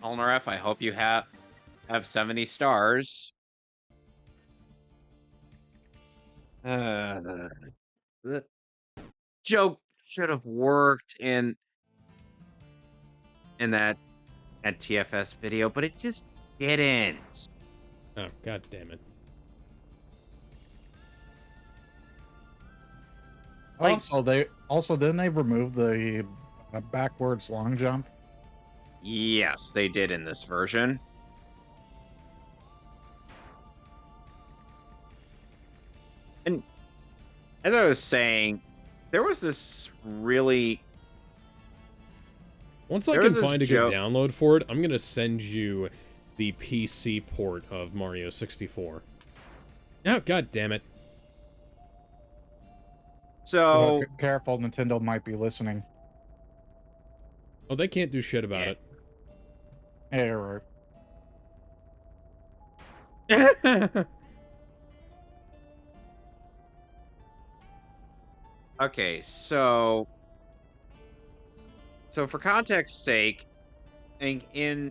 Polnareff, I hope you have 70 stars. The joke should have worked in that TFS video, but it just didn't. Oh, god damn it. Like- Also didn't they remove the backwards long jump? Yes, they did in this version. And as I was saying, there was this really... Once I There can was this find a good joke- download for it, I'm gonna send you the PC port of Mario 64. Oh, god damn it. So, Careful, Nintendo might be listening. Oh, they can't do shit about Yeah, right. it. okay, so for context's sake, when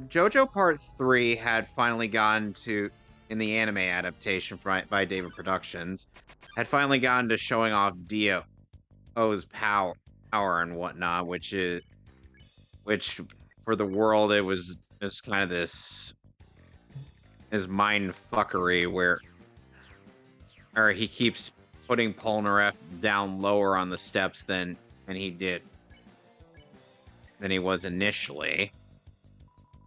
JoJo Part 3 had finally gotten to, in the anime adaptation by David Productions, had finally gotten to showing off Dio's power and whatnot, which for the world it was just kind of this mind fuckery where he keeps putting Polnareff down lower on the steps than he was initially.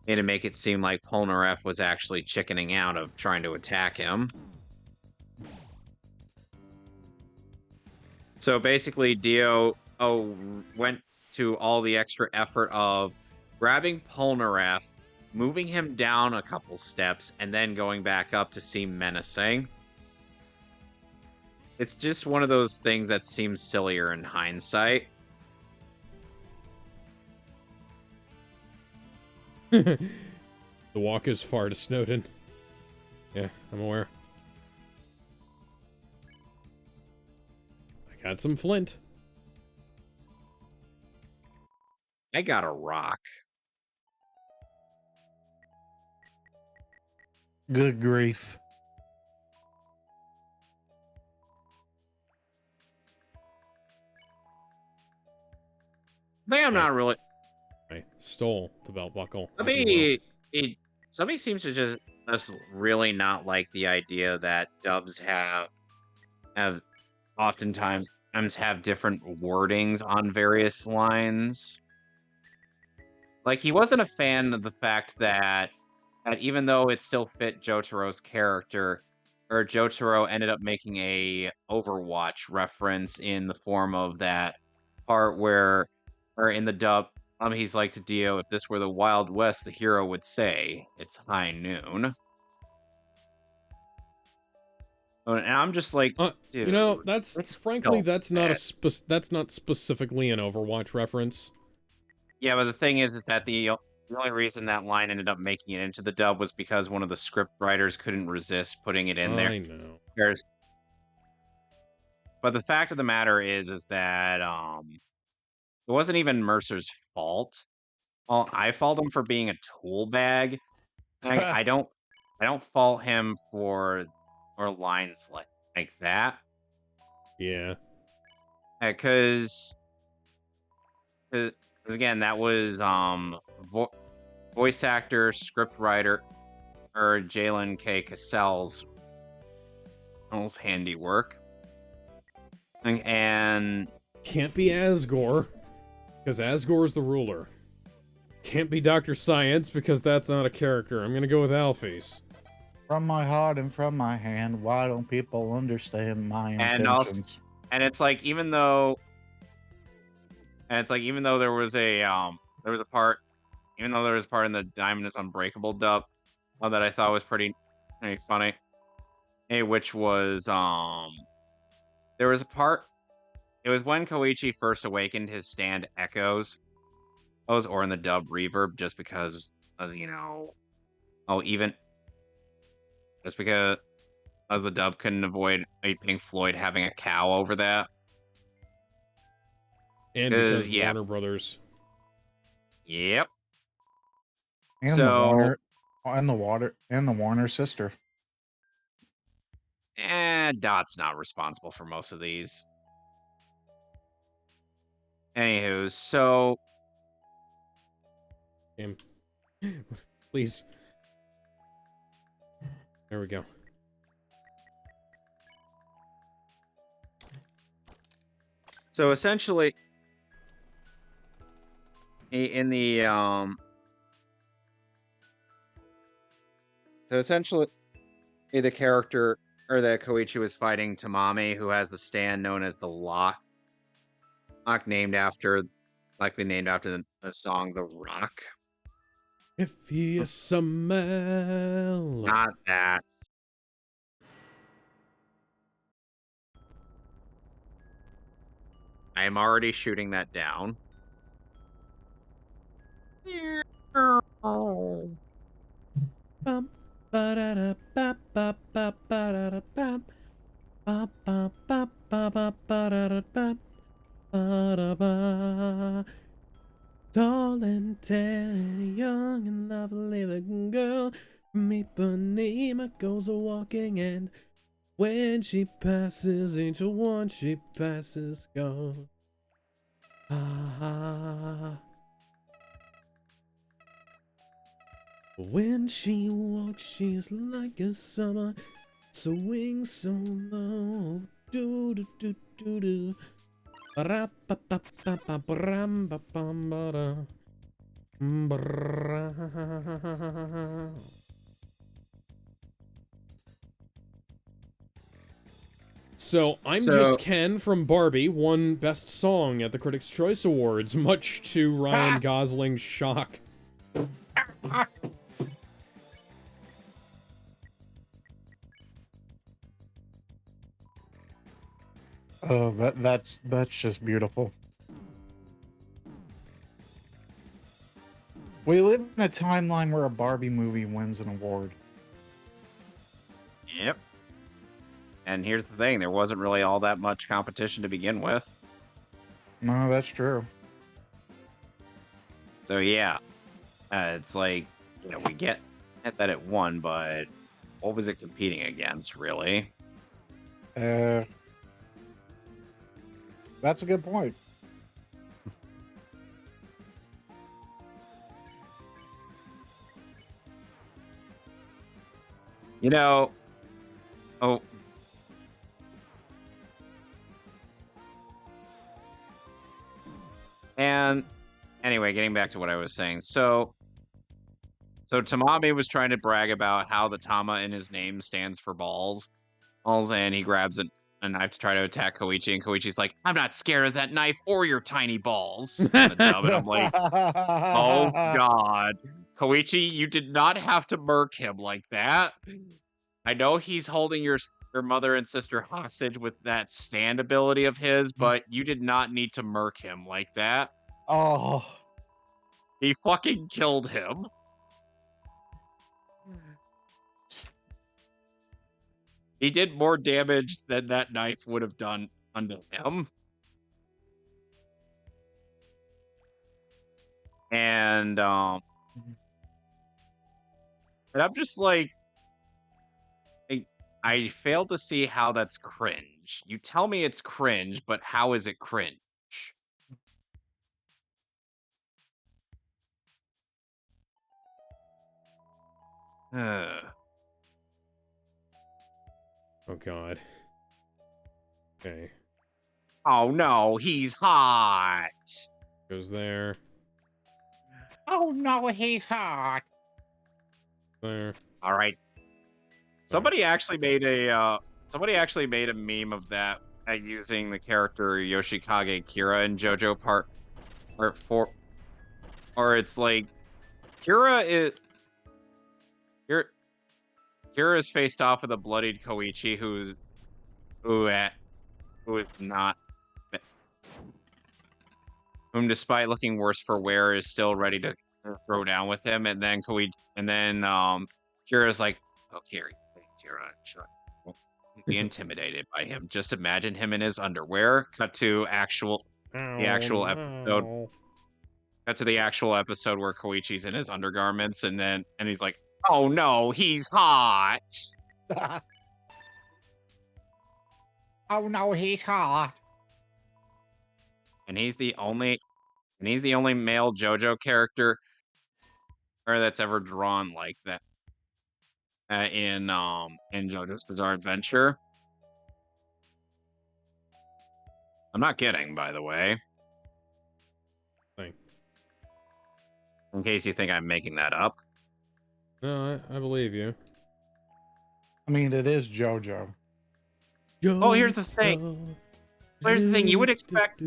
And to make it seem like Polnareff was actually chickening out of trying to attack him. So basically, Dio went to all the extra effort of grabbing Polnareff, moving him down a couple steps, and then going back up to seem menacing. It's just one of those things that seems sillier in hindsight. The walk is far to Snowden. Yeah, I'm aware. I got some flint. I got a rock. Good grief. I think I'm not really... I stole the belt buckle. Somebody seems to just just really not like the idea that dubs have oftentimes have different wordings on various lines. Like he wasn't a fan of the fact that even though it still fit Jotaro's character, or Jotaro ended up making a Overwatch reference in the form of that part where, or in the dub, he's like to Dio, if this were the Wild West, the hero would say, it's high noon. And I'm just like, You know, dude, that's it's frankly so that's not bad. that's not specifically an Overwatch reference. Yeah, but the thing is that the only reason that line ended up making it into the dub was because one of the script writers couldn't resist putting it in there. I know. But the fact of the matter is that it wasn't even Mercer's fault. Well, I fault him for being a tool bag. I don't fault him for or lines like that. Yeah. Because again, that was voice actor, script writer, or Jalen K. Cassell's handiwork. And Can't be Asgore, because Asgore's the ruler. Can't be Dr. Science, because that's not a character. I'm gonna go with Alphys. From my heart and from my hand, why don't people understand my and also, intentions? and it's like even though there was a part, even though there was a part in the Diamond is Unbreakable dub that I thought was pretty funny, which was there was a part. It was when Koichi first awakened his stand echoes, or in the dub reverb, just because even just because the dub couldn't avoid a Pink Floyd having a cow over that. And because Warner Brothers. Yep. And So the Warner sister. Dot's not responsible for most of these. Anywho, so Game. Please. There we go. So essentially, in the the character or that Koichi was fighting Tamame, who has the stand known as the Lock, likely named after the song "The Rock." If you smell. Not that. I am already shooting that down. Bum, ba-da-da, ba, ba, ba, ba-da-da, bam. Ba, ba, ba, ba, ba, ba-da-da, bam. Ba-da-ba. Tall and tan, young and lovely looking girl from Ipanema goes a-walking, and when she passes, Angel One, she passes gone. Ah. When she walks, she's like a summer swing so low. Do do do do do. Ra pa pa pa pa bram ba bam ba da. Bra. So, I'm Just Ken from Barbie won Best Song at the Critics' Choice Awards, much to Ryan Gosling's shock. Oh, that's just beautiful. We live in a timeline where a Barbie movie wins an award. Yep. And here's the thing, there wasn't really all that much competition to begin with. No, that's true. So yeah, it's like, we get that it won, but what was it competing against, really? That's a good point. You know, oh, and anyway, getting back to what I was saying. So Tamami was trying to brag about how the Tama in his name stands for balls. And he grabs a knife to try to attack Koichi, and Koichi's like, "I'm not scared of that knife or your tiny balls." Kind of dumb, and I'm like, "Oh God, Koichi, you did not have to murk him like that. I know he's holding your mother and sister hostage with that stand ability of his, but you did not need to murk him like that. Oh, He fucking killed him." He did more damage than that knife would have done unto him. And I'm just like, I fail to see how that's cringe. You tell me it's cringe, but how is it cringe? Ugh. Oh god. Okay. Oh no, he's hot. Goes there. oh no, he's hot. There. All right. Somebody actually made a meme of that using the character Yoshikage Kira in JoJo Part 4, or it's like Kira is Kira, Kira is faced off with a bloodied Koichi who is not, whom despite looking worse for wear is still ready to throw down with him, and then Kira's like, "Oh, Kira, shut. Don't be intimidated by him. Just imagine him in his underwear." Cut to the actual episode. No. Cut to the actual episode where Koichi's in his undergarments, and he's like, "Oh no, he's hot." oh no, he's hot. And he's the only male JoJo character or that's ever drawn like that in JoJo's Bizarre Adventure. I'm not kidding, by the way. Thing. In case you think I'm making that up. No, I believe you. I mean, it is JoJo. Oh, here's the thing. Here's the thing. You would expect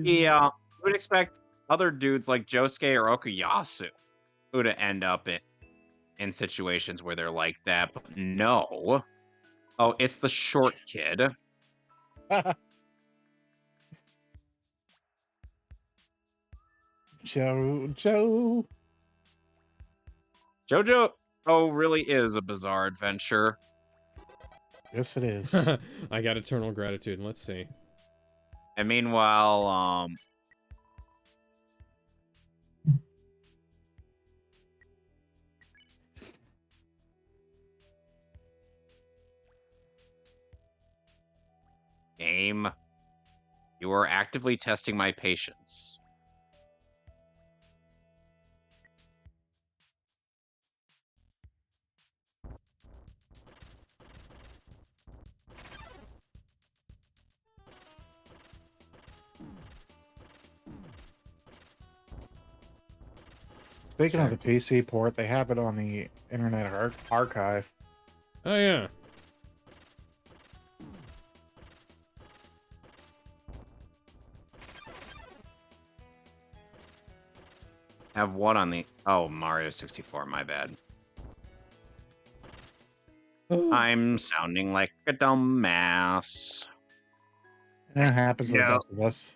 other dudes like Josuke or Okuyasu who to end up in situations where they're like that, but no. Oh, it's the short kid. JoJo. JoJo really is a bizarre adventure. Yes, it is. I got eternal gratitude. Let's see. And meanwhile, game, you are actively testing my patience. Speaking of the PC port, they have it on the Internet Archive. Oh yeah. Have one on the Mario 64, my bad. I'm sounding like a dumbass. And that happens to the Yeah. best of us.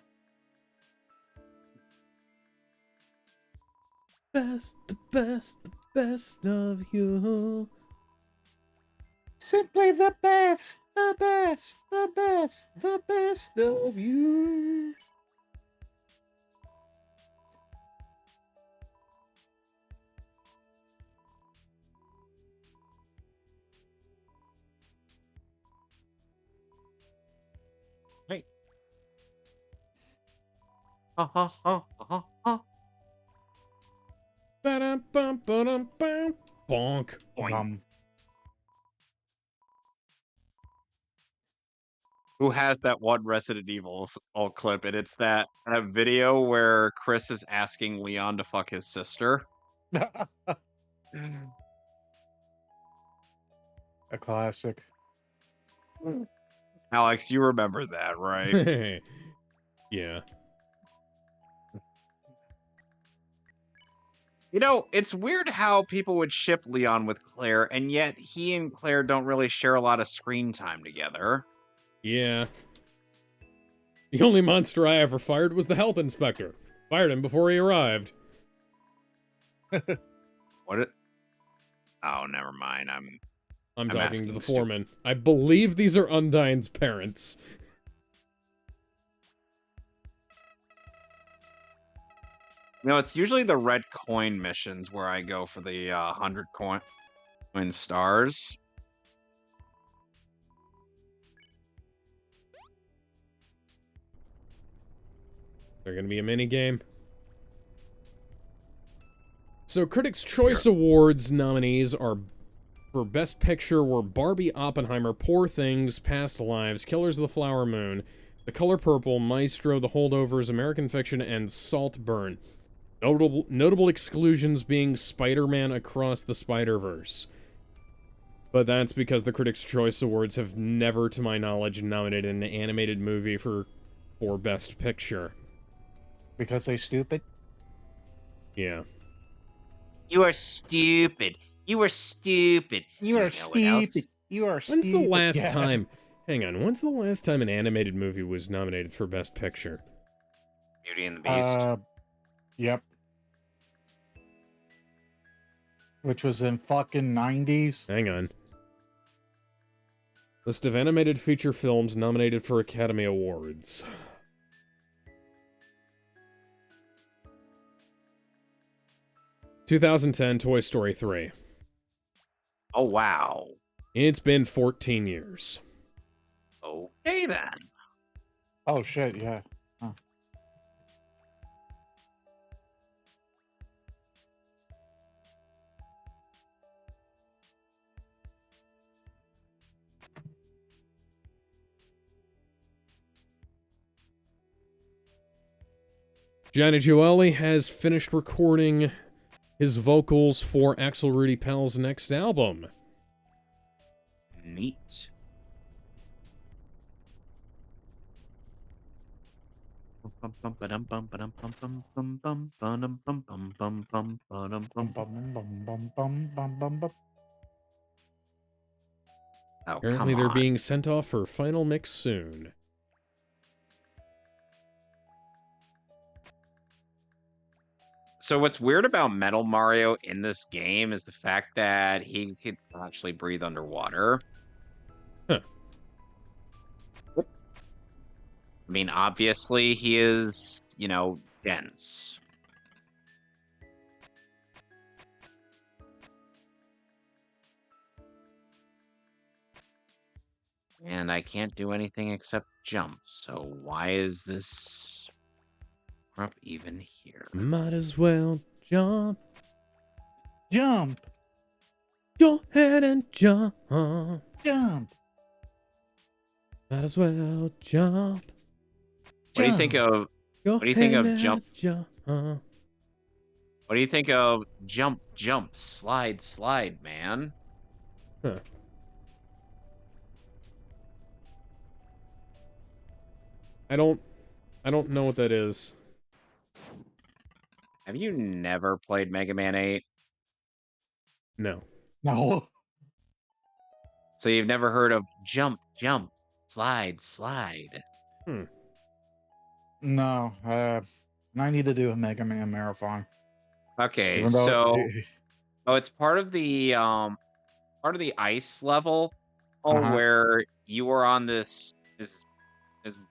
The best of you. Simply the best, the best, the best, the best of you. Hey. Ba-dum-bum, ba-dum-bum. Bonk. Boing. who has that one Resident Evil clip, and it's that video where Chris is asking Leon to fuck his sister. A classic. Alex, you remember that, right? Yeah. You know, it's weird how people would ship Leon with Claire, and yet he and Claire don't really share a lot of screen time together. Yeah. The only monster I ever fired was the health inspector. Fired him before he arrived. What it? Oh, never mind. I'm talking asking to the stupid- foreman. I believe these are Undyne's parents. No, it's usually the red coin missions where I go for the 100 coin stars. They're gonna be a mini game. So, Critics' Choice Awards nominees are for Best Picture were Barbie, Oppenheimer, Poor Things, Past Lives, Killers of the Flower Moon, The Color Purple, Maestro, The Holdovers, American Fiction, and Saltburn. Notable exclusions being Spider-Man Across the Spider-Verse. But that's because the Critics' Choice Awards have never, to my knowledge, nominated an animated movie for Best Picture. Because they stupid? Yeah. You are stupid. You are stupid. You are know what else? stupid. You are When's stupid. the last Yeah. time... Hang on, when's the last time an animated movie was nominated for Best Picture? Beauty and the Beast. Yep. Which was in fucking 90s. Hang on. List of animated feature films nominated for Academy Awards. ...2010 Toy Story 3. Oh, wow. It's been 14 years. Okay, then. Oh, shit, yeah. Huh. Johnny Joeli has finished recording his vocals for Axel Rudy Pell's next album. Neat. Bum, bum, bum, bum, bum, bum, bum, bum. Oh, Apparently come they're on. being sent off for final mix soon. So what's weird about Metal Mario in this game is the fact that he could actually breathe underwater. Huh. I mean, obviously he is, dense. And I can't do anything except jump. So why is this crap even here? Might as well jump. Jump! Go ahead and jump. Jump! Might as well jump. What do you think of Go What do you think ahead of and jump? jump? What do you think of jump, jump, slide, slide, man? Huh. I don't know what that is. Have you never played Mega Man 8? No. No. So you've never heard of jump, jump, slide, slide. No. I need to do a Mega Man marathon. Okay, Even though so it's part of the ice level Uh-huh. where you are on this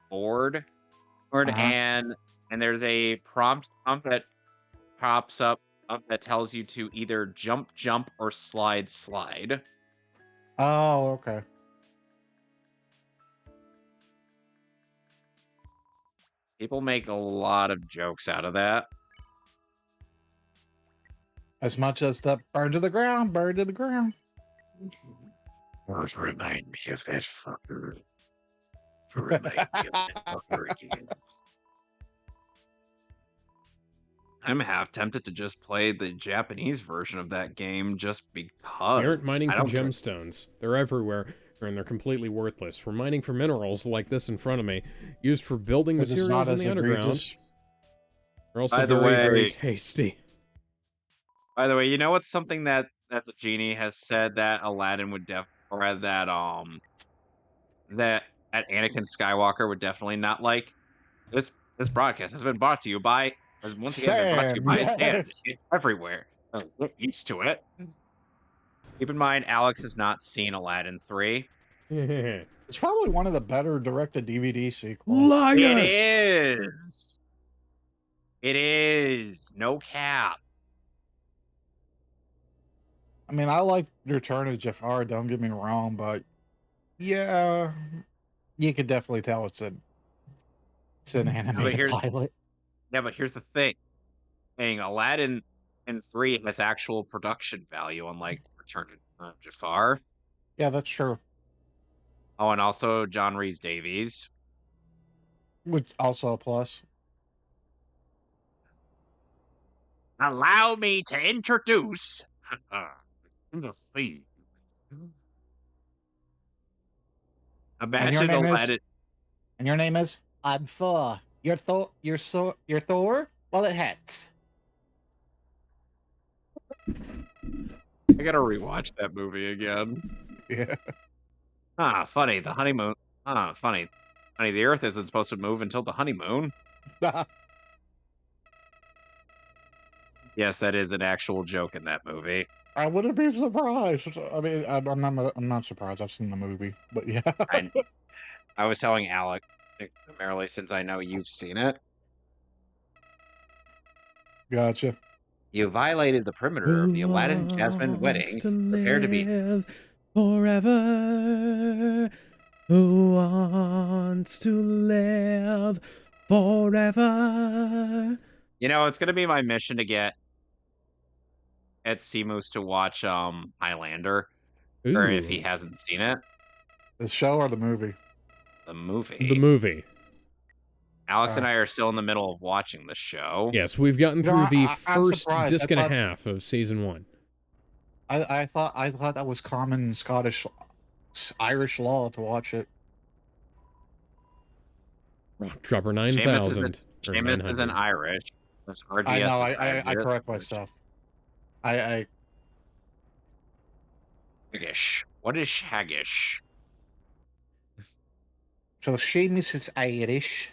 board Uh-huh. and there's a prompt that pops up that tells you to either jump, jump, or slide, slide. Oh, okay. People make a lot of jokes out of that. As much as the burn to the ground, burn to the ground. Don't remind me of that fucker. Never remind me of that fucker again. I'm half tempted to just play the Japanese version of that game just because. We aren't mining I for don't care. gemstones. They're everywhere, and they're completely worthless. We're mining for minerals like this in front of me, used for building Because it's materials not in as the underground. egregious. They're also By the very way- tasty. By the way, you know what's something that the genie has said that Aladdin would or that that Anakin Skywalker would definitely not like? This broadcast has been brought to you by once again been brought to you Sam, by Stan. yes. It's everywhere. Get used to it. Keep in mind, Alex has not seen Aladdin 3. It's probably one of the better direct-to-DVD sequels. It Liar! is. It is. No cap. I mean, I like Return of Jafar, don't get me wrong, but yeah, you could definitely tell it's an animated here's- pilot. Yeah, but here's the thing. Saying Aladdin in 3 has actual production value, unlike Return of Jafar. Yeah, that's true. Oh, and also John Rhys Davies. Which also a plus. Allow me to introduce the Thief. Imagine name is? Aladdin. And your name is? I'm Thor. You're Thor? You're Thor? Well, it hats. I gotta rewatch that movie again. Yeah. Funny. The honeymoon. Funny. Funny. The Earth isn't supposed to move until the honeymoon. Yes, that is an actual joke in that movie. I wouldn't be surprised. I mean, I'm not surprised. I've seen the movie, but yeah. I was telling Alec, primarily since I know you've seen it. Gotcha. You violated the perimeter of the Aladdin Jasmine wedding. Prepare to be. Forever. Who wants to live forever? You know, it's gonna be my mission to get Ed Seamoose to watch Highlander, or if he Ooh, hasn't seen it, The show or the movie? the movie. the movie. Alex and I are still in the middle of watching the show. Yes, we've gotten You through know, the I'm first surprised. disc and a half of season 1. I thought that was common Scottish, Irish law to watch it. Rock Dropper Seamus 9000. or Seamus 900. isn't Irish. There's RGS I know. is I Irish. correct myself. I Shaggish. What is Shaggish? so Seamus is Irish.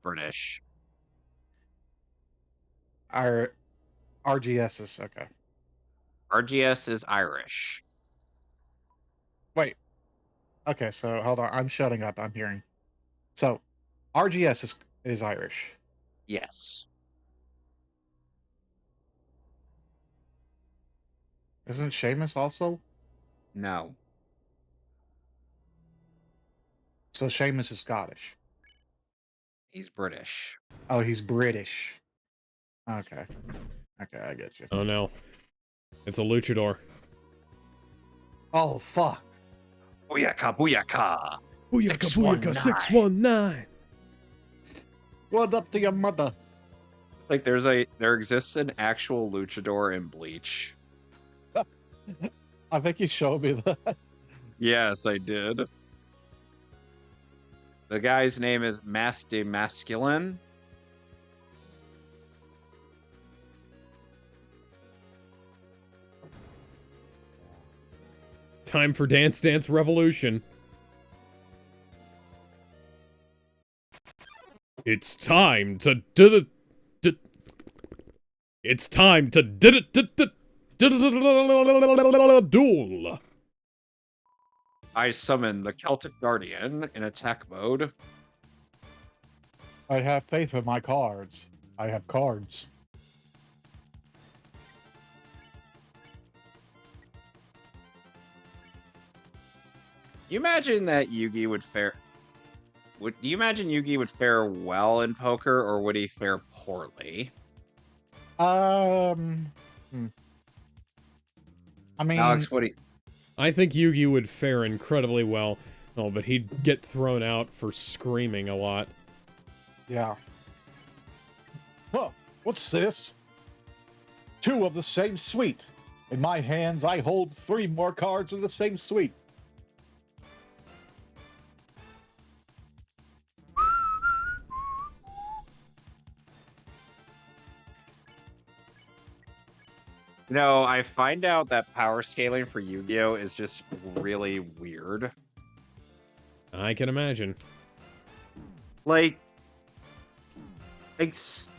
British. Our RGS is okay. RGS is Irish. Wait. Okay, so hold on. I'm shutting up. I'm hearing. So, RGS is Irish. Yes. Isn't Seamus also? No. So Seamus is Scottish. He's British. Oh, he's British. Okay. Okay, I get you. Oh no. It's a luchador. Oh, fuck. Booyaka, booyaka. Booyaka 619. booyaka 619. What's up to your mother? Like there exists an actual luchador in Bleach. I think you showed me that. Yes, I did. The guy's name is Mas de Masculine. Time for Dance Dance Revolution. It's time to It's time to duel. I summon the Celtic Guardian in attack mode. I have faith in my cards. I have cards. You imagine that Yugi would fare? Do you imagine Yugi would fare well in poker, or would he fare poorly? I mean, Alex, what do you? I think Yugi would fare incredibly well Oh, but he'd get thrown out for screaming a lot. Yeah. Well, what's this? 2 of the same suite. In my hands, I hold 3 more cards of the same suite. You know, I find out that power scaling for Yu-Gi-Oh is just really weird. I can imagine. Like, it's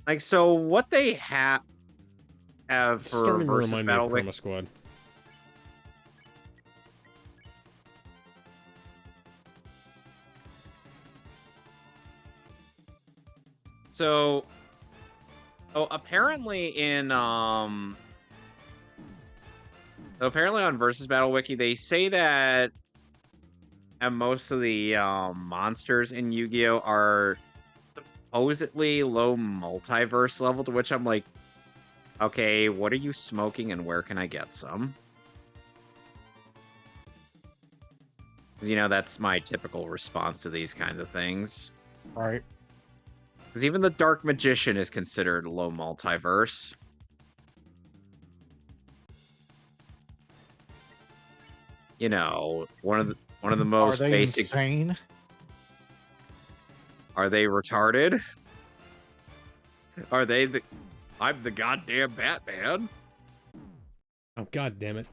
like so what they have It's for starting to versus remind me of Battle Wiki. Chroma Squad. So, apparently on Versus Battle Wiki, they say that most of the monsters in Yu-Gi-Oh are supposedly low multiverse level, to which I'm like, okay, what are you smoking and where can I get some? Because, you know, that's my typical response to these kinds of things. Right. Because even the Dark Magician is considered low multiverse. You know, one of the Are most they basic. insane? Are they retarded? Are they the? I'm the goddamn Batman. Oh, god damn it.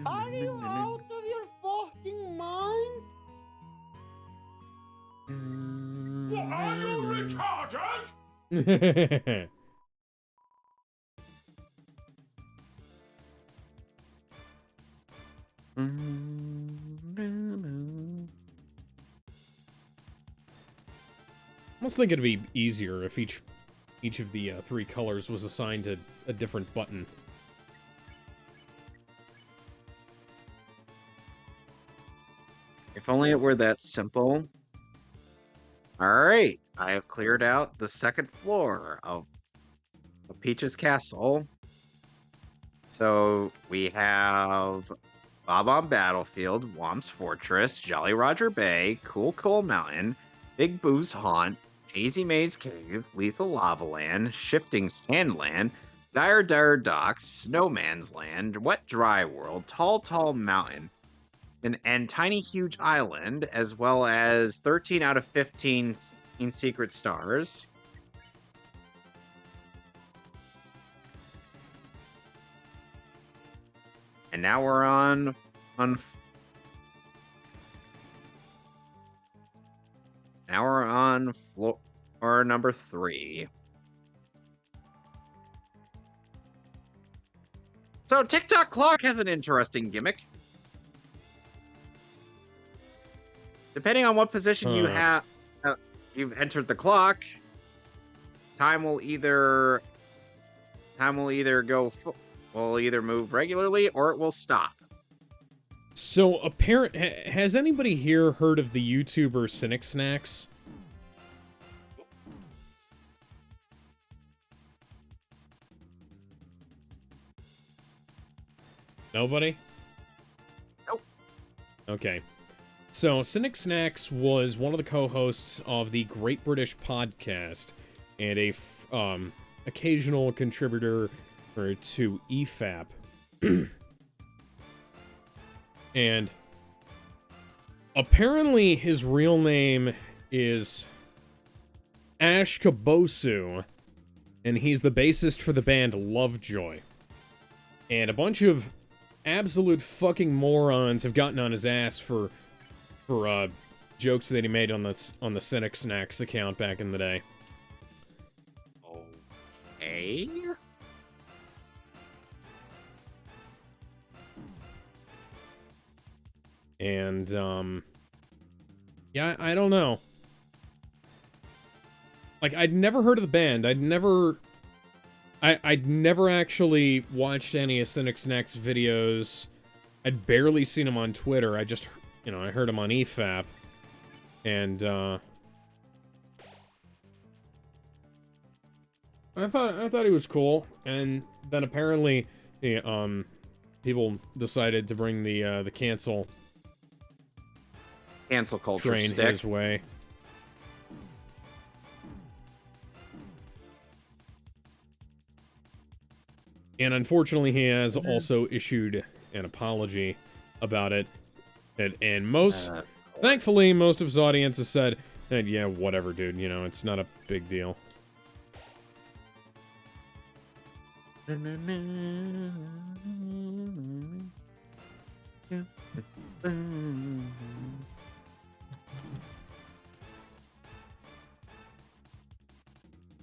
Are you out of your fucking mind? Are you retarded? Almost think it'd be easier if each of the 3 colors was assigned to a different button. If only it were that simple. Alright, I have cleared out the second floor of Peach's Castle. So we have Bob-omb Battlefield, Whomp's Fortress, Jolly Roger Bay, Cool Coal Mountain, Big Boo's Haunt, Hazy Maze Cave, Lethal Lava Land, Shifting Sandland, Dire Docks, Snowman's Land, Wet Dry World, Tall Mountain, and Tiny Huge Island, as well as 13 out of 15 Secret Stars. And now we're on floor number 3. So TikTok Clock has an interesting gimmick. Depending on what position you have, you've entered the clock. Time will either will either move regularly or it will stop. So, has anybody here heard of the YouTuber Cynic Snacks? Nobody? Nope. Okay. So, Cynic Snacks was one of the co-hosts of the Great British Podcast and a occasional contributor to EFAP. And apparently his real name is Ash Kabosu, and he's the bassist for the band Lovejoy. And a bunch of absolute fucking morons have gotten on his ass for jokes that he made on the Cynic Snacks account back in the day. Okay. And yeah, I don't know. Like, I'd never heard of the band. I'd never actually watched any of Cynic Snacks videos. I'd barely seen him on Twitter. I just, I heard him on EFAP. And, I thought he was cool, and then apparently, people decided to bring the cancel Cancel culture train stick. his way. And unfortunately, he has also issued an apology about it. And thankfully, most of his audience has said, yeah, whatever, dude, you know, it's not a big deal.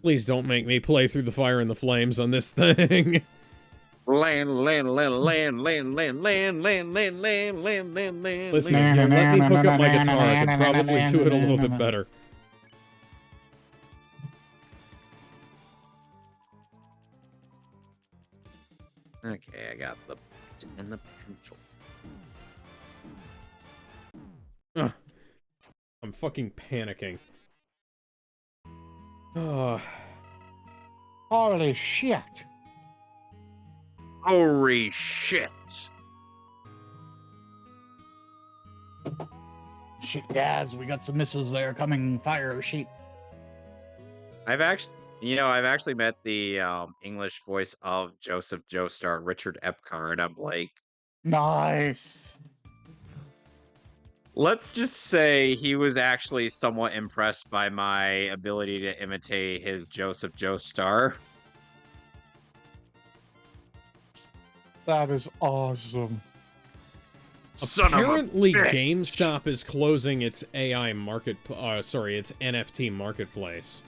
Please don't make me play through the fire and the flames on this thing. Land. Listen, if you let me hook up my guitar, I could probably do it a little bit better. Okay, I got the and the potential. I'm fucking panicking. Holy shit. Holy shit. Shit, guys, we got some missiles there coming. Fire, sheep. I've actually met the English voice of Joseph Joestar, Richard Epcar, and I'm like, Nice. let's just say he was actually somewhat impressed by my ability to imitate his Joseph Joestar. That is awesome. Apparently, Son of a bitch. GameStop is closing its its NFT marketplace.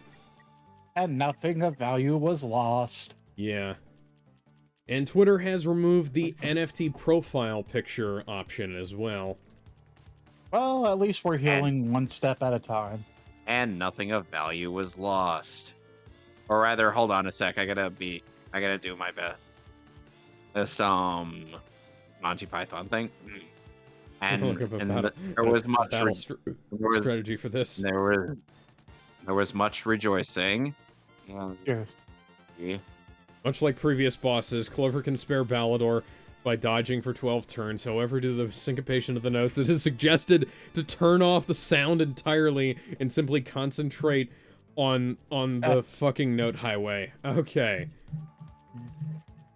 And nothing of value was lost. Yeah. And Twitter has removed the NFT profile picture option as well. Well, at least we're healing one step at a time. And nothing of value was lost. Or rather, hold on a sec. I gotta do my best. This Monty Python thing. And there was much strategy for this. There was much rejoicing. Yes. Yeah. Much like previous bosses, Clover can spare Balador by dodging for 12 turns. However, due to the syncopation of the notes, it is suggested to turn off the sound entirely and simply concentrate on the fucking note highway. Okay.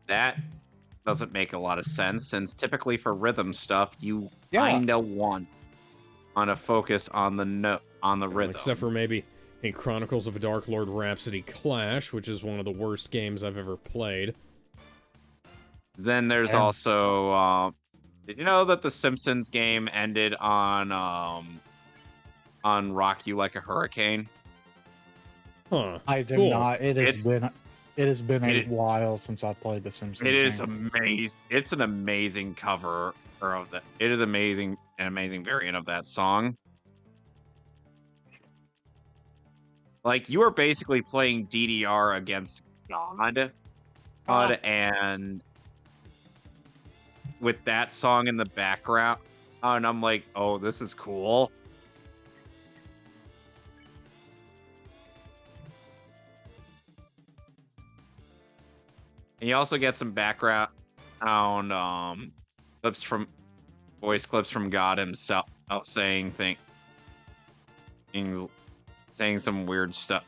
That doesn't make a lot of sense, since typically for rhythm stuff, you kinda want to focus on the rhythm. Except for maybe in Chronicles of a Dark Lord Rhapsody Clash, which is one of the worst games I've ever played. Then there's also, did you know that the Simpsons game ended on Rock You Like a Hurricane? Huh. I did not. It has been a while since I played the Simpsons. It is amazing. It's an amazing cover of that. It is an amazing variant of that song. Like, you are basically playing DDR against God, and with that song in the background, and I'm like, oh, this is cool. And you also get some background voice clips from God himself saying things, saying some weird stuff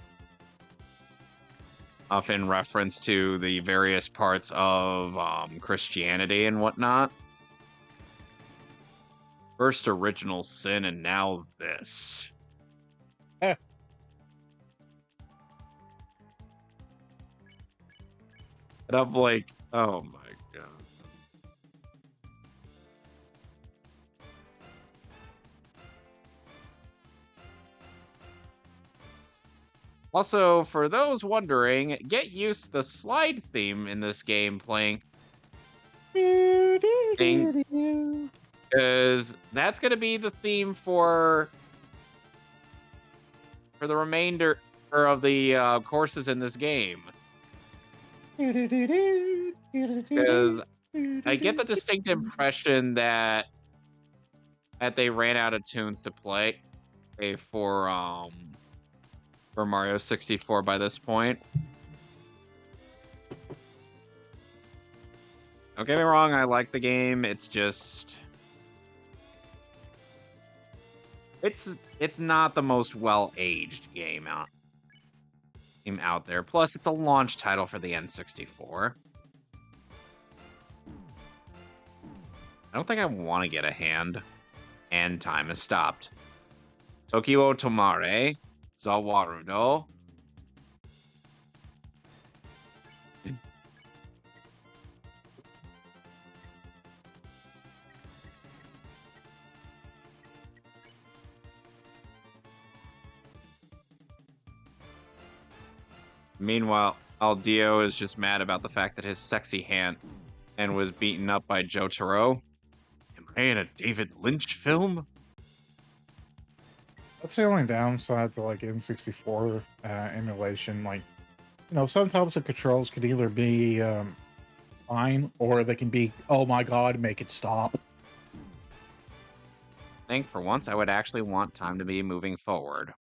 in reference to the various parts of Christianity and whatnot. First original sin, and now this. And I'm like, oh my god. Also, for those wondering, get used to the slide theme in this game playing. Because that's going to be the theme for the remainder of the courses in this game. Because I get the distinct impression that they ran out of tunes to play for Mario 64 by this point. Don't get me wrong, I like the game. It's just it's not the most well-aged game out there. Plus, it's a launch title for the N64. I don't think I want to get a hand. And time has stopped. Tokyo Tomare, Zawarudo. Meanwhile, Aldio is just mad about the fact that his sexy hand and was beaten up by Jotaro. Am I in a David Lynch film? That's the only downside to like N64 emulation. Like, you know, sometimes the controls could either be fine or they can be, oh my god, make it stop. I think for once I would actually want time to be moving forward.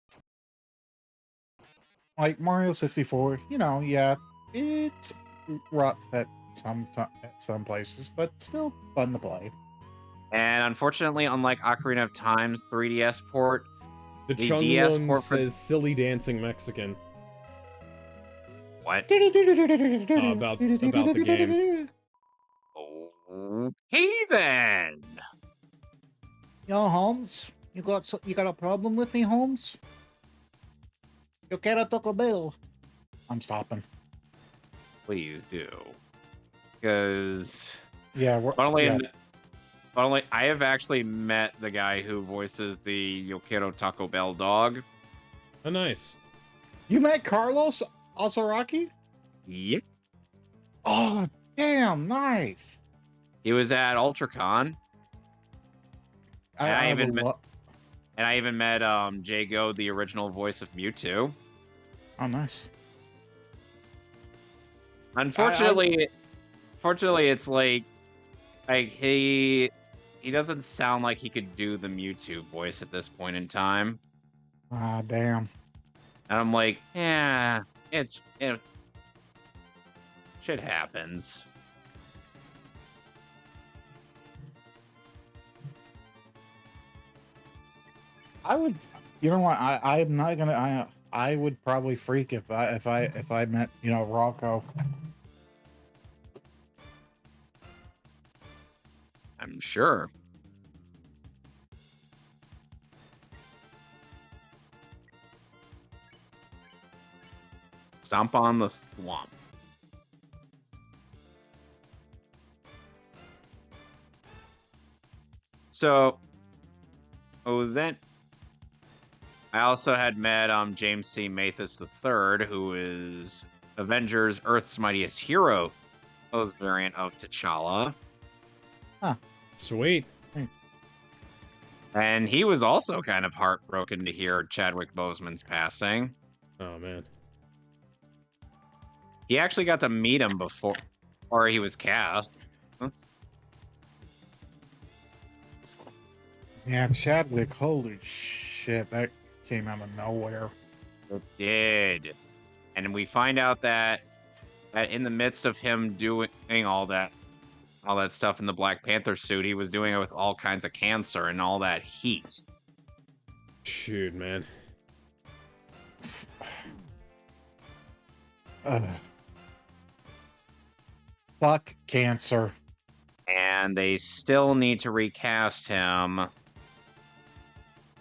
Like Mario 64, you know, yeah, it's rough at some places, but still fun to play. And unfortunately, unlike Ocarina of Time's 3DS port, The the Chung DS one port for says silly dancing Mexican. what? About the game. Okay then. Yo, Holmes, you got a problem with me, Holmes? You quiero Taco Bell? I'm stopping. Please do, because Yeah, Funnily, I have actually met the guy who voices the Yokero Taco Bell dog. Oh, nice. You met Carlos Alzaraki? Yep. Oh, damn, nice. He was at UltraCon. And I even met Jago, the original voice of Mewtwo. Oh, nice. Unfortunately, it's like he doesn't sound like he could do the Mewtwo voice at this point in time. Ah, damn. And I'm like, yeah, shit happens. I would, you know what? I'm not gonna. I would probably freak if I met, you know, Rocco. I'm sure. Stomp on the thwomp. So, then I also had met James C. Mathis III, who is Avengers Earth's Mightiest Hero, variant of T'Challa. Sweet. And he was also kind of heartbroken to hear Chadwick Boseman's passing. Oh, man. He actually got to meet him before he was cast. Yeah, Chadwick. Holy shit, that came out of nowhere. It did. And we find out that in the midst of him doing all that stuff in the Black Panther suit, he was doing it with all kinds of cancer and all that heat. Shoot, man. Fuck cancer. And they still need to recast him.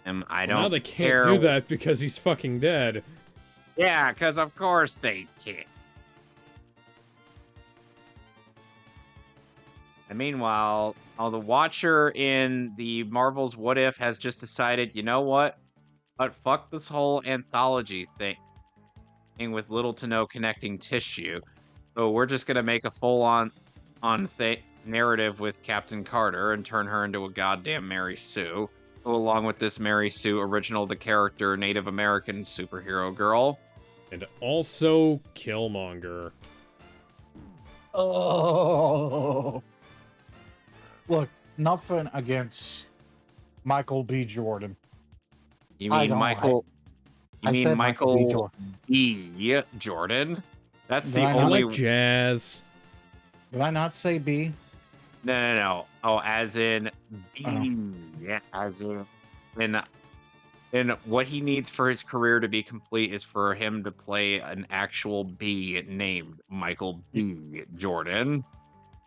And I don't Now they care. can't do that because he's fucking dead. Yeah, because of course they can't. And meanwhile, the Watcher in the Marvel's What If has just decided, you know what? But fuck this whole anthology thing with little to no connecting tissue. So we're just gonna make a full-on narrative with Captain Carter and turn her into a goddamn Mary Sue. Along with this Mary Sue original, the character Native American superhero girl. And also Killmonger. Oh. Look, nothing against Michael B. Jordan. You mean Michael? You mean Michael B. Jordan? That's the only like jazz. Did I not say B? No. Oh, as in Oh. yeah, as in what he needs for his career to be complete is for him to play an actual B named Michael B. Jordan. B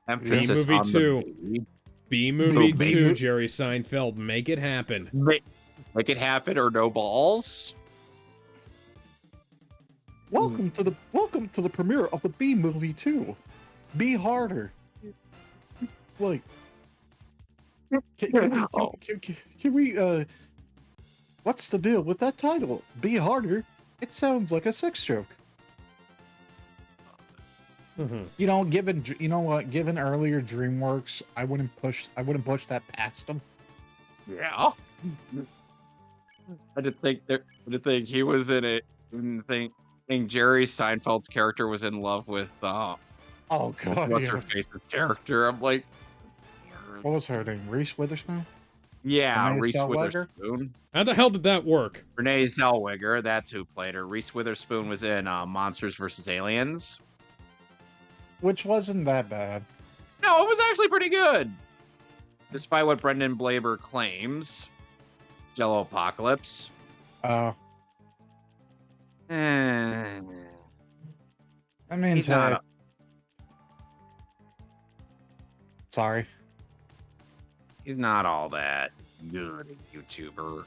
Emphasis movie on the 2. B. B movie B 2, mo- Jerry Seinfeld. Make it happen. Make it happen or no balls. Welcome to the premiere of the B movie 2. Be harder. Like, can we what's the deal with that title? Be harder. It sounds like a sex joke. Mhm. You know, given earlier DreamWorks, I wouldn't push that past them. Yeah. I did think he was in it. Think Jerry Seinfeld's character was in love with Oh god, what's her yeah. face's character. I'm like, What was her name? Reese Witherspoon? yeah, Renee Reese Zellweger? Witherspoon. How the hell did that work? Renee Zellweger, that's who played her. Reese Witherspoon was in Monsters vs. Aliens. Which wasn't that bad. No, it was actually pretty good. Despite what Brendan Blaber claims. Jello Apocalypse. I mean, He's not sorry. He's not all that good a YouTuber.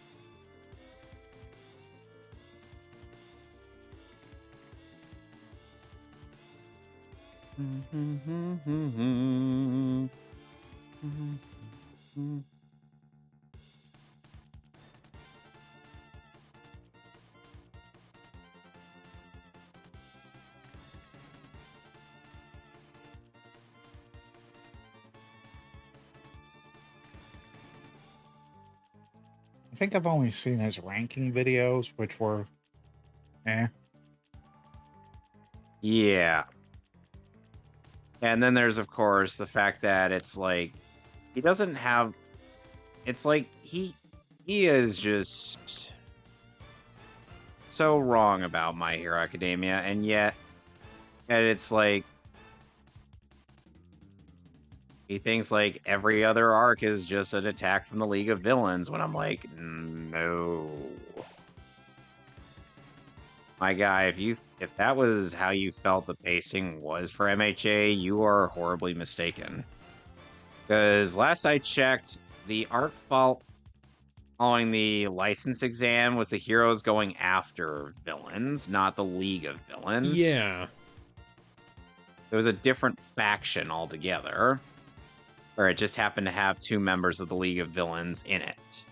I think I've only seen his ranking videos, which were, Yeah. And then there's, of course, the fact that it's like, he doesn't have, it's like, he is just so wrong about My Hero Academia, and yet, and it's like, he thinks like every other arc is just an attack from the League of Villains, when I'm like, no. My guy, if that was how you felt the pacing was for MHA, you are horribly mistaken. Because last I checked, the arc following the license exam was the heroes going after villains, not the League of Villains. Yeah. It was a different faction altogether, where it just happened to have 2 members of the League of Villains in it.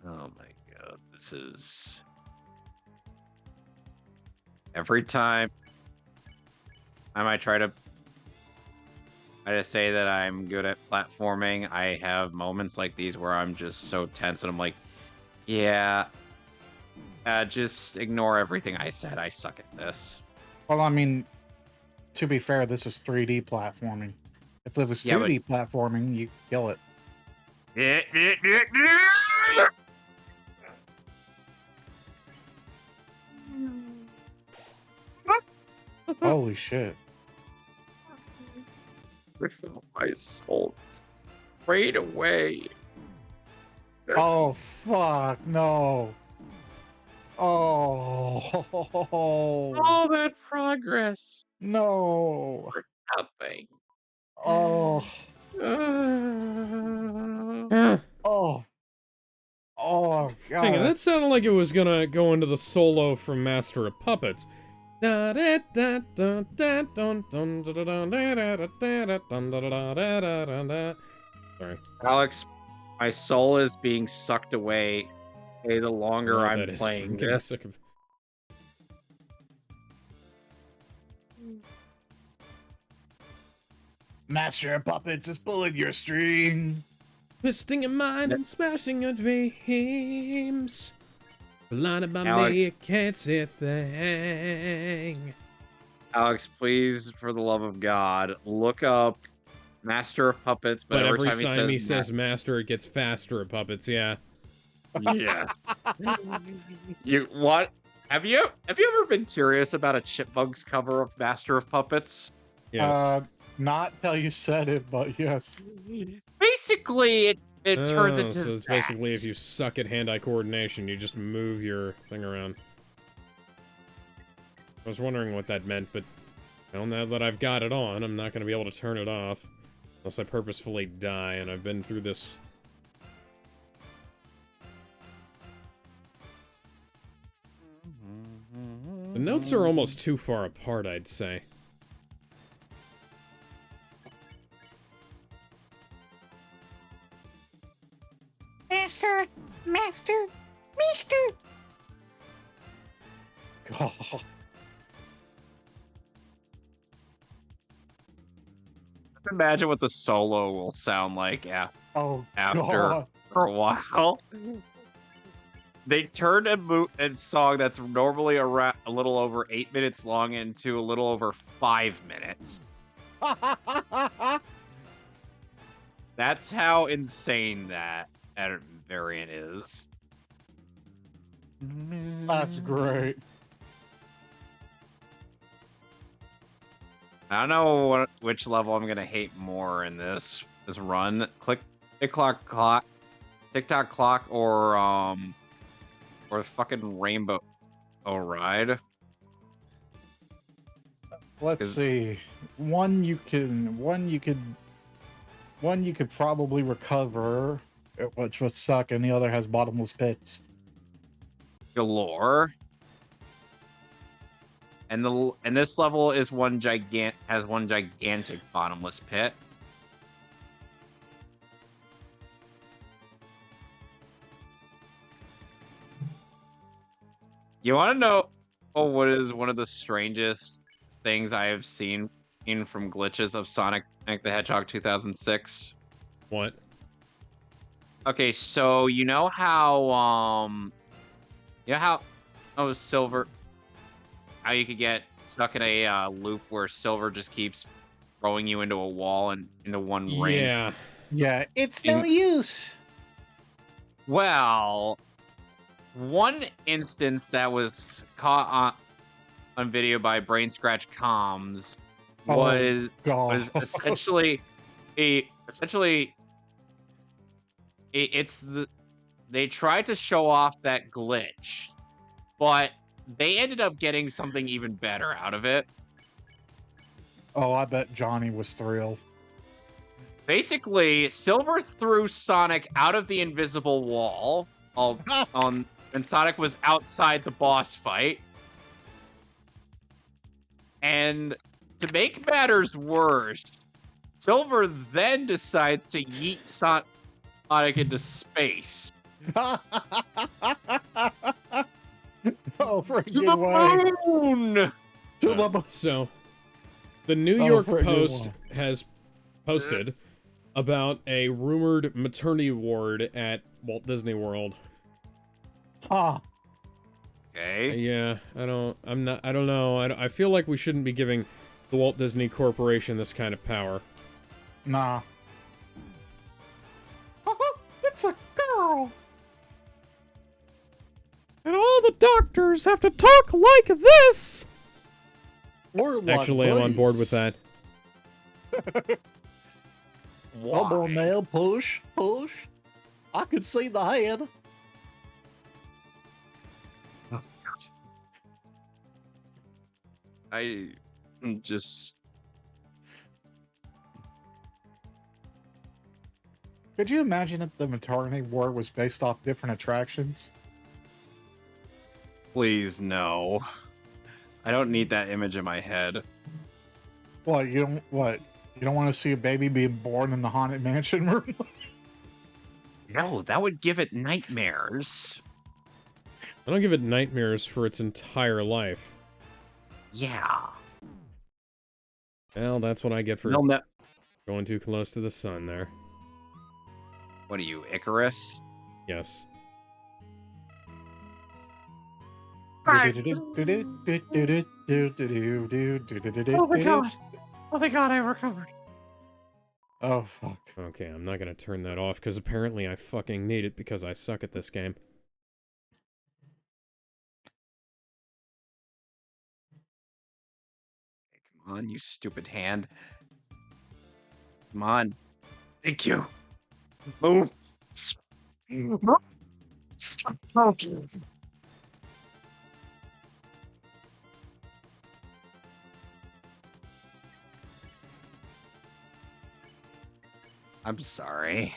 Oh my god, this is... Every time I might try to say that I'm good at platforming, I have moments like these where I'm just so tense and I'm like, yeah, just ignore everything I said. I suck at this. well, I mean, to be fair, this is 3D platforming. If it was 2D platforming, you kill it. Holy shit. My soul straight away. Oh, fuck, no. Oh, All that progress no. for nothing. Oh, Huh. oh, oh, God. Hang on, that sounded like it was gonna go into the solo from Master of Puppets. Sorry. Alex, my soul is being sucked away the longer Oh, I'm that is- playing I'm getting this. sick of... Master of Puppets is pulling your string. Twisting your mind and smashing your dreams. Blinded by Alex. me, you can't see a thing. Alex, please, for the love of God, look up Master of Puppets. But every time time he says master, it gets faster at puppets, yeah. yes. You what? Have you ever been curious about a Chipmunks cover of Master of Puppets? Yes. Not till you said it, but yes. Basically, it turns Oh, into so it's basically if you suck at hand-eye coordination, you just move your thing around. I was wondering what that meant, but well, now that I've got it on, I'm not going to be able to turn it off. Unless I purposefully die, and I've been through this. The notes are almost too far apart, I'd say. Master, master, mister. God. Imagine what the solo will sound like Oh, after God. for a while. They turned a song that's normally a little over 8 minutes long into a little over 5 minutes. That's how insane that variant is. That's great. I don't know which level I'm gonna hate more in this run. TikTok clock, or fucking Rainbow Ride. Let's see. One you could probably recover, which would suck, and the other has bottomless pits. Galore. And this level is has one gigantic bottomless pit. You want to know what is one of the strangest things I have seen from glitches of Sonic the Hedgehog 2006? What? Okay, so you know how Silver, how you could get stuck in a loop where Silver just keeps throwing you into a wall and into one ring. Yeah. Yeah, it's no use. Well, one instance that was caught on video by Brain Scratch Comms was essentially they tried to show off that glitch, but they ended up getting something even better out of it. Oh, I bet Johnny was thrilled. Basically, Silver threw Sonic out of the invisible wall and Sonic was outside the boss fight. And to make matters worse, Silver then decides to yeet Sonic into space. Oh, To the moon! So, the New York Post has posted about a rumored maternity ward at Walt Disney World. Huh. Okay. Yeah, I don't know. I feel like we shouldn't be giving the Walt Disney Corporation this kind of power. Nah. It's a girl. And all the doctors have to talk like this! Or like Actually, I'm on board with that. Come on now, push. I could see the head. I'm just... Could you imagine if the maternity ward was based off different attractions? Please, no. I don't need that image in my head. What, you don't want to see a baby being born in the Haunted Mansion room? No, that would give it nightmares. I don't give it nightmares for its entire life. Yeah. Well, that's what I get for going too close to the sun there. What are you, Icarus? Yes. Oh my god! Oh my god, I recovered. Oh, fuck. Okay, I'm not gonna turn that off, because apparently I fucking need it because I suck at this game. Come on, you stupid hand. Come on. Thank you. Move. Stop poking. I'm sorry.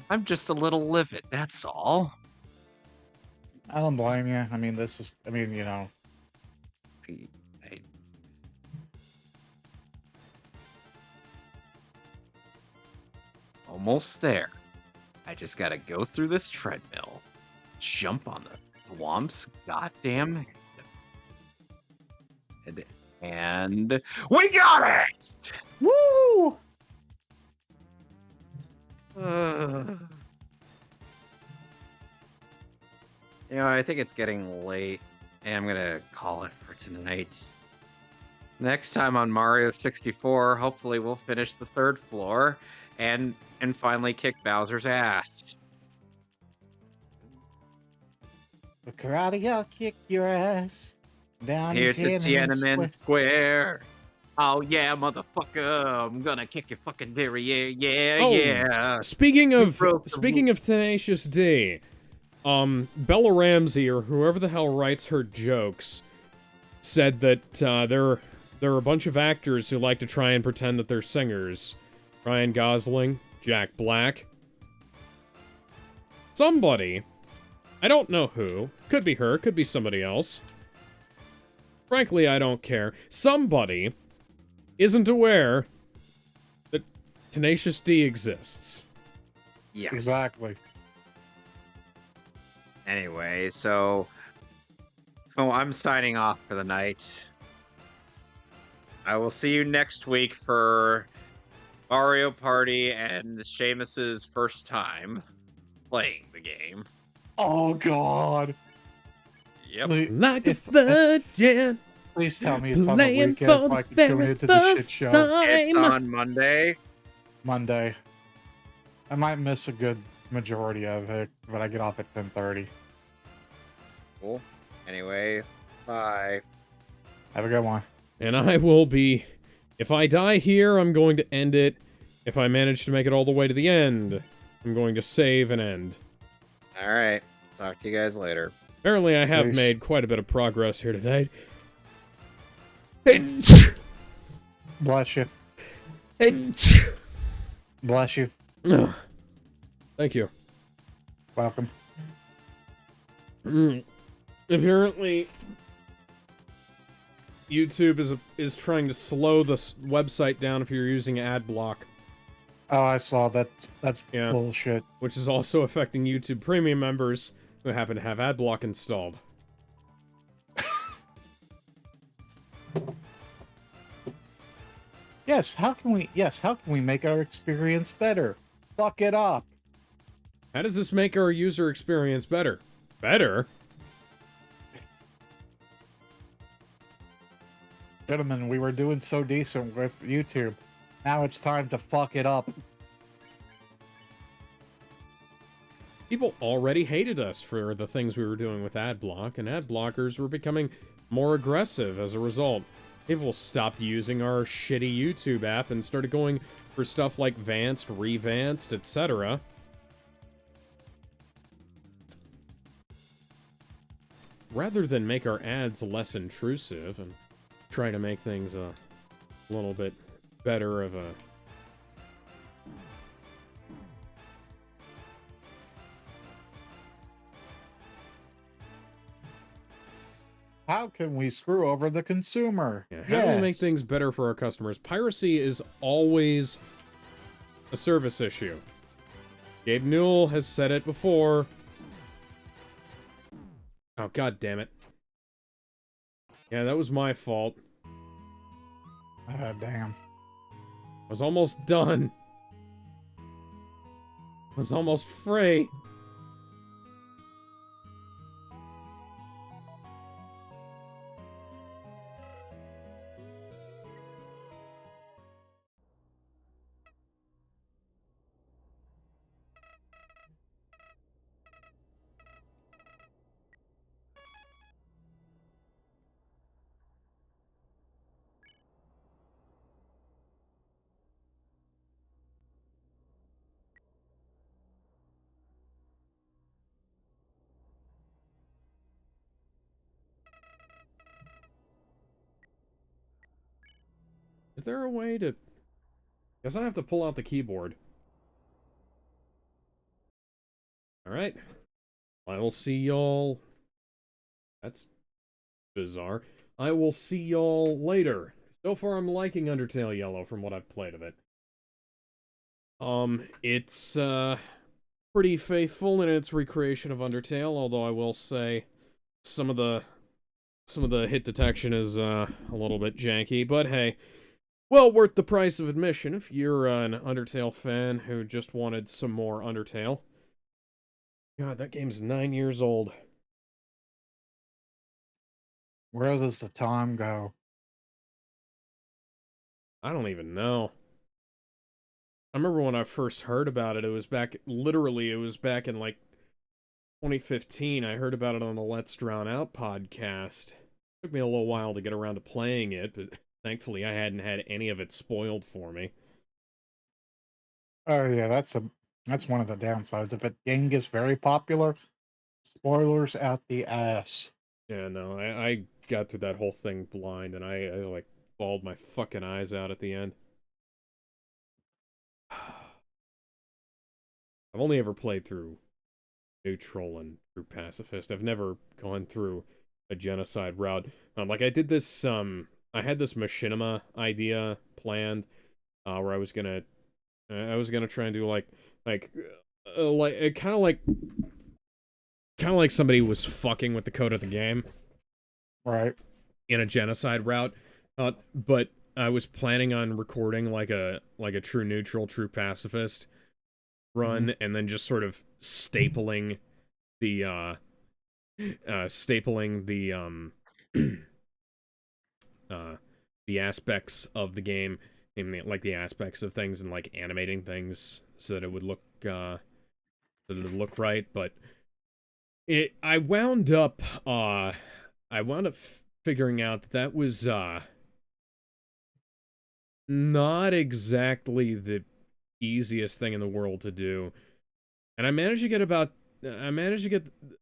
I'm just a little livid, that's all. I don't blame you. I mean, this is, I mean, you know, I- Almost there. I just gotta go through this treadmill, jump on the swamp's goddamn head, and we got it! woo! You know, I think it's getting late, and I'm gonna call it for tonight. Next time on Mario 64, hopefully we'll finish the third floor and finally kick Bowser's ass. The karate, I'll kick your ass down Here in to Tiananmen Tiananmen Square. Square. Oh yeah, motherfucker! I'm gonna kick your fucking derriere. Yeah, Oh, yeah. speaking You of broke the speaking of Tenacious D, Bella Ramsey or whoever the hell writes her jokes said that there are a bunch of actors who like to try and pretend that they're singers. Ryan Gosling, Jack Black. Somebody. I don't know who. Could be her, could be somebody else. Frankly, I don't care. Somebody isn't aware that Tenacious D exists. Yeah. Exactly. Anyway, so I'm signing off for the night. I will see you next week for Mario Party and Seamus's first time playing the game. Oh God. Yep. Please, Like if- a virgin, please tell me it's on the playing weekend for so I the can tune very into the shit first show It's time. on Monday. Monday. I might miss a good majority of it, but I get off at 10:30. Cool. Anyway, bye. Have a good one. And I will be... If I die here, I'm going to end it. If I manage to make it all the way to the end, I'm going to save and end. All right. Talk to you guys later. Apparently, I have Peace. made quite a bit of progress here tonight. Bless you. Bless you. Thank you. Welcome. Apparently, YouTube is trying to slow the website down if you're using ad block, Oh, I saw that. That's Yeah. bullshit. which is also affecting YouTube Premium members who happen to have ad block installed. Yes, how can we make our experience better? Fuck it up. How does this make our user experience better? Better? Gentlemen, we were doing so decent with YouTube. Now it's time to fuck it up. People already hated us for the things we were doing with ad block, and ad blockers were becoming more aggressive as a result. People stopped using our shitty YouTube app and started going for stuff like Vanced, Revanced, etc. Rather than make our ads less intrusive and try to make things a little bit better of a... How can we screw over the consumer? Yeah, how do we make Yes. things better for our customers? Piracy is always a service issue. Gabe Newell has said it before. Oh, god damn it. Yeah, that was my fault. Damn. I was almost done. I was almost free. Is there a way to... Guess I have to pull out the keyboard. Alright. I will see y'all... That's bizarre. I will see y'all later. So far, I'm liking Undertale Yellow from what I've played of it. It's, pretty faithful in its recreation of Undertale, although I will say some of the hit detection is, a little bit janky, but hey, well worth the price of admission if you're an Undertale fan who just wanted some more Undertale. God, that game's 9 years old. Where does the time go? I don't even know. I remember when I first heard about it, it was back in, like, 2015. I heard about it on the Let's Drown Out podcast. Took me a little while to get around to playing it, but thankfully I hadn't had any of it spoiled for me. Oh yeah, that's one of the downsides. If a game gets very popular, spoilers out the ass. Yeah, no, I got through that whole thing blind, and I like, bawled my fucking eyes out at the end. I've only ever played through neutral and through pacifist. I've never gone through a genocide route. Like, I had this machinima idea planned, where I was gonna try and do, kind of like somebody was fucking with the code of the game. Right. In a genocide route, but I was planning on recording like a true neutral, true pacifist run, and then just sort of stapling the the aspects of the game, and like the aspects of things, and like animating things so that it would look right. But I wound up figuring out that was not exactly the easiest thing in the world to do. And I managed to get a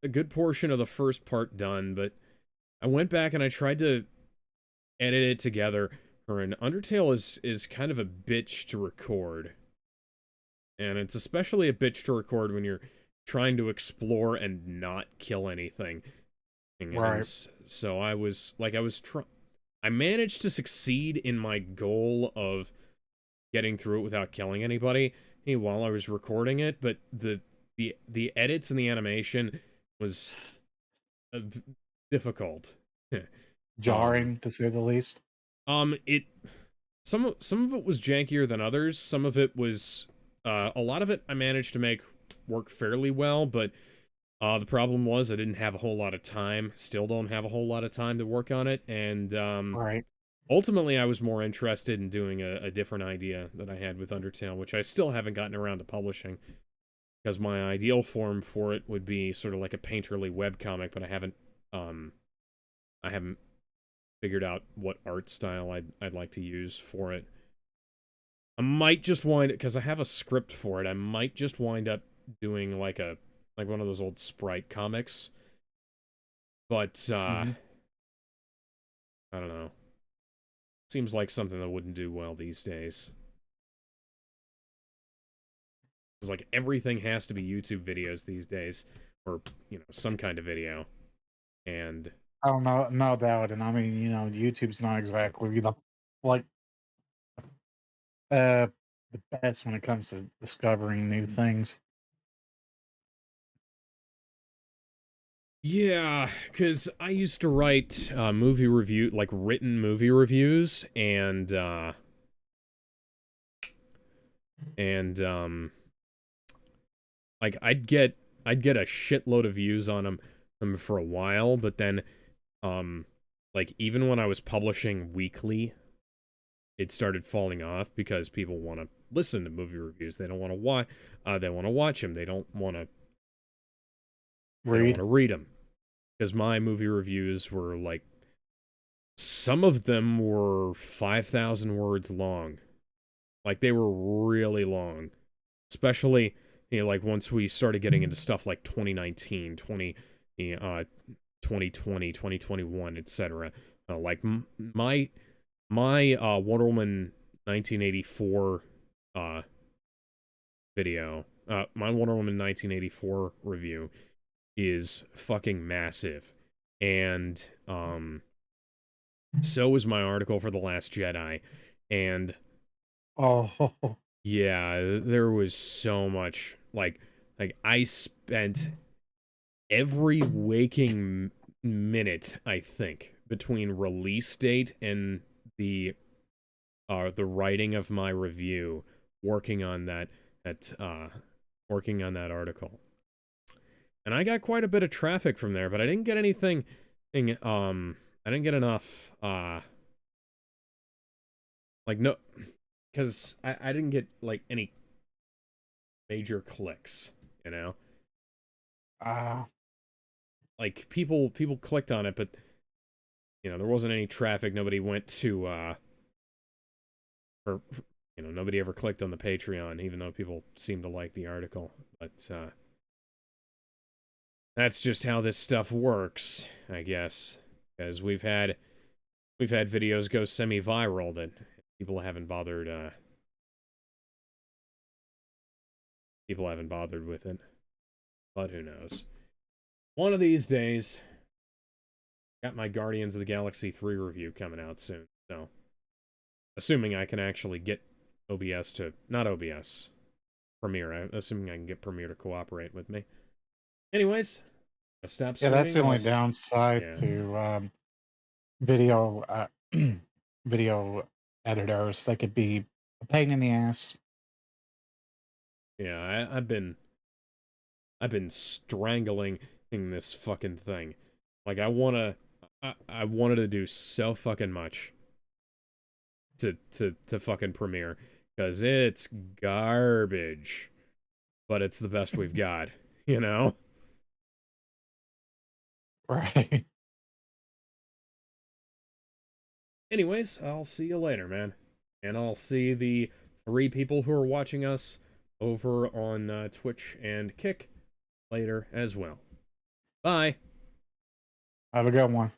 good portion of the first part done, but I went back and I tried to edit it together. And Undertale is kind of a bitch to record. And it's especially a bitch to record when you're trying to explore and not kill anything. Right. So I managed to succeed in my goal of getting through it without killing anybody while I was recording it, but the edits and the animation was difficult. Jarring, to say the least. It some of it was jankier than others. Some of it was a lot of it I managed to make work fairly well, but the problem was I didn't have a whole lot of time. Still don't have a whole lot of time to work on it, and Right. ultimately I was more interested in doing a different idea that I had with Undertale, which I still haven't gotten around to publishing, because my ideal form for it would be sort of like a painterly webcomic, but I haven't figured out what art style I'd like to use for it. I might just because I have a script for it, I might just wind up doing like one of those old Sprite comics. But I don't know. Seems like something that wouldn't do well these days. Because like everything has to be YouTube videos these days, or some kind of video. And I don't know, no doubt. And I mean, YouTube's not exactly like the best when it comes to discovering new things. yeah, because I used to write written movie reviews, and like I'd get a shitload of views on them for a while, but then like even when I was publishing weekly, it started falling off because people want to listen to movie reviews. They don't want to watch. They want to watch them. They don't want to read them. Because my movie reviews were like, some of them were 5,000 words long. Like, they were really long. Especially, like once we started getting into stuff like 2019, 2020, 2021, etc. Like, My Wonder Woman 1984 video, my Wonder Woman 1984 review is fucking massive. And so is my article for The Last Jedi. And Oh, yeah, there was so much like I spent every waking minute, I think, between release date and the writing of my review, working on working on that article. And I got quite a bit of traffic from there, but I didn't get anything I didn't get enough like no because I didn't get like any major clicks, you know? Like people clicked on it, but you know, there wasn't any traffic. Nobody went to or you know, nobody ever clicked on the Patreon, even though people seemed to like the article. But that's just how this stuff works, I guess. Because we've had videos go semi-viral that people haven't bothered with it. But who knows? One of these days, got my Guardians of the Galaxy 3 review coming out soon, so assuming I can actually get OBS to not OBS Premiere, assuming I can get Premiere to cooperate with me. Anyways, I'll stop yeah, that's the streaming. only downside Yeah. to video video editors. They could be a pain in the ass. Yeah, I've been strangling in this fucking thing. Like I wanted to do so fucking much to fucking Premiere because it's garbage, but it's the best we've got, you know? Right. Anyways, I'll see you later, man. And I'll see the 3 people who are watching us over on Twitch and Kick later as well. Bye. Have a good one.